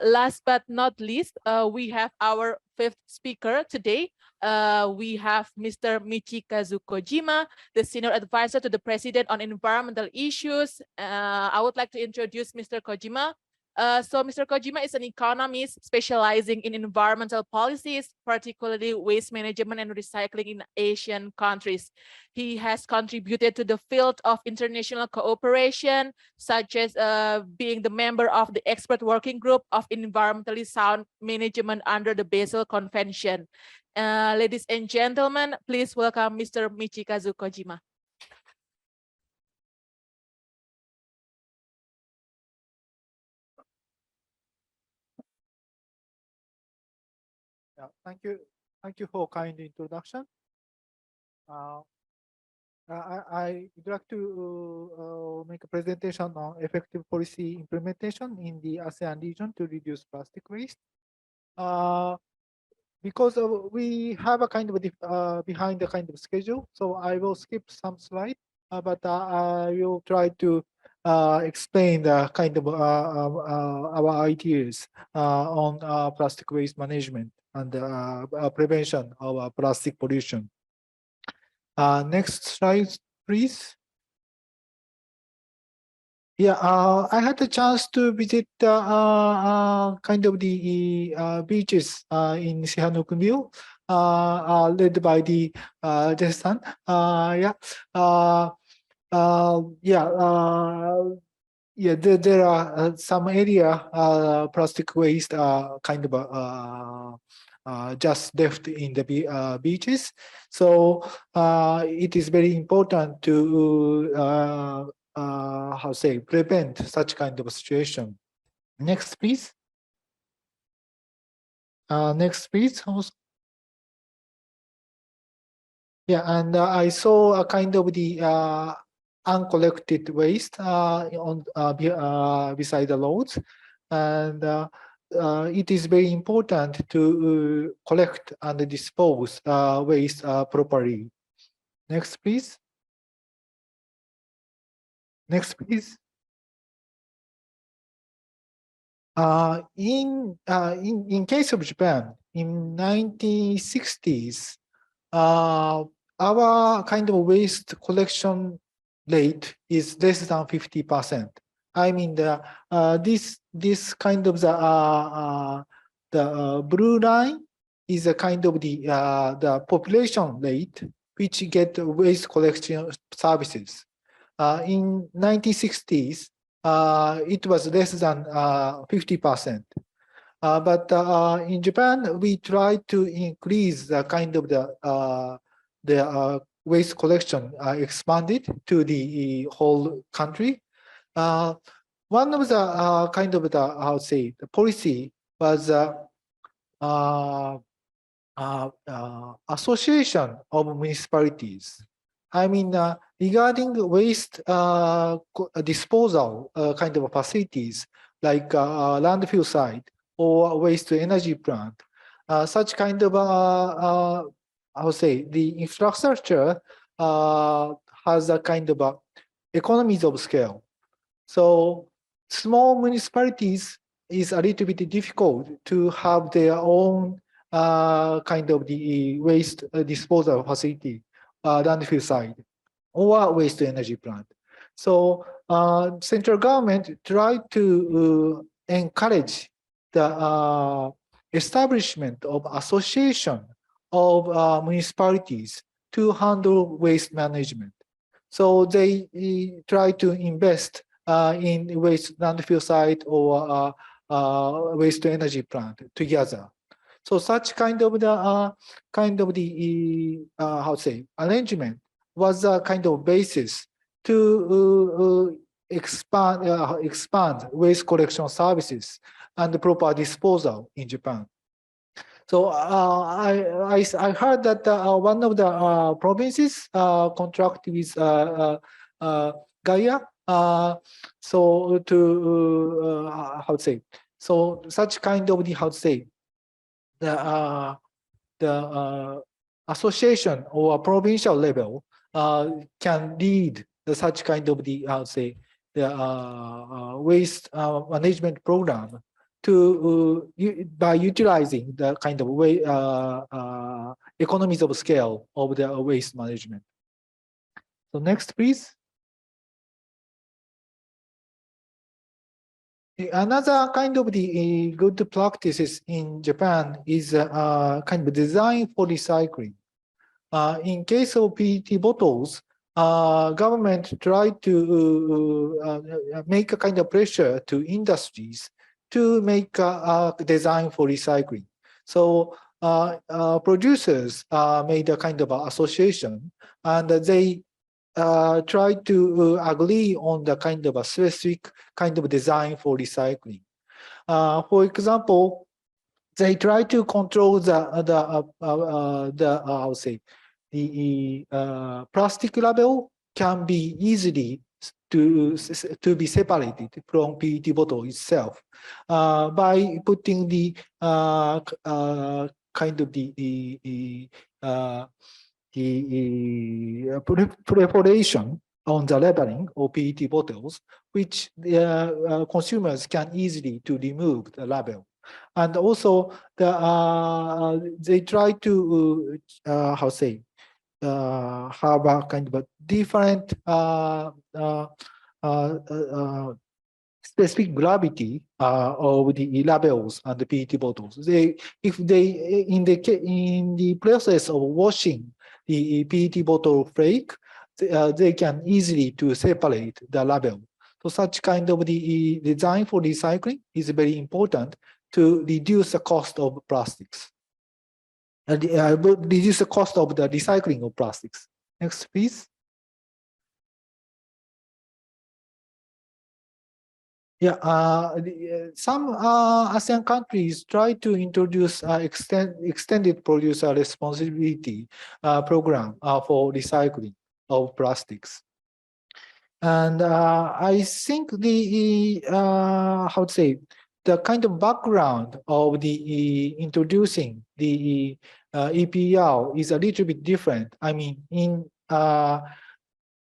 last but not least, we have our 5th speaker today. We have Mr. Michikazu Kojima, the Senior Advisor to the President on Environmental Issues. I would like to introduce Mr. Kojima. So Mr. Kojima is an economist specializing in environmental policies, particularly waste management and recycling in Asian countries. He has contributed to the field of international cooperation, such as being the member of the expert working group of environmentally sound management under the Basel Convention. Ladies and gentlemen, please welcome Mr. Michikazu Kojima. Yeah, thank you. Thank you for kind introduction. I would like to make a presentation on effective policy implementation in the ASEAN region to reduce plastic waste. Because we have a kind of behind the kind of schedule, so I will skip some slides, but I will try to explain the kind of our ideas on plastic waste management and prevention of plastic pollution. Next slide, please. Yeah, I had the chance to visit kind of the beaches in Sihanoukville, led by the Jason. There are some area plastic waste kind of just left in the beaches. So it is very important to prevent such kind of situation. Next, please. Next, please. Yeah, and I saw a kind of the uncollected waste on beside the roads, and it is very important to collect and dispose waste properly. Next, please. Next, please. In case of Japan, in 1960s, our kind of waste collection rate is less than 50%. I mean this kind of the blue line is a kind of the population rate which get waste collection services. In 1960s, it was less than 50%. But in Japan, we try to increase the kind of the waste collection expanded to the whole country. One of the kind of the how to say the policy was association of municipalities. I mean, regarding waste disposal kind of facilities like landfill site or waste to energy plant, such kind of I would say the infrastructure has a kind of economies of scale. So small municipalities is a little bit difficult to have their own kind of the waste disposal facility, landfill site, or waste to energy plant. So central government tried to encourage the establishment of association of municipalities to handle waste management. So they try to invest in waste landfill site or waste to energy plant together. So such kind of the how to say arrangement was a kind of basis to expand waste collection services and proper disposal in Japan. So I heard that one of the provinces contract with Gaia. So to how to say, so such kind of the how to say the association or provincial level can lead the such kind of the how to say the waste management program to by utilizing the kind of way economies of scale of the waste management. So next, please. Another kind of the good practices in Japan is kind of design for recycling. In case of PET bottles, government tried to make a kind of pressure to industries to make a design for recycling. So producers made a kind of association, and they try to agree on the kind of a specific kind of design for recycling. For example, they try to control the I would say the plastic label can be easily to be separated from PET bottle itself by putting the kind of the preparation on the labeling of PET bottles, which the consumers can easily to remove the label. And also they try to how say have a kind of a different specific gravity of the labels and the PET bottles. If they in the process of washing the PET bottle flake, they can easily to separate the label. So such kind of the design for recycling is very important to reduce the cost of plastics. Reduce the cost of the recycling of plastics. Next, please. Yeah, some ASEAN countries try to introduce extended producer responsibility program for recycling of plastics. And I think the how to say the kind of background of the introducing the EPR is a little bit different. I mean, in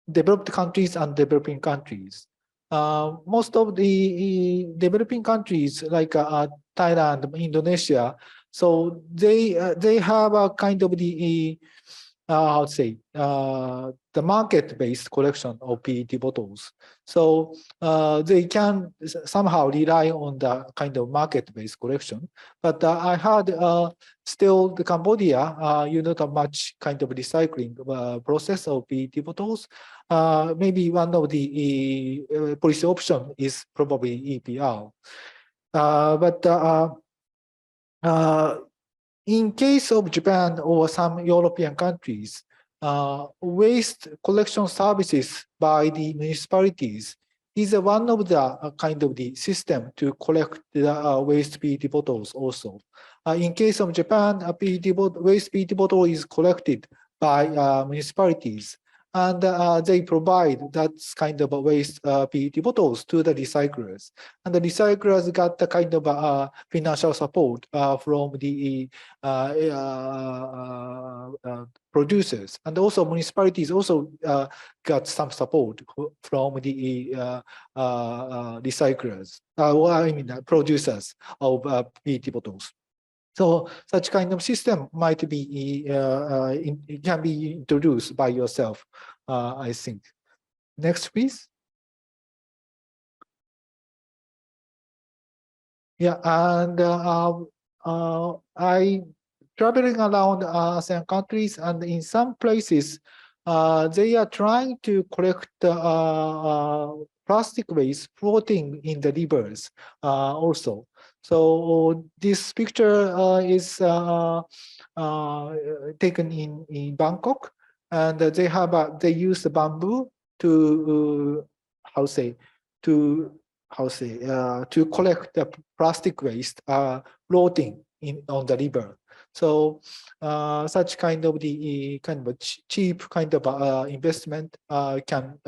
developed countries and developing countries. Most of the developing countries like Thailand, Indonesia, so they have a kind of the how to say, the market-based collection of PET bottles. So they can somehow rely on the kind of market-based collection. But I heard still the Cambodia, you not have much kind of recycling process of PET bottles. Maybe one of the policy option is probably EPR. In case of Japan or some European countries, waste collection services by the municipalities is one of the kind of the system to collect the waste PET bottles also. In case of Japan, waste PET bottle is collected by municipalities, and they provide that kind of waste PET bottles to the recyclers. And the recyclers got the kind of financial support from the producers, and also municipalities also got some support from the recyclers, producers of PET bottles. So such kind of system might be it can be introduced by yourself, I think. Next, please. Yeah, and I traveling around ASEAN countries, and in some places, they are trying to collect plastic waste floating in the rivers also. So this picture is taken in Bangkok, and they use the bamboo to to collect the plastic waste floating on the river. So such kind of the cheap kind of investment can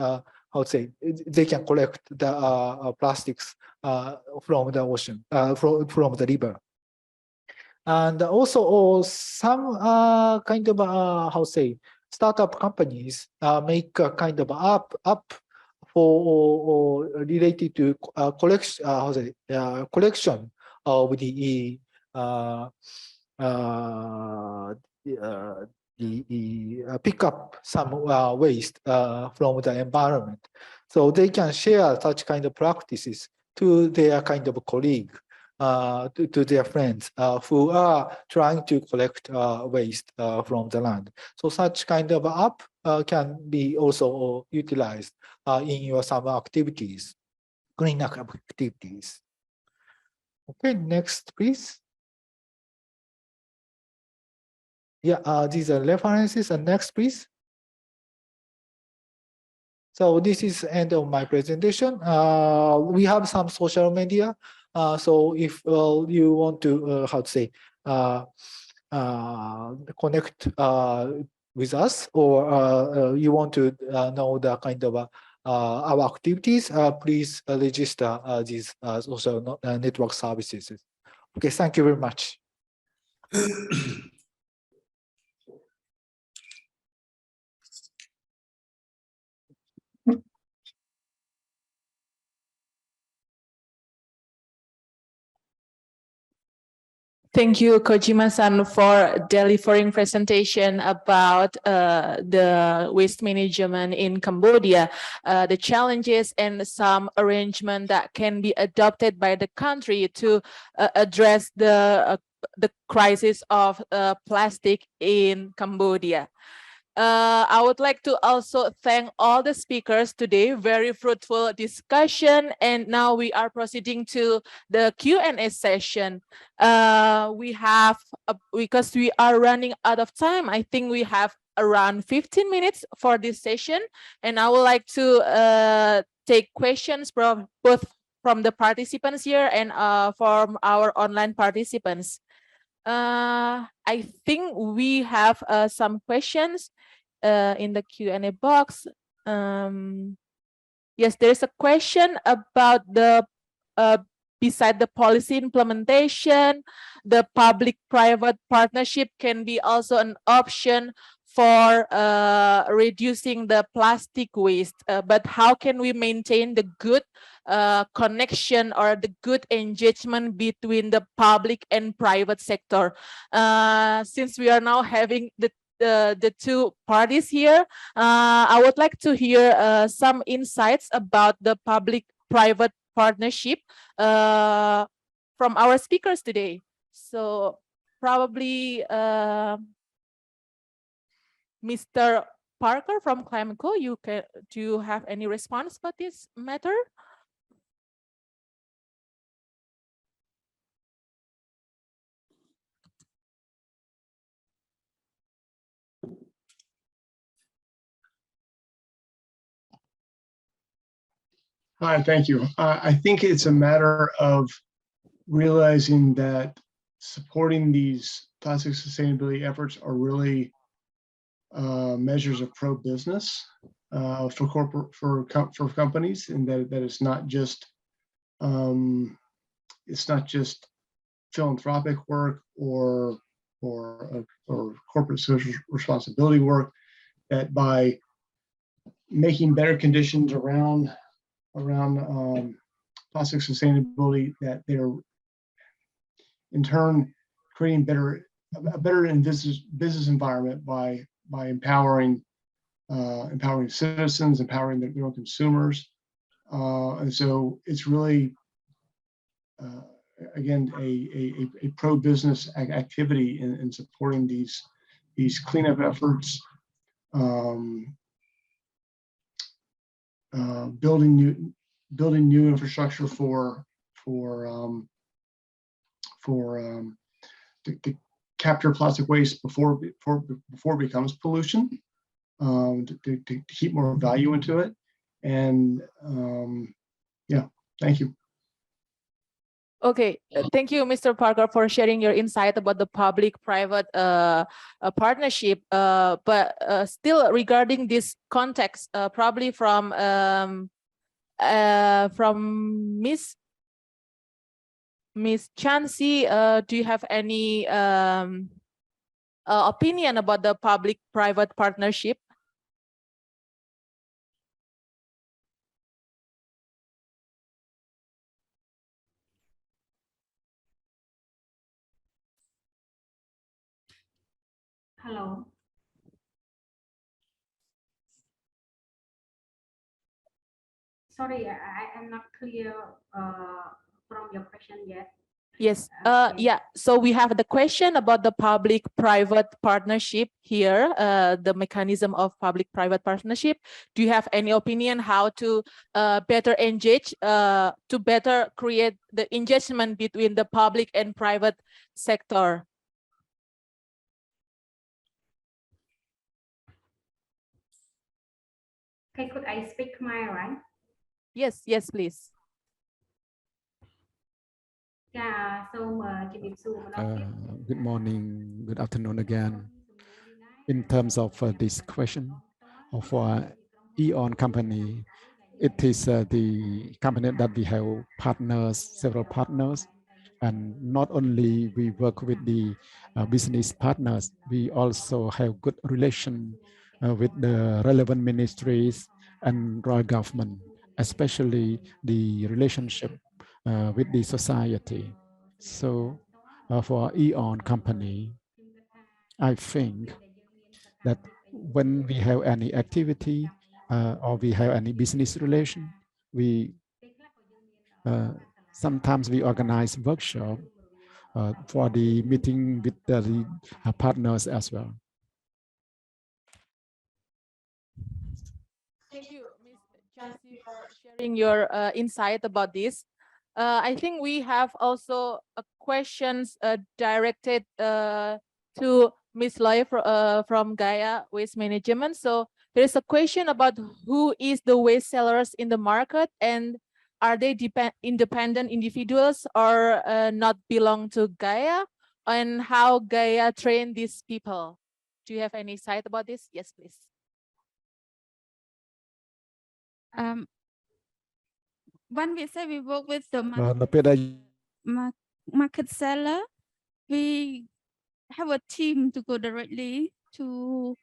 they can collect the plastics from the ocean, from the river. And also some kind of startup companies make a kind of app for related to collection of the pick up some waste from the environment, so they can share such kind of practices to their kind of colleague, to their friends who are trying to collect waste from the land. So such kind of app can be also utilized in your summer activities, cleanup activities. Okay, next, please. Yeah, these are references. And next, please. So this is end of my presentation. We have some social media. So if you want to, connect with us, or you want to know the kind of our activities, please register these social network services. Okay, thank you very much. Thank you, Kojima-san, for delivering presentation about the waste management in Cambodia, the challenges and some arrangement that can be adopted by the country to address the crisis of plastic in Cambodia. I would like to also thank all the speakers today, very fruitful discussion. And now we are proceeding to the Q&A session. We have, because we are running out of time, I think we have around 15 minutes for this session. And I would like to take questions from both from the participants here and from our online participants. I think we have some questions in the Q&A box. Yes, there's a question about the beside the policy implementation, the public-private partnership can be also an option for reducing the plastic waste. But how can we maintain the good connection or the good engagement between the public and private sector? Since we are now having the the two parties here. I would like to hear some insights about the public-private partnership from our speakers today. So probably Mr. Parker from Climco, do you have any response about this matter? Hi, thank you. I think it's a matter of realizing that supporting these plastic sustainability efforts are really measures of pro-business for companies, and that it's not just philanthropic work or corporate social responsibility work. That by making better conditions around plastic sustainability, that they're in turn creating a better business environment by empowering citizens, empowering their own consumers, and so it's really again a pro-business activity in supporting these cleanup efforts, building new infrastructure to capture plastic waste before it becomes pollution, to keep more value into it. And yeah, thank you. Okay, thank you, Mr. Parker, for sharing your insight about the public-private partnership. But still, regarding this context, probably from Miss Chancy, do you have any opinion about the public-private partnership? Hello. Sorry, I am not clear from your question yet. Yes, Okay. yeah, so we have the question about the public-private partnership here, the mechanism of public-private partnership. Do you have any opinion how to better engage, to better create the engagement between the public and private sector? Okay, could I speak my right? Yes, yes, please. Yeah, so good morning, good afternoon again. In terms of this question of E.ON company, it is the company that we have partners, several partners, and not only we work with the business partners, we also have good relation with the relevant ministries and royal government, especially the relationship with the society. So for E.ON company, I think that when we have any activity or we have any business relation, we sometimes we organize workshop for the meeting with the partners as well. Thank you, Ms. Chancy, for sharing your insight about this. I think we have also questions directed to Ms. Loy from Gaia Waste Management. So there's a question about who is the waste sellers in the market, and are they independent individuals or not belong to Gaia, and how Gaia train these people? Do you have any insight about this? Yes, please. When we say we work with the market seller, we have a team to go directly to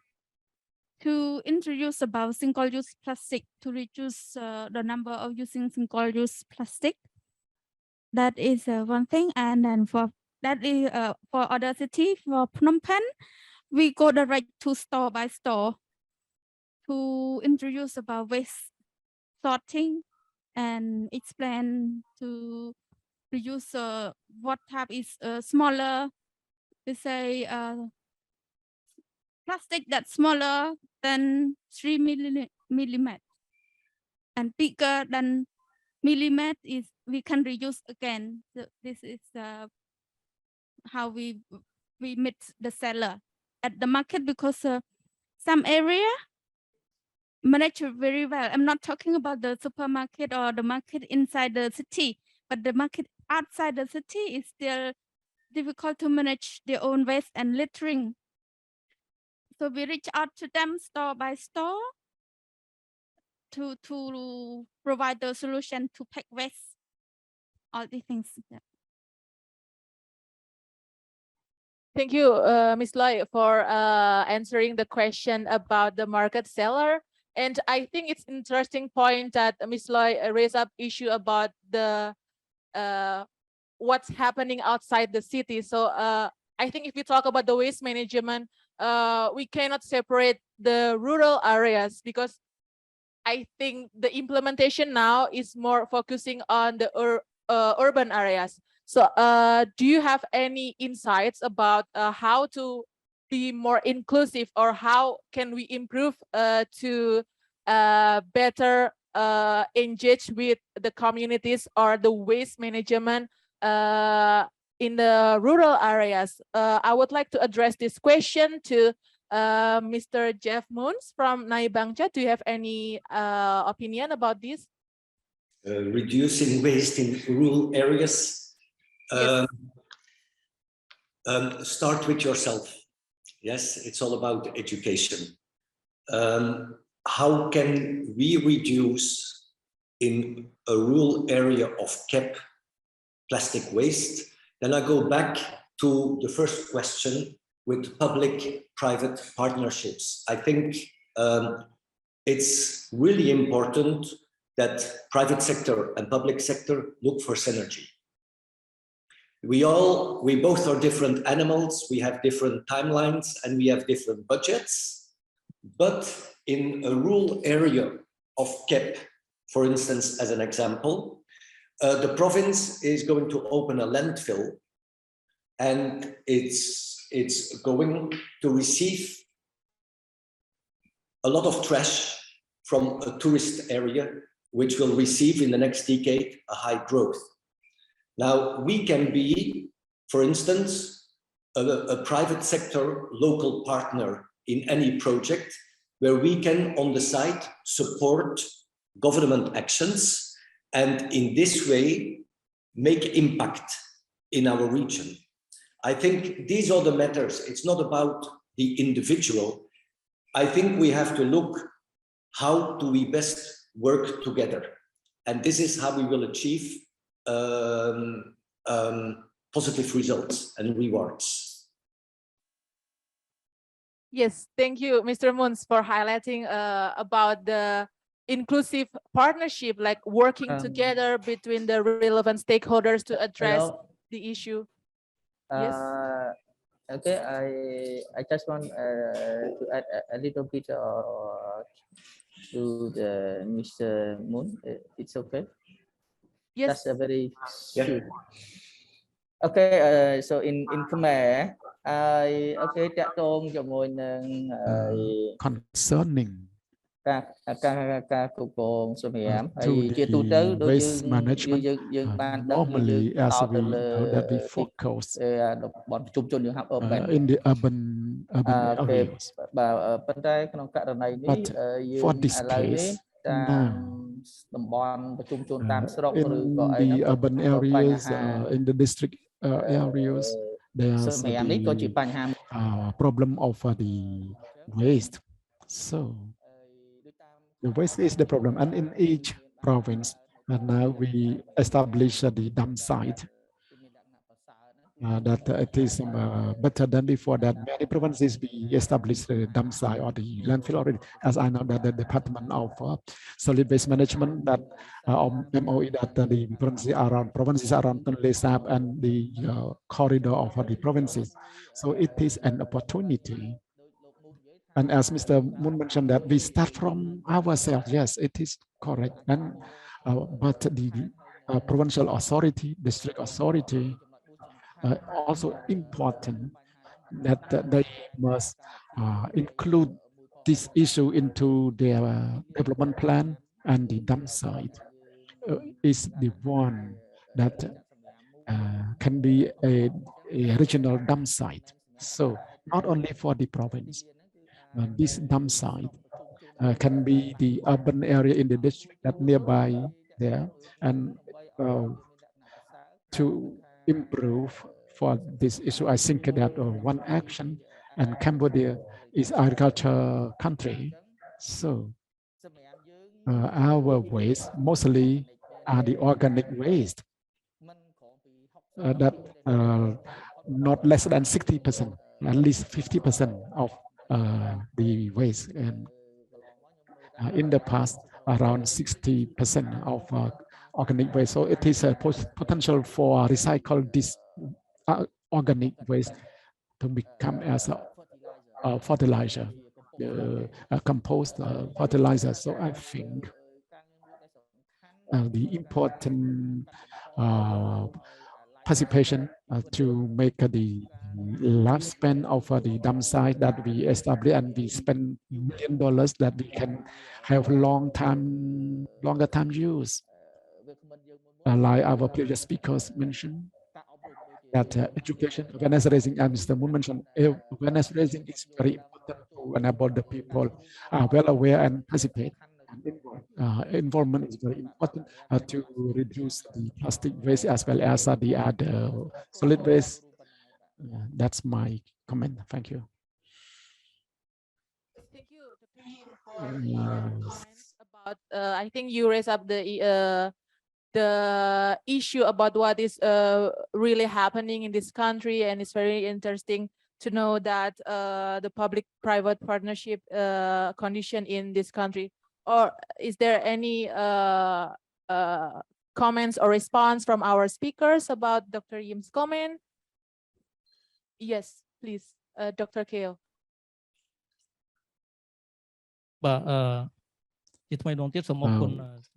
introduce about single-use plastic, to reduce the number of using single-use plastic. That is one thing. And then for that is for other city, for Phnom Penh, we go direct to store by store to introduce about waste sorting and explain to reduce what type is smaller. We say plastic that's smaller than 3 millimeter and bigger than millimeter is we can reuse again. So this is how we meet the seller at the market, because some area manage very well. I'm not talking about the supermarket or the market inside the city, but the market outside the city is still difficult to manage their own waste and littering. So we reach out to them store by store to provide the solution to pack waste, all these things. Thank you, Ms. Loy, for answering the question about the market seller. And I think it's interesting point that Ms. Loy raised up issue about the what's happening outside the city. So I think if we talk about the waste management, we cannot separate the rural areas, because I think the implementation now is more focusing on the urban areas. So do you have any insights about how to be more inclusive, or how can we improve to better engage with the communities or the waste management in the rural areas? I would like to address this question to Mr. Jeff Moons from Naibangcha. Do you have any opinion about this? Reducing waste in rural areas. Yes. Start with yourself. Yes, it's all about education. How can we reduce in a rural area of CAP plastic waste? Then I go back to the first question with public-private partnerships. I think it's really important that private sector and public sector look for synergy. We both are different animals, we have different timelines, and we have different budgets. But in a rural area of CAP, for instance, as an example, the province is going to open a landfill, and it's going to receive a lot of trash from a tourist area, which will receive in the next decade a high growth. Now, we can be, for instance, a private sector local partner in any project where we can, on the side, support government actions and in this way make impact in our region. I think these are the matters. It's not about the individual. I think we have to look how do we best work together. And this is how we will achieve positive results and rewards. Yes, thank you, Mr. Moons, for highlighting about the inclusive partnership, like working together between the relevant stakeholders to address the issue. Yes. Okay, I just want to add a little bit to the Mr. Moon. It's okay. Yes. That's a very good. Okay, so in Khmer, okay, តាក់ទងជាមួយនឹង concerning ការគ្រប់គ្រងសម្រាមហើយជាទូទៅដូចយើងបានដឹង normally as we know that we focus តំបន់ប្រជុំជនយើងហៅ urban in the urban areas. បាទប៉ុន្តែក្នុងករណីនេះយើងឥឡូវនេះតាមតំបន់ប្រជុំជនតាមស្រុកឬក៏អី in the urban areas in the district areas there's problem of the waste. So the waste is the problem, and in each province, and now we establish the dump site. that it is better than before, that many provinces be established the dump site or the landfill already. As I know that the Department of Solid Waste Management, that MOE, that the provinces around Tonle Sap and the corridor of the provinces. So it is an opportunity. And as Mr. Moon mentioned, that we start from ourselves. Yes, it is correct. And but the provincial authority, district authority, also important that they must include this issue into their development plan, and the dump site is the one that can be a regional dump site. So not only for the province, this dump site can be the urban area in the district that nearby there, and to improve for this issue, I think that one action, and Cambodia is agriculture country, so our waste mostly are the organic waste that not less than 60%, at least 50% of the waste, and in the past around 60% of organic waste. So it is a potential for recycle this organic waste to become as a fertilizer, a compost fertilizer. So I think the important participation to make the lifespan of the dump site that we establish, and we spend $1 million that we can have longer time use. Like our previous speakers mentioned, that education, awareness raising, and Mr. Moon mentioned, awareness raising is very important to enable the people are well aware and participate. Involvement is very important to reduce the plastic waste as well as the other solid waste. That's my comment. Thank you. Thank you, Dr. Kim, for your comments about. I think you raised up the issue about what is really happening in this country, and it's very interesting to know that the public-private partnership condition in this country. Or is there any comments or response from our speakers about Dr. Yim's comment? Yes, please, Dr. Kale.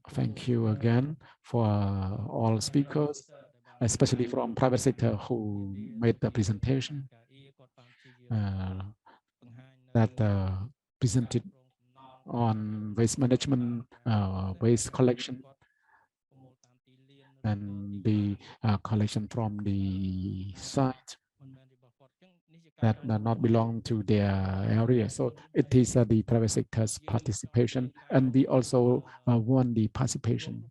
Thank you again for all speakers, especially from private sector who made the presentation that presented on waste management, waste collection, and the collection from the site that not belong to their area. So it is the private sector's participation, and we also want the participation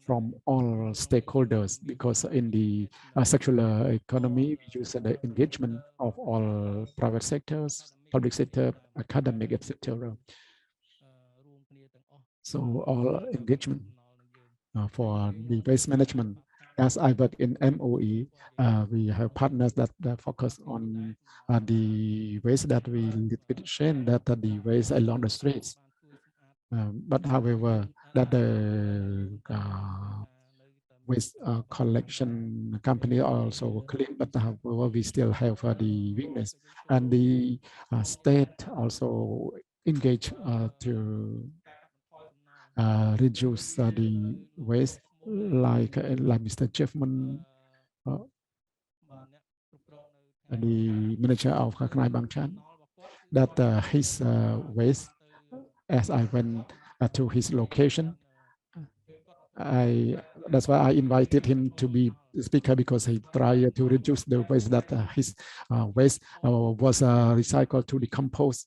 from all stakeholders, because in the circular economy, we use the engagement of all private sectors, public sector, academic, etc. So all engagement for the waste management. As I work in MOE, we have partners that focus on the waste that we chain, that the waste along the streets. But however, that the waste collection company also clean, but however, we still have the weakness, and the state also engage to reduce the waste, like Mr. Jeffman, the manager of Knai Bangchan, that his waste, as I went to his location, that's why I invited him to be speaker, because he tried to reduce the waste, that his waste was recycled to decompose.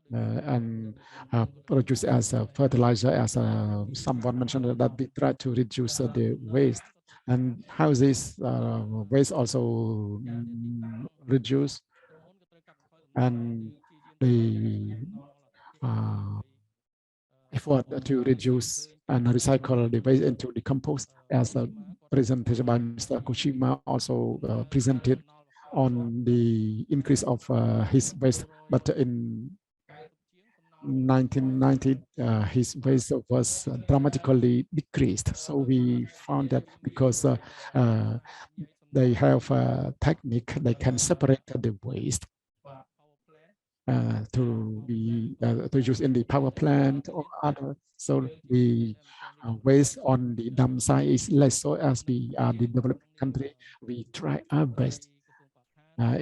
And produce as a fertilizer, as someone mentioned, that we try to reduce the waste, and how this waste also reduce, and the effort to reduce and recycle the waste into the compost, as a presentation by Mr. Koshima also presented on the increase of his waste. But in 1990, his waste was dramatically decreased. So we found that because they have a technique, they can separate the waste to be to use in the power plant or other. So the waste on the dump site is less. So as we are the developed country, we try our best.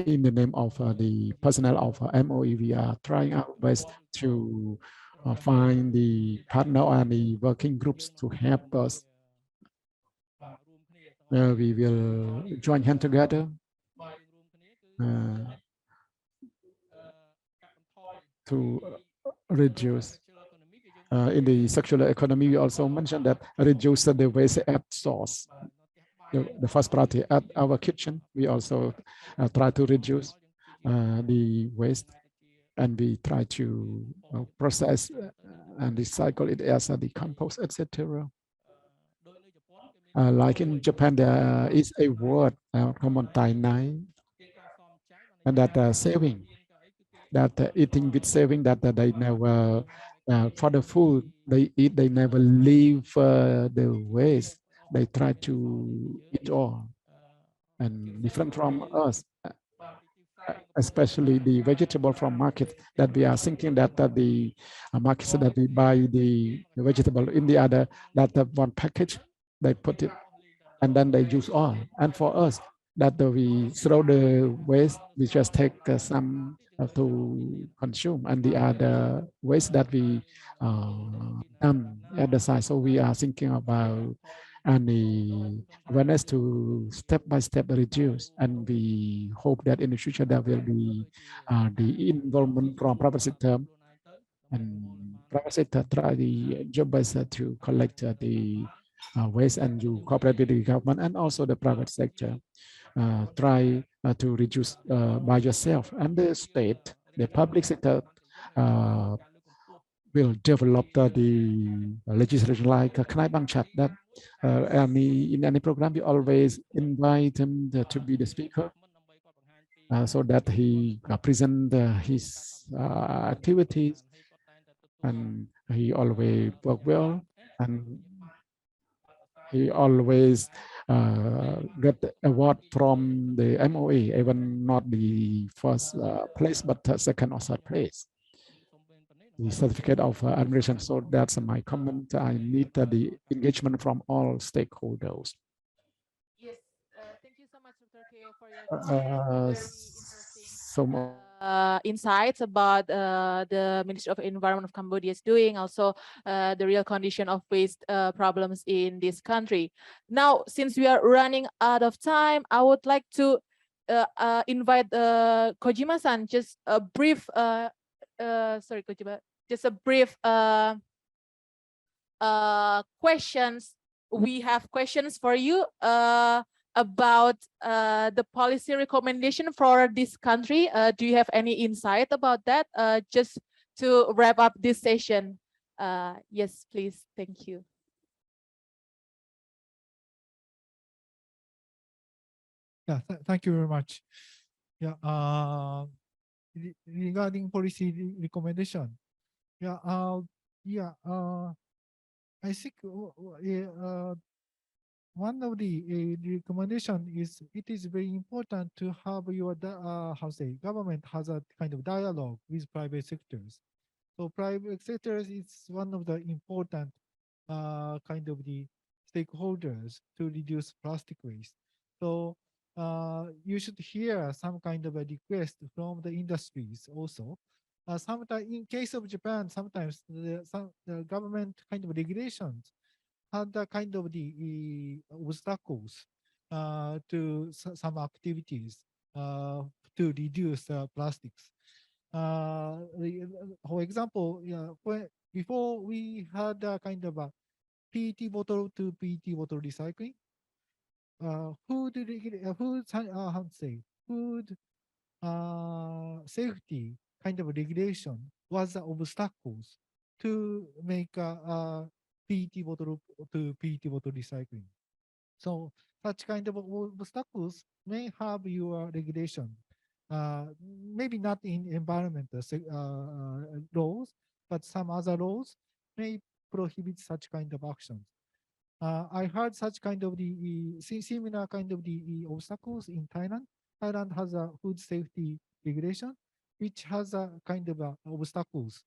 In the name of the personnel of MOE, we are trying our best to find the partner and the working groups to help us. We will join hands together to reduce. In the circular economy, we also mentioned that reduce the waste at source. The first priority at our kitchen, we also try to reduce the waste, and we try to process and recycle it as a compost, etc. Like in Japan, there is a word common tainai, and that saving, that eating with saving, that they never for the food they eat, they never leave the waste. They try to eat all, and different from us, especially the vegetable from market, that we are thinking that the markets that we buy the vegetable in the other, that one package they put it and then they use all. And for us, that we throw the waste, we just take some to consume, and the other waste that we dump at the side. So we are thinking about any awareness to step by step reduce, and we hope that in the future there will be the involvement from private sector, and private sector try the job best to collect the waste, and you cooperate with the government and also the private sector. Try to reduce by yourself, and the state, the public sector will develop the legislation like a Knai Bang Chat, that in any program we always invite him to be the speaker, so that he present his activities, and he always work well, and he always get award from the MOE, even not the first place, but second or third place, the certificate of admiration. So that's my comment. I need the engagement from all stakeholders. Yes, thank you so much, Dr. Keo, for your insights about the Ministry of Environment of Cambodia is doing, also the real condition of waste problems in this country. Now, since we are running out of time, I would like to invite Kojima-san, just a brief, sorry, Kojima, just a brief questions. We have questions for you about the policy recommendation for this country. Do you have any insight about that? Just to wrap up this session. Yes, please. Thank you. Yeah, thank you very much. Yeah, regarding policy recommendation. Yeah, I think one of the recommendation is it is very important to have your government has a kind of dialogue with private sectors. So private sectors is one of the important kind of the stakeholders to reduce plastic waste. So you should hear some kind of a request from the industries also. Sometimes in case of Japan, sometimes the government kind of regulations had the kind of the obstacles to some activities to reduce plastics. For example, before we had a kind of a PET bottle to PET bottle recycling, food safety kind of regulation was the obstacles to make PET bottle to PET bottle recycling. So such kind of obstacles may have your regulation. Maybe not in environmental laws, but some other laws may prohibit such kind of actions. I heard such kind of similar kind of obstacles in Thailand. Thailand has a food safety regulation, which has a kind of obstacles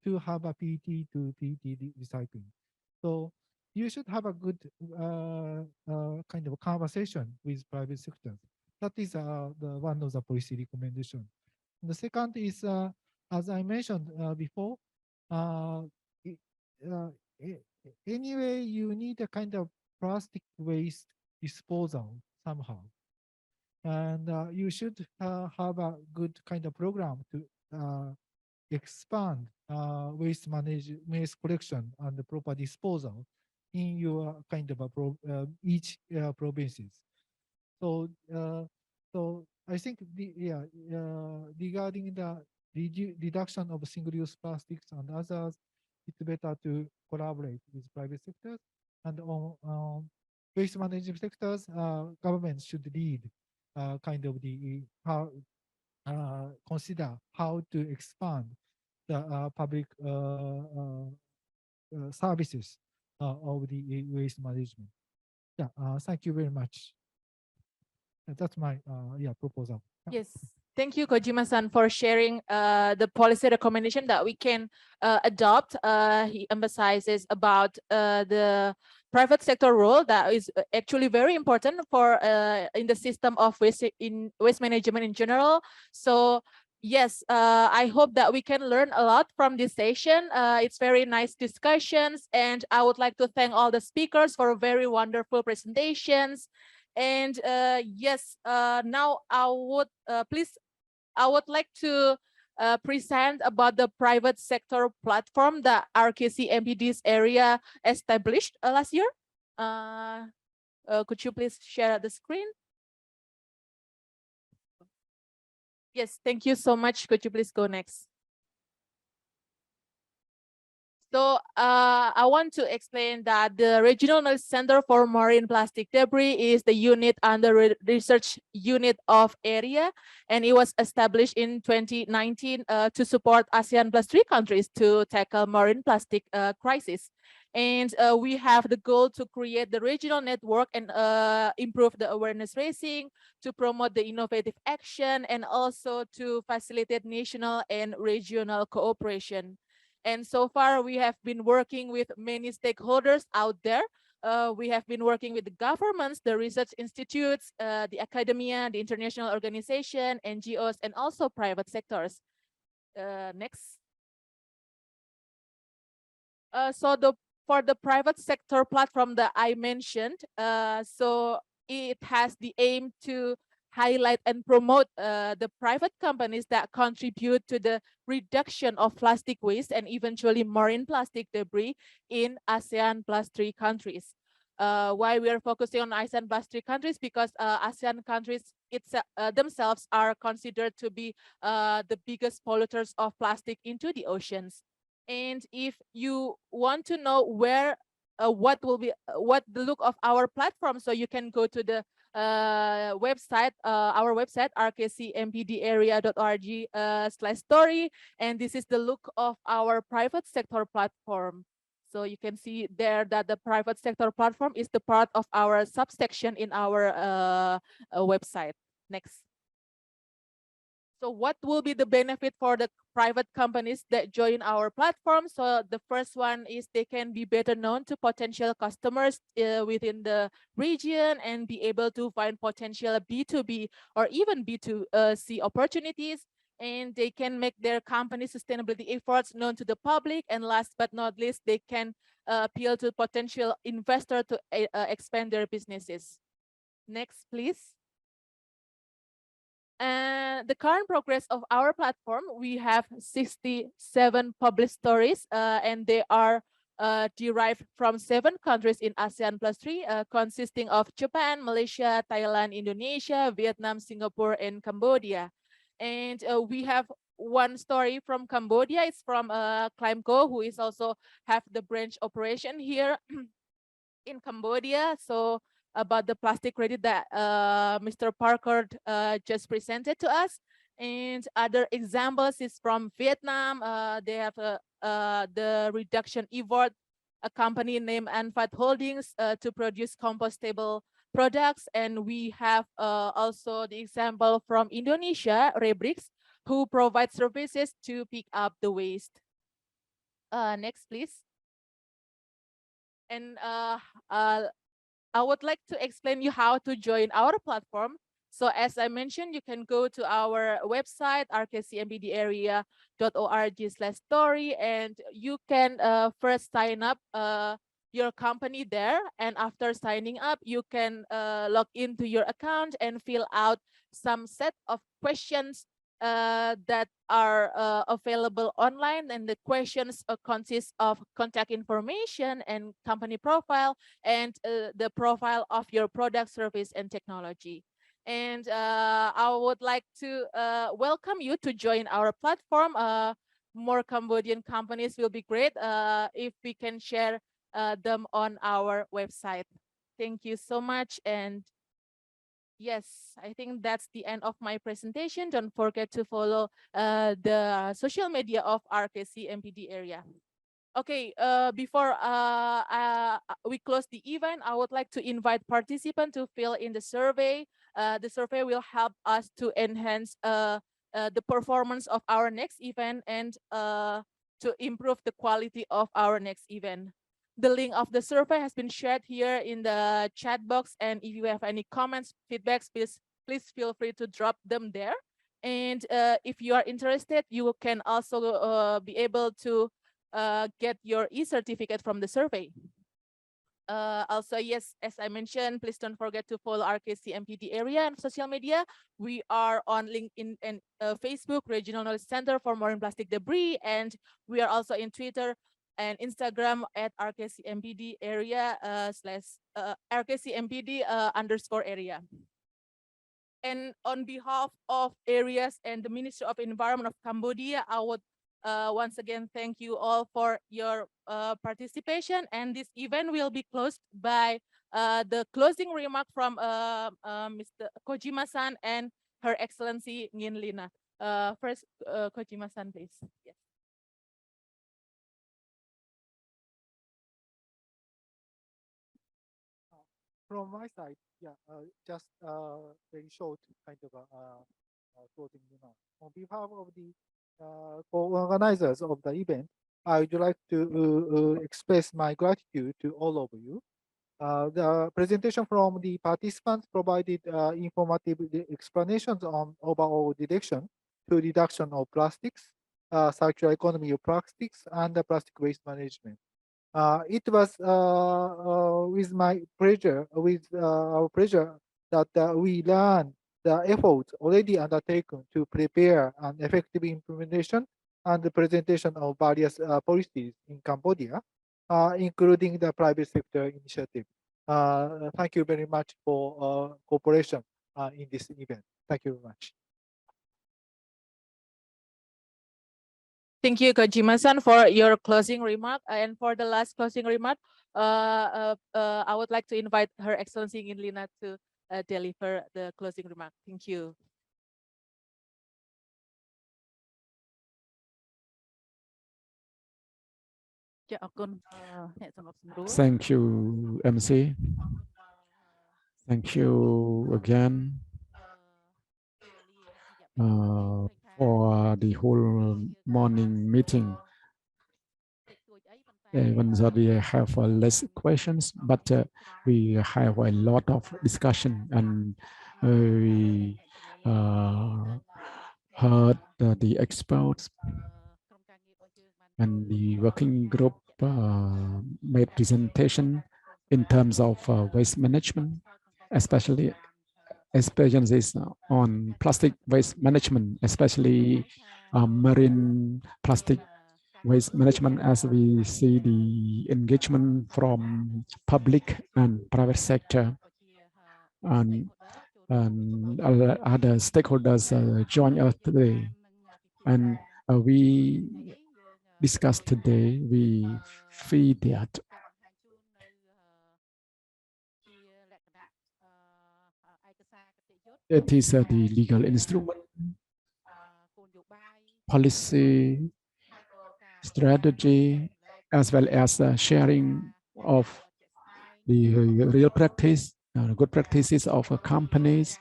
to have a PET to PET recycling. So you should have a good kind of conversation with private sector. That is the one of the policy recommendation. The second is, as I mentioned before, anyway, you need a kind of plastic waste disposal somehow. And you should have a good kind of program to expand waste collection and the proper disposal in your kind of each provinces. So I think regarding the reduction of single-use plastics and others, it's better to collaborate with private sectors, and on waste management sectors, governments should lead kind of how consider how to expand the public services of the waste management. Yeah, thank you very much. That's my proposal. Yes, thank you, Kojima-san, for sharing the policy recommendation that we can adopt. He emphasizes about the private sector role that is actually very important for in the system of waste management in general. So yes, I hope that we can learn a lot from this session. It's very nice discussions, and I would like to thank all the speakers for very wonderful presentations. And yes, now I would I would like to present about the private sector platform that RKC-MPD's area established last year. Could you please share the screen? Yes, thank you so much. Could you please go next? So I want to explain that the Regional Knowledge Center for Marine Plastic Debris is the unit under research unit of ERIA, and it was established in 2019 to support ASEAN plus 3 countries to tackle marine plastic crisis. And we have the goal to create the regional network and improve the awareness raising, to promote the innovative action, and also to facilitate national and regional cooperation. And so far, we have been working with many stakeholders out there. We have been working with the governments, the research institutes, the academia, the international organization, NGOs, and also private sectors. Next. For the private sector platform that I mentioned, so it has the aim to highlight and promote the private companies that contribute to the reduction of plastic waste and eventually marine plastic debris in ASEAN plus 3 countries. Why we are focusing on ASEAN plus 3 countries? Because ASEAN countries themselves are considered to be the biggest polluters of plastic into the oceans. And if you want to know where what the look of our platform, so you can go to the website, our website, rkcmpdarea.org/story, and this is the look of our private sector platform. So you can see there that the private sector platform is the part of our subsection in our website. Next. So what will be the benefit for the private companies that join our platform? So the first one is they can be better known to potential customers within the region and be able to find potential B2B or even B2C opportunities. And they can make their company sustainability efforts known to the public. And last but not least, they can appeal to potential investor to expand their businesses. Next, please. And the current progress of our platform, we have 67 published stories, and they are derived from 7 countries in ASEAN plus 3, consisting of Japan, Malaysia, Thailand, Indonesia, Vietnam, Singapore, and Cambodia. And we have one story from Cambodia. It's from Climco, who is also have the branch operation here in Cambodia. So about the plastic credit that Mr. Parker just presented to us. And other examples is from Vietnam. They have the reduction effort, a company named Anfat Holdings to produce compostable products. And we have also the example from Indonesia, Rebrix, who provide services to pick up the waste. Next, please. And I would like to explain you how to join our platform. So as I mentioned, you can go to our website, rkcmpdarea.org/story, and you can first sign up your company there. And after signing up, you can log into your account and fill out some set of questions that are available online. And the questions consist of contact information and company profile and the profile of your product, service, and technology. And I would like to welcome you to join our platform. More Cambodian companies will be great if we can share them on our website. Thank you so much. And yes, I think that's the end of my presentation. Don't forget to follow the social media of RKC-MPD area. Okay, before we close the event, I would like to invite participants to fill in the survey. The survey will help us to enhance the performance of our next event and to improve the quality of our next event. The link of the survey has been shared here in the chat box. And if you have any comments, feedbacks, please feel free to drop them there. And if you are interested, you can also be able to get your e-certificate from the survey. Also, yes, as I mentioned, please don't forget to follow RKC-MPD area and social media. We are on LinkedIn and Facebook, Regional Knowledge Center for Marine Plastic Debris. And we are also in Twitter and Instagram at RKC-MPD area /RKC-MPD_area. And on behalf of areas and the Ministry of Environment of Cambodia, I would once again thank you all for your participation. And this event will be closed by the closing remark from Mr. Kojima-san and Her Excellency Ngin Lina. First, Kojima-san, please. Yes. From my side, yeah, just very short kind of closing remark. On behalf of the co-organizers of the event, I would like to express my gratitude to all of you. The presentation from the participants provided informative explanations on overall direction to reduction of plastics, circular economy of plastics, and the plastic waste management. It was with our pleasure that we learned the efforts already undertaken to prepare an effective implementation and the presentation of various policies in Cambodia, including the private sector initiative. Thank you very much for cooperation in this event. Thank you very much. Thank you, Kojima-san, for your closing remark. And for the last closing remark, I would like to invite Her Excellency Ngin Lina to deliver the closing remark. Thank you. Thank you, MC. Thank you again for the whole morning meeting. Even though we have less questions, but we have a lot of discussion, and we heard the experts and the working group made presentation in terms of waste management, especially experiences on plastic waste management, especially marine plastic waste management, as we see the engagement from public and private sector, and other stakeholders join us today. And we discussed today, we feel that it is the legal instrument, policy, strategy, as well as sharing of the real practice, good practices of companies,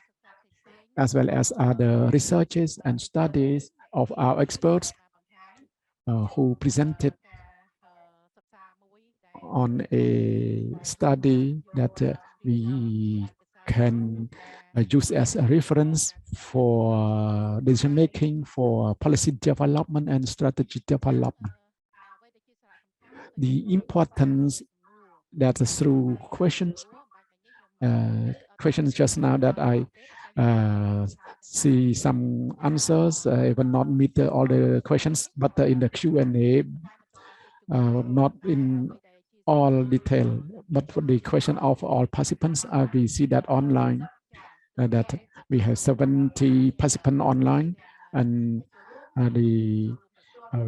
as well as other researches and studies of our experts who presented on a study that we can use as a reference for decision making, for policy development and strategy development. The importance that through questions just now that I see some answers, I will not meet all the questions, but in the Q&A, not in all detail, but for the question of all participants, we see that online, that we have 70 participants online, and we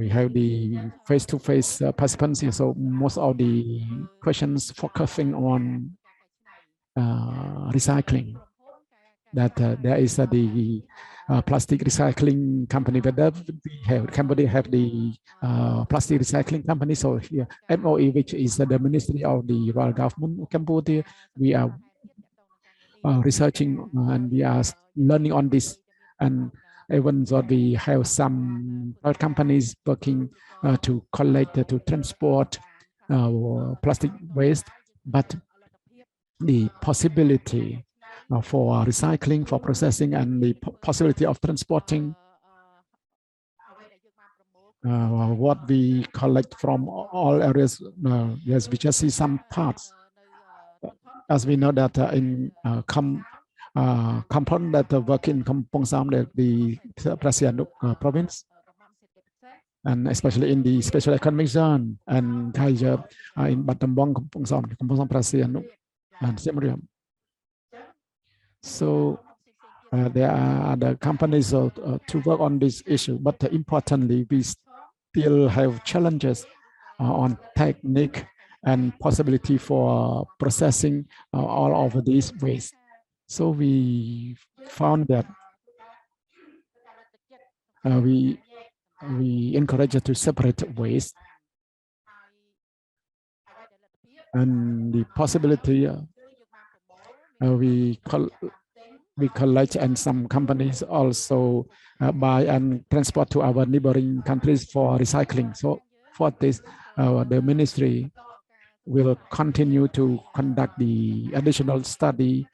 have the face-to-face participants here. So most of the questions focusing on recycling. That there is the plastic recycling company, but Cambodia have the plastic recycling company. So here, MOE, which is the Ministry of the Royal Government of Cambodia, we are researching and we are learning on this. And even though we have some companies working to collect, to transport plastic waste, but the possibility for recycling, for processing, and the possibility of transporting what we collect from all areas. Yes, we just see some parts. As we know that in compound that work in Kampong Sam, the Prasianuk province, and especially in the special economic zone, and Kaiser in Battambang, Kampong Sam, Prasianuk, and Siem Reap. So there are other companies to work on this issue, but importantly, we still have challenges on technique and possibility for processing all of these waste. So we found that we encourage to separate waste, and the possibility we collect, and some companies also buy and transport to our neighboring countries for recycling. So for this, the ministry will continue to conduct the additional study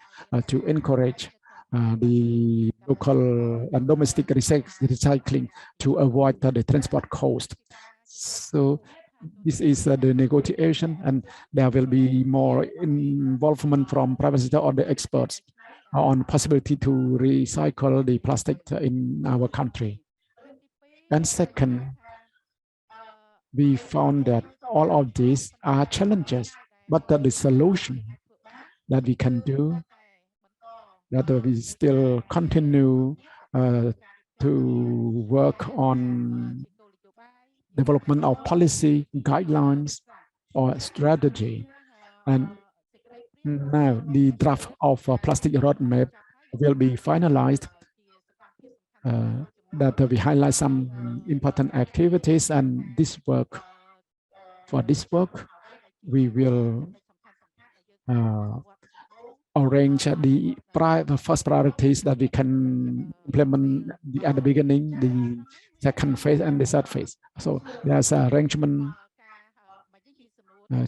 to encourage the local and domestic recycling to avoid the transport cost. So this is the negotiation, and there will be more involvement from private sector or the experts on possibility to recycle the plastic in our country. And second, we found that all of these are challenges, but that the solution that we can do, that we still continue to work on development of policy guidelines or strategy. And now the draft of a plastic roadmap will be finalized. That we highlight some important activities, and this work. For this work, we will arrange the first priorities that we can implement at the beginning, the second phase, and the third phase. So there's an arrangement.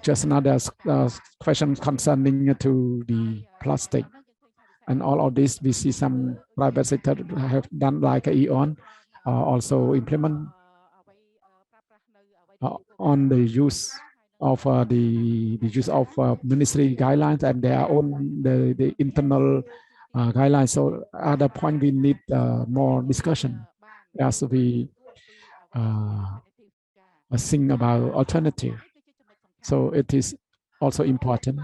Just now there's questions concerning to the plastic, and all of this we see some private sector have done, like EON, also implement on the use of the use of ministry guidelines and their own the internal guidelines. So at the point we need more discussion as we think about alternative. So it is also important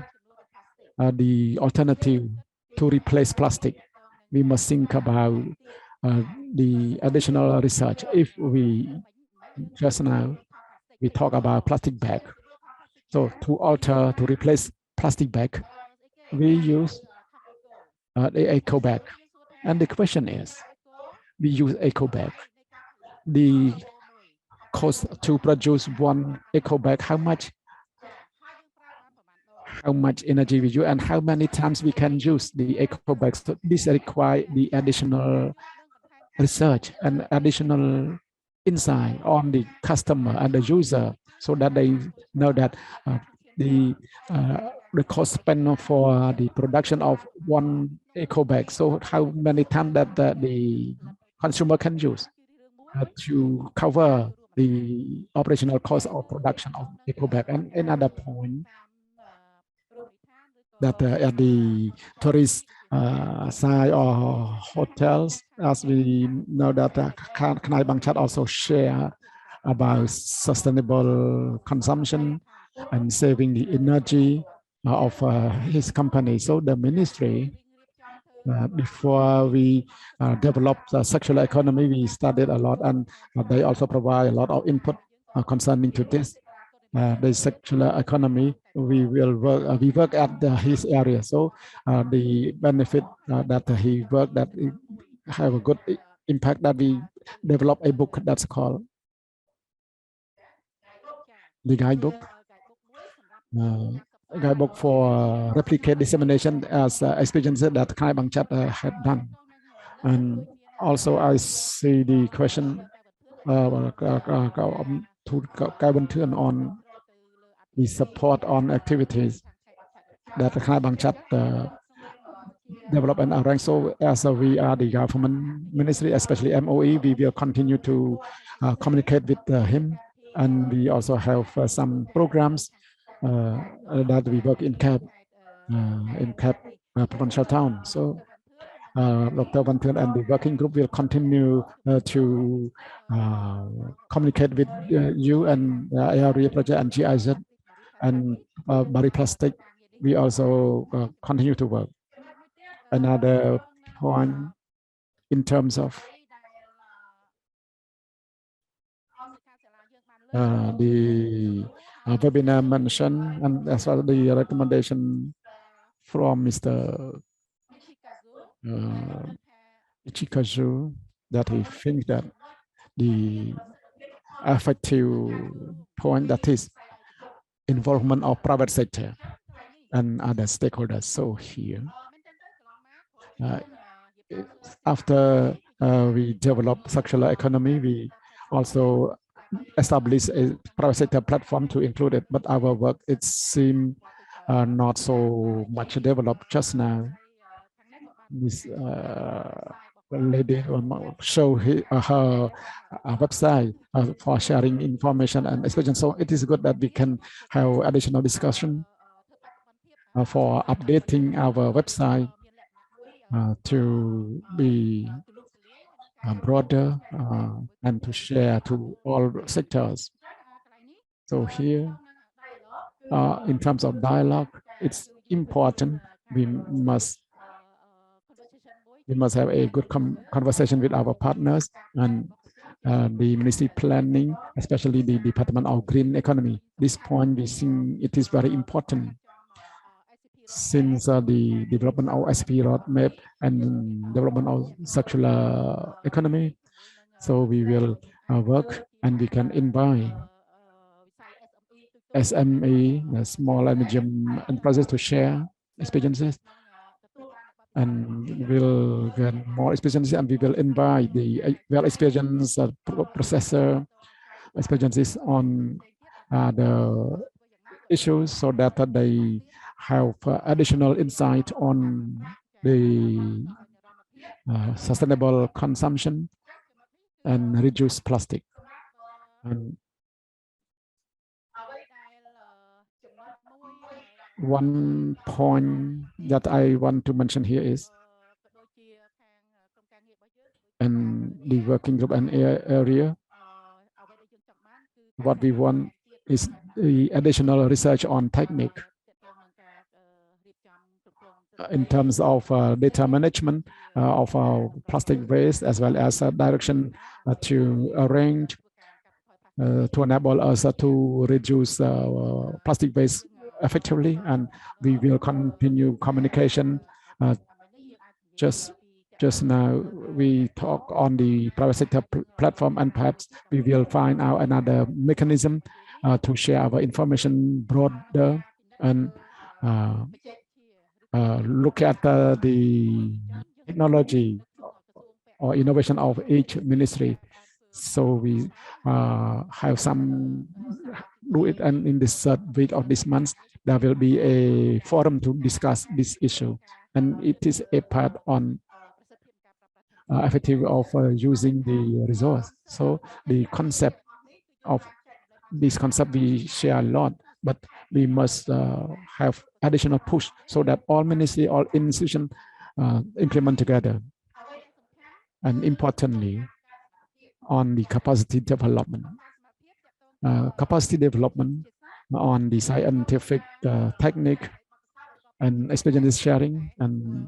the alternative to replace plastic. We must think about the additional research. If we just now we talk about plastic bag, so to replace plastic bag, we use the eco bag, and the question is, we use eco bag. The cost to produce one eco bag, how much energy we use, and how many times we can use the eco bags. So this requires the additional research and additional insight on the customer and the user, so that they know that the cost spent for the production of one eco bag. So how many times that the consumer can use to cover the operational cost of production of eco bag. And another point, that at the tourist side or hotels, as we know that Kanai Bangchat also share about sustainable consumption and saving the energy of his company. So the ministry, before we developed the circular economy, we studied a lot, and they also provide a lot of input concerning to this. The circular economy, we work at his area. So the benefit that he worked, that have a good impact, that we develop a book that's called the guidebook. Guidebook for replicate dissemination as experiences that Kanai Bangchat had done. And also I see the question to Kai Bun Thឿn on the support on activities that Kanai Bangchat develop and arrange. So as we are the government ministry, especially MOE, we will continue to communicate with him, and we also have some programs that we work in CAP provincial town. So Dr. Van Thឿn and the working group will continue to communicate with you and ERIA project and GIZ and Bari Plastic. We also continue to work. Another point in terms of the webinar mentioned, and as well the recommendation from Mr. Ichikazu, that he thinks that the effective point, that is involvement of private sector and other stakeholders. So here, after we develop circular economy, we also establish a private sector platform to include it. But our work, it seems not so much developed just now. This lady show her website for sharing information and experience. So it is good that we can have additional discussion for updating our website to be broader and to share to all sectors. So here, in terms of dialogue, it's important. We must have a good conversation with our partners and the ministry planning, especially the Department of Green Economy. This point, we think it is very important, since the development of SCP roadmap and development of circular economy. So we will work, and we can invite SME, small and medium enterprises, to share experiences, and we'll get more experiences, and we will invite the well-experienced processor experiences on the issues, so that they have additional insight on the sustainable consumption and reduce plastic. And one point that I want to mention here is, and the working group and area, what we want is the additional research on technique in terms of data management of our plastic waste, as well as a direction to arrange to enable us to reduce plastic waste effectively. And we will continue communication. Just now we talk on the private sector platform, and perhaps we will find out another mechanism to share our information broader and look at the technology or innovation of each ministry. So we have some do it, and in this third week of this month, there will be a forum to discuss this issue, and it is a part on effective of using the resource. So the concept of this concept we share a lot, but we must have additional push so that all ministry, all institutions implement together. And importantly, on the capacity development. Capacity development on the scientific technique and experience sharing, and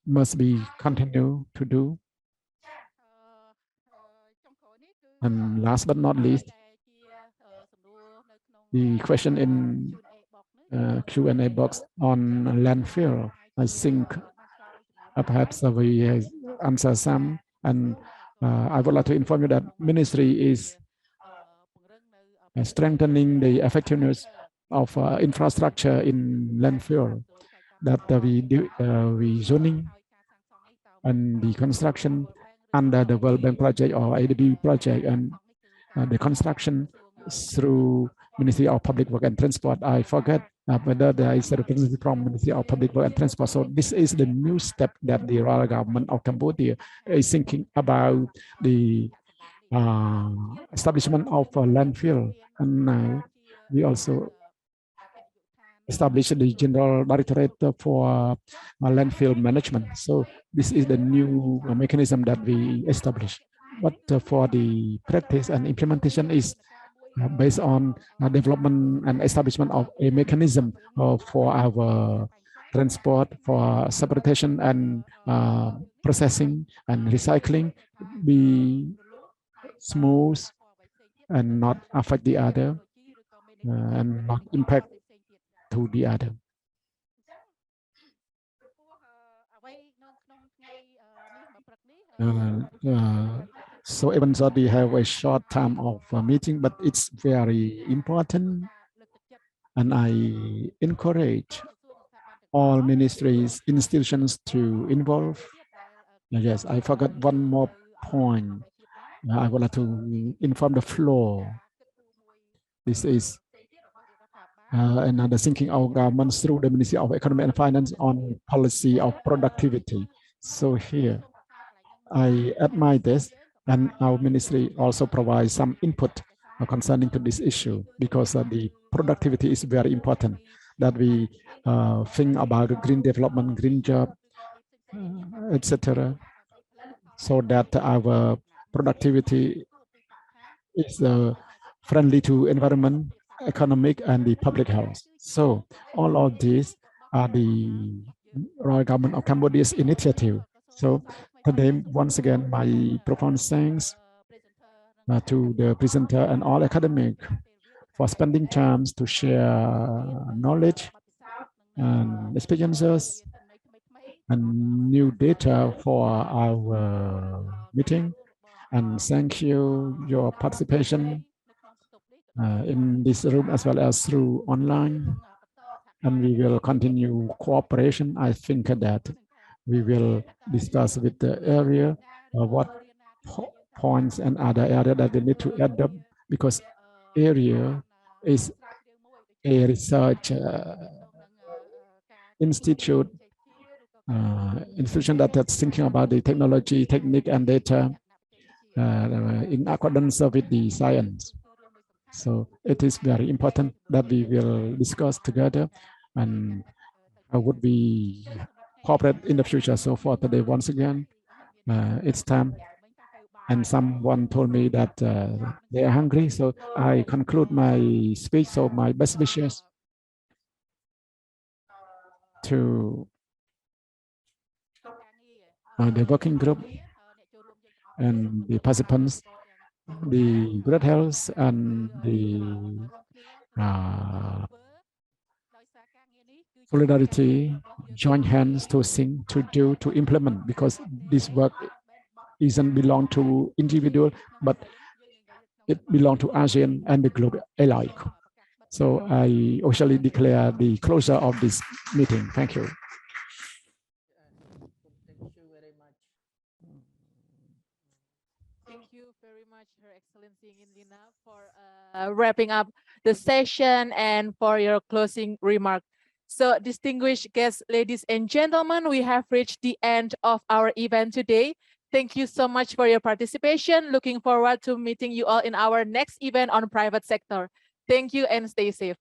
must be continue to do. And last but not least, the question in Q&A box on landfill. I think perhaps we answer some, and I would like to inform you that ministry is strengthening the effectiveness of infrastructure in landfill, that we zoning and the construction under the World Bank project or ADB project, and the construction through Ministry of Public Work and Transport. I forget whether there is a representative from Ministry of Public Work and Transport. So this is the new step that the royal government of Cambodia is thinking about, the establishment of a landfill. And now we also established the General Directorate for landfill management. So this is the new mechanism that we established. But for the practice and implementation is based on development and establishment of a mechanism for our transport, for separation and processing and recycling be smooth and not affect the other and not impact to the other. So even though we have a short time of meeting, but it's very important, and I encourage all ministries, institutions to involve. Yes, I forgot one more point. I would like to inform the floor. This is another thinking of government through the Ministry of Economy and Finance on policy of productivity. So here, I admire this, and our ministry also provides some input concerning to this issue, because the productivity is very important, that we think about the green development, green job, etc., so that our productivity is friendly to environment, economic, and the public health. So all of these are the royal government of Cambodia's initiative. So today, once again, my profound thanks to the presenter and all academic for spending time to share knowledge and experiences and new data for our meeting. And thank you your participation in this room as well as through online. And we will continue cooperation. I think that we will discuss with the area what points and other areas that we need to adopt, because ERIA is a research institution that is thinking about the technology, technique, and data in accordance with the science. So it is very important that we will discuss together, and how would we cooperate in the future. So for today, once again, it's time. And someone told me that they are hungry, so I conclude my speech. So my best wishes. to the working group and the participants, the Great Health and the solidarity, join hands to think, to do, to implement, because this work isn't belong to individual, but it belong to ASEAN and the global alike. So I officially declare the closure of this meeting. Thank you. Thank you very much, Her Excellency Lina, for wrapping up the session and for your closing remark. So, distinguished guests, ladies and gentlemen, we have reached the end of our event today. Thank you so much for your participation. Looking forward to meeting you all in our next event on private sector. Thank you and stay safe.